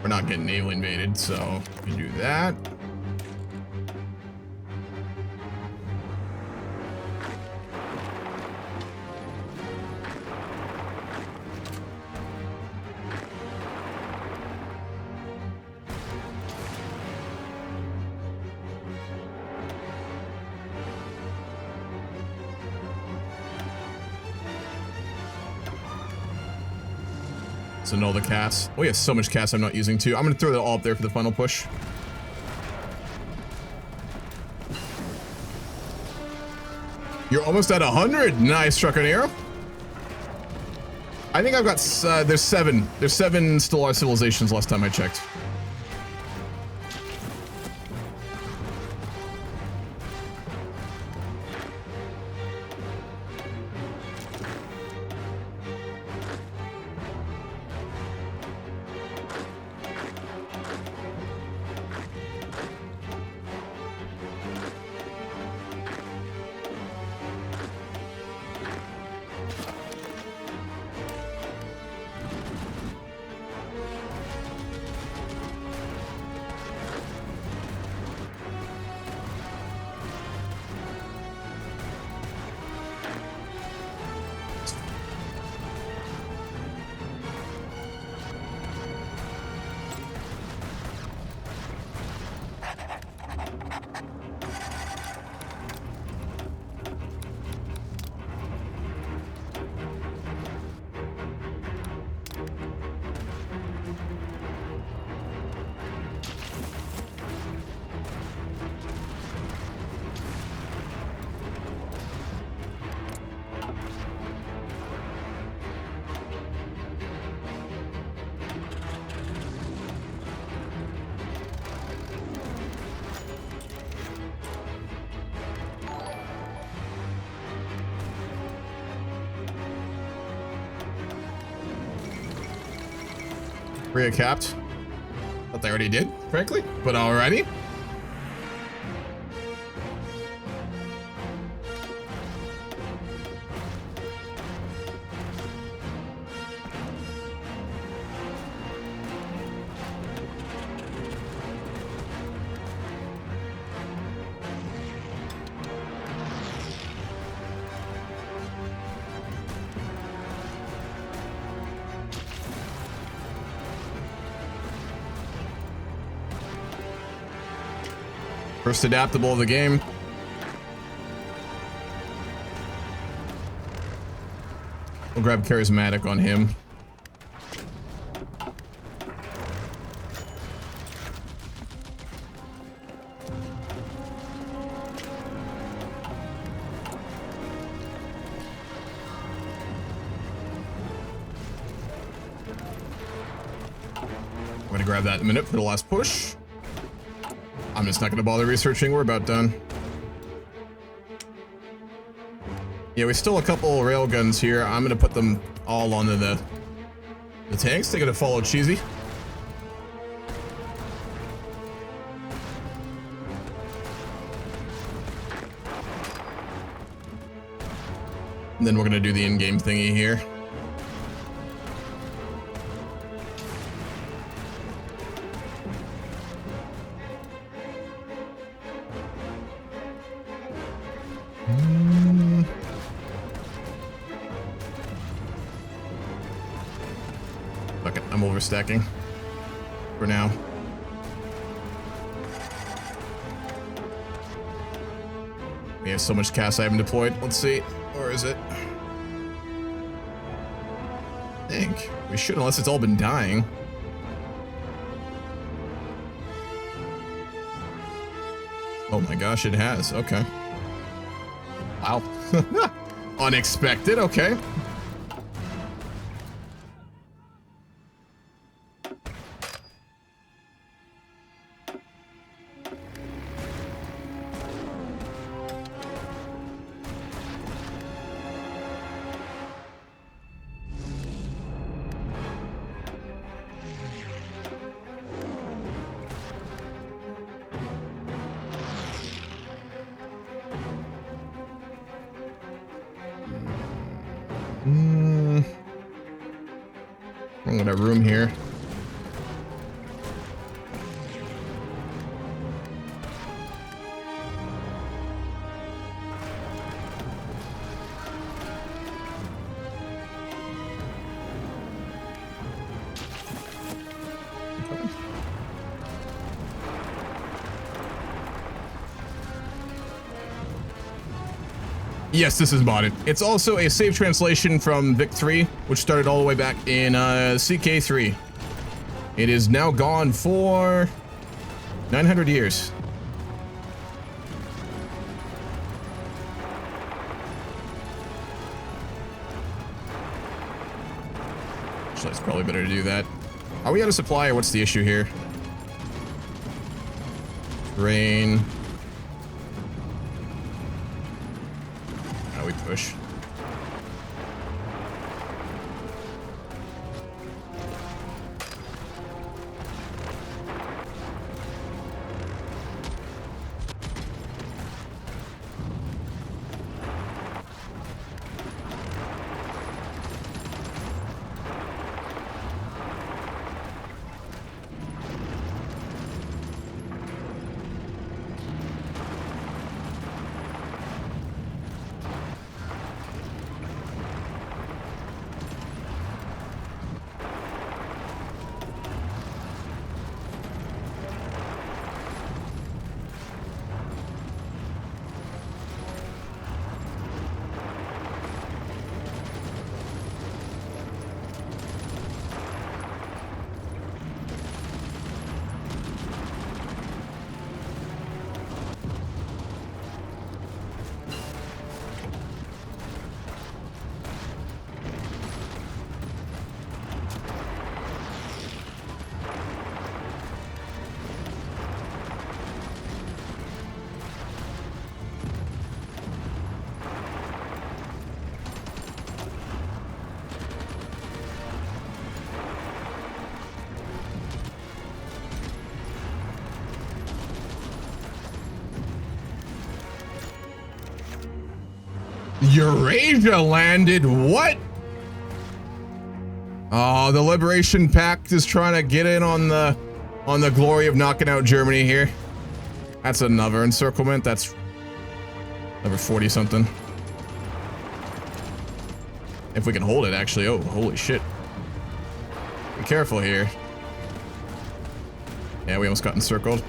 We're not getting naval invaded, so we can do that. So null the cast. We have so much cast I'm not using too. I'm gonna throw that all up there for the final push. You're almost at 100. Nice, truck and arrow. I think I've got there's seven Stellar civilizations last time I checked. Recapped. Thought they already did, frankly, but alrighty. First adaptable of the game. We'll grab charismatic on him. I'm gonna grab that in a minute for the last push. I'm just not going to bother researching. We're about done. Yeah, we stole a couple railguns here. I'm going to put them all onto the tanks. They're going to follow Cheesy. And then we're going to do the in-game thingy here. Fuck it, I'm overstacking for now. We have so much cast I haven't deployed. Let's see. Where is it? I think we should, unless it's all been dying. Oh my gosh, it has. Okay. Wow. Unexpected. Okay. I'm gonna have room here. Yes, this is modded. It's also a save translation from Vic 3, which started all the way back in CK3. It is now gone for 900 years. Actually, it's probably better to do that. Are we out of supply, or what's the issue here? Rain. We push. Eurasia landed? What? Oh, the Liberation Pact is trying to get in on the glory of knocking out Germany here. That's another encirclement. That's number 40 something. If we can hold it, actually. Oh, holy shit. Be careful here. Yeah, we almost got encircled.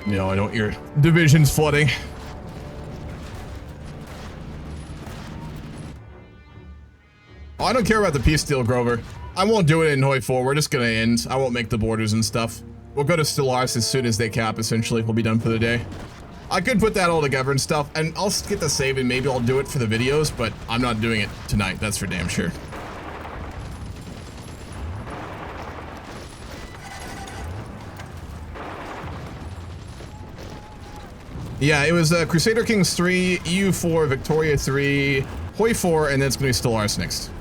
No, I don't. Your division's flooding. Oh, I don't care about the peace deal, Grover. I won't do it in HOI4. We're just gonna end. I won't make the borders and stuff. We'll go to Stellaris as soon as they cap, essentially. We'll be done for the day. I could put that all together and stuff, and I'll get the save and maybe I'll do it for the videos, but I'm not doing it tonight. That's for damn sure. Yeah, it was Crusader Kings 3, EU4, Victoria 3, HOI4, and then it's going to be Stellaris next.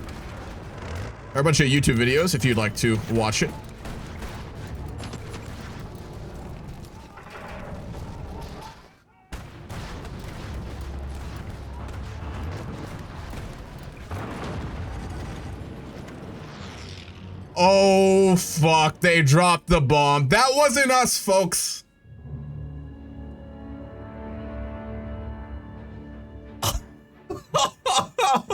There are a bunch of YouTube videos if you'd like to watch it. Oh, fuck. They dropped the bomb. That wasn't us, folks.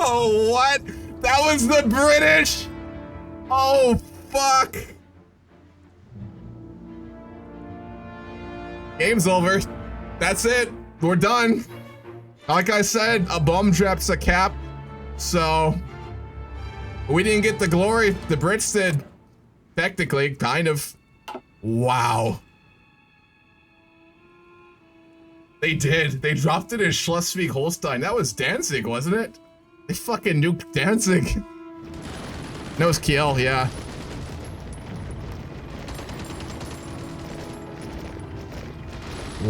Oh, what? That was the British? Oh, fuck. Game's over. That's it. We're done. Like I said, a bomb trap's a cap. So, we didn't get the glory. The Brits did. Technically, kind of. Wow. They did. They dropped it in Schleswig-Holstein. That was Danzig, wasn't it? They fucking nuked Danzig. No, it's Kiel, yeah.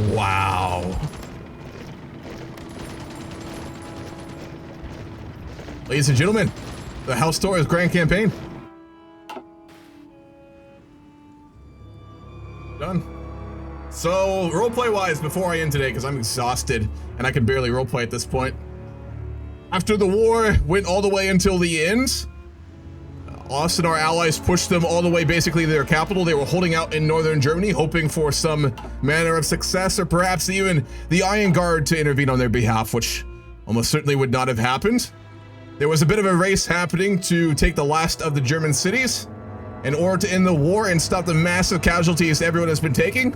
Wow. Ladies and gentlemen, the House Torres Grand Campaign. Done. So, roleplay-wise, before I end today, because I'm exhausted, and I can barely roleplay at this point. After the war went all the way until the end, us and our allies pushed them all the way basically to their capital. They were holding out in northern Germany, hoping for some manner of success, or perhaps even the Iron Guard to intervene on their behalf, which almost certainly would not have happened. There was a bit of a race happening to take the last of the German cities in order to end the war and stop the massive casualties everyone has been taking.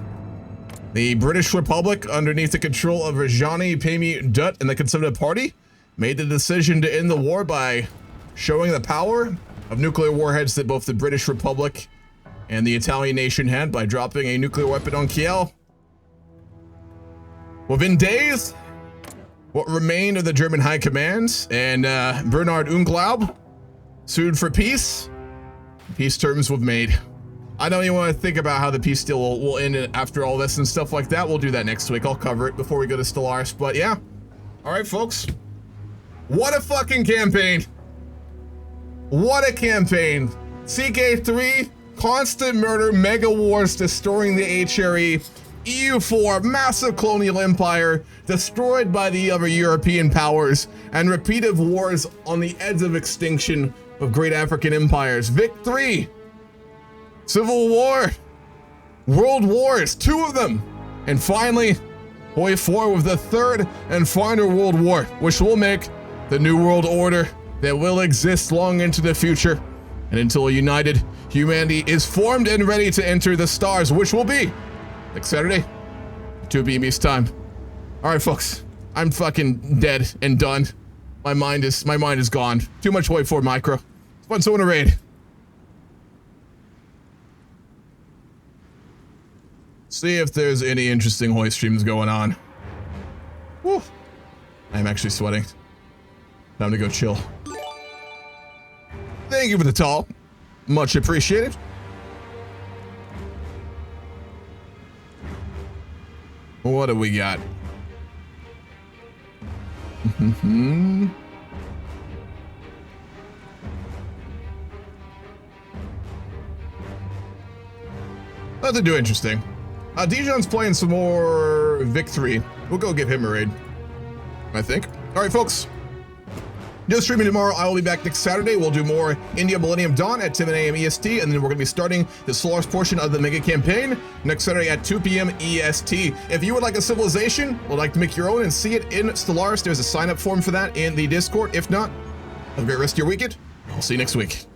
The British Republic, underneath the control of Rajani Paymi Dutt and the Conservative Party, made the decision to end the war by showing the power of nuclear warheads that both the British Republic and the Italian nation had by dropping a nuclear weapon on Kiel. Within days, what remained of the German High Command and Bernhard Unglaub sued for peace. Peace terms were made. I don't even want to think about how the peace deal will end after all this and stuff like that. We'll do that next week. I'll cover it before we go to Stellaris, but yeah. All right, folks. What a fucking campaign. What a campaign. CK3, constant murder, mega wars, destroying the HRE, EU4, massive colonial empire, destroyed by the other European powers, and repeated wars on the edge of extinction of great African empires. Vic 3, Civil War, World Wars, 2 of them. And finally, HOI4 with the 3rd and final World War, which will make the New World Order that will exist long into the future. And until a united humanity is formed and ready to enter the stars, which will be next Saturday, 2 p.m. East time. All right, folks, I'm fucking dead and done. My mind is gone. Too much HOI4 micro. Let's find someone to raid. See if there's any interesting HOI streams going on. Woo. I'm actually sweating. Time to go chill. Thank you for the tall. Much appreciated. What do we got? Nothing too interesting. Dijon's playing some more Vic 3. We'll go give him a raid, I think. All right, folks. Just streaming tomorrow. I will be back next Saturday. We'll do more India Millennium Dawn at 10 a.m. EST, and then we're going to be starting the Solaris portion of the mega campaign next Saturday at 2 p.m. EST. If you would like a civilization, would like to make your own and see it in Stellaris, there's a sign-up form for that in the Discord. If not, have a great rest of your weekend. I'll see you next week.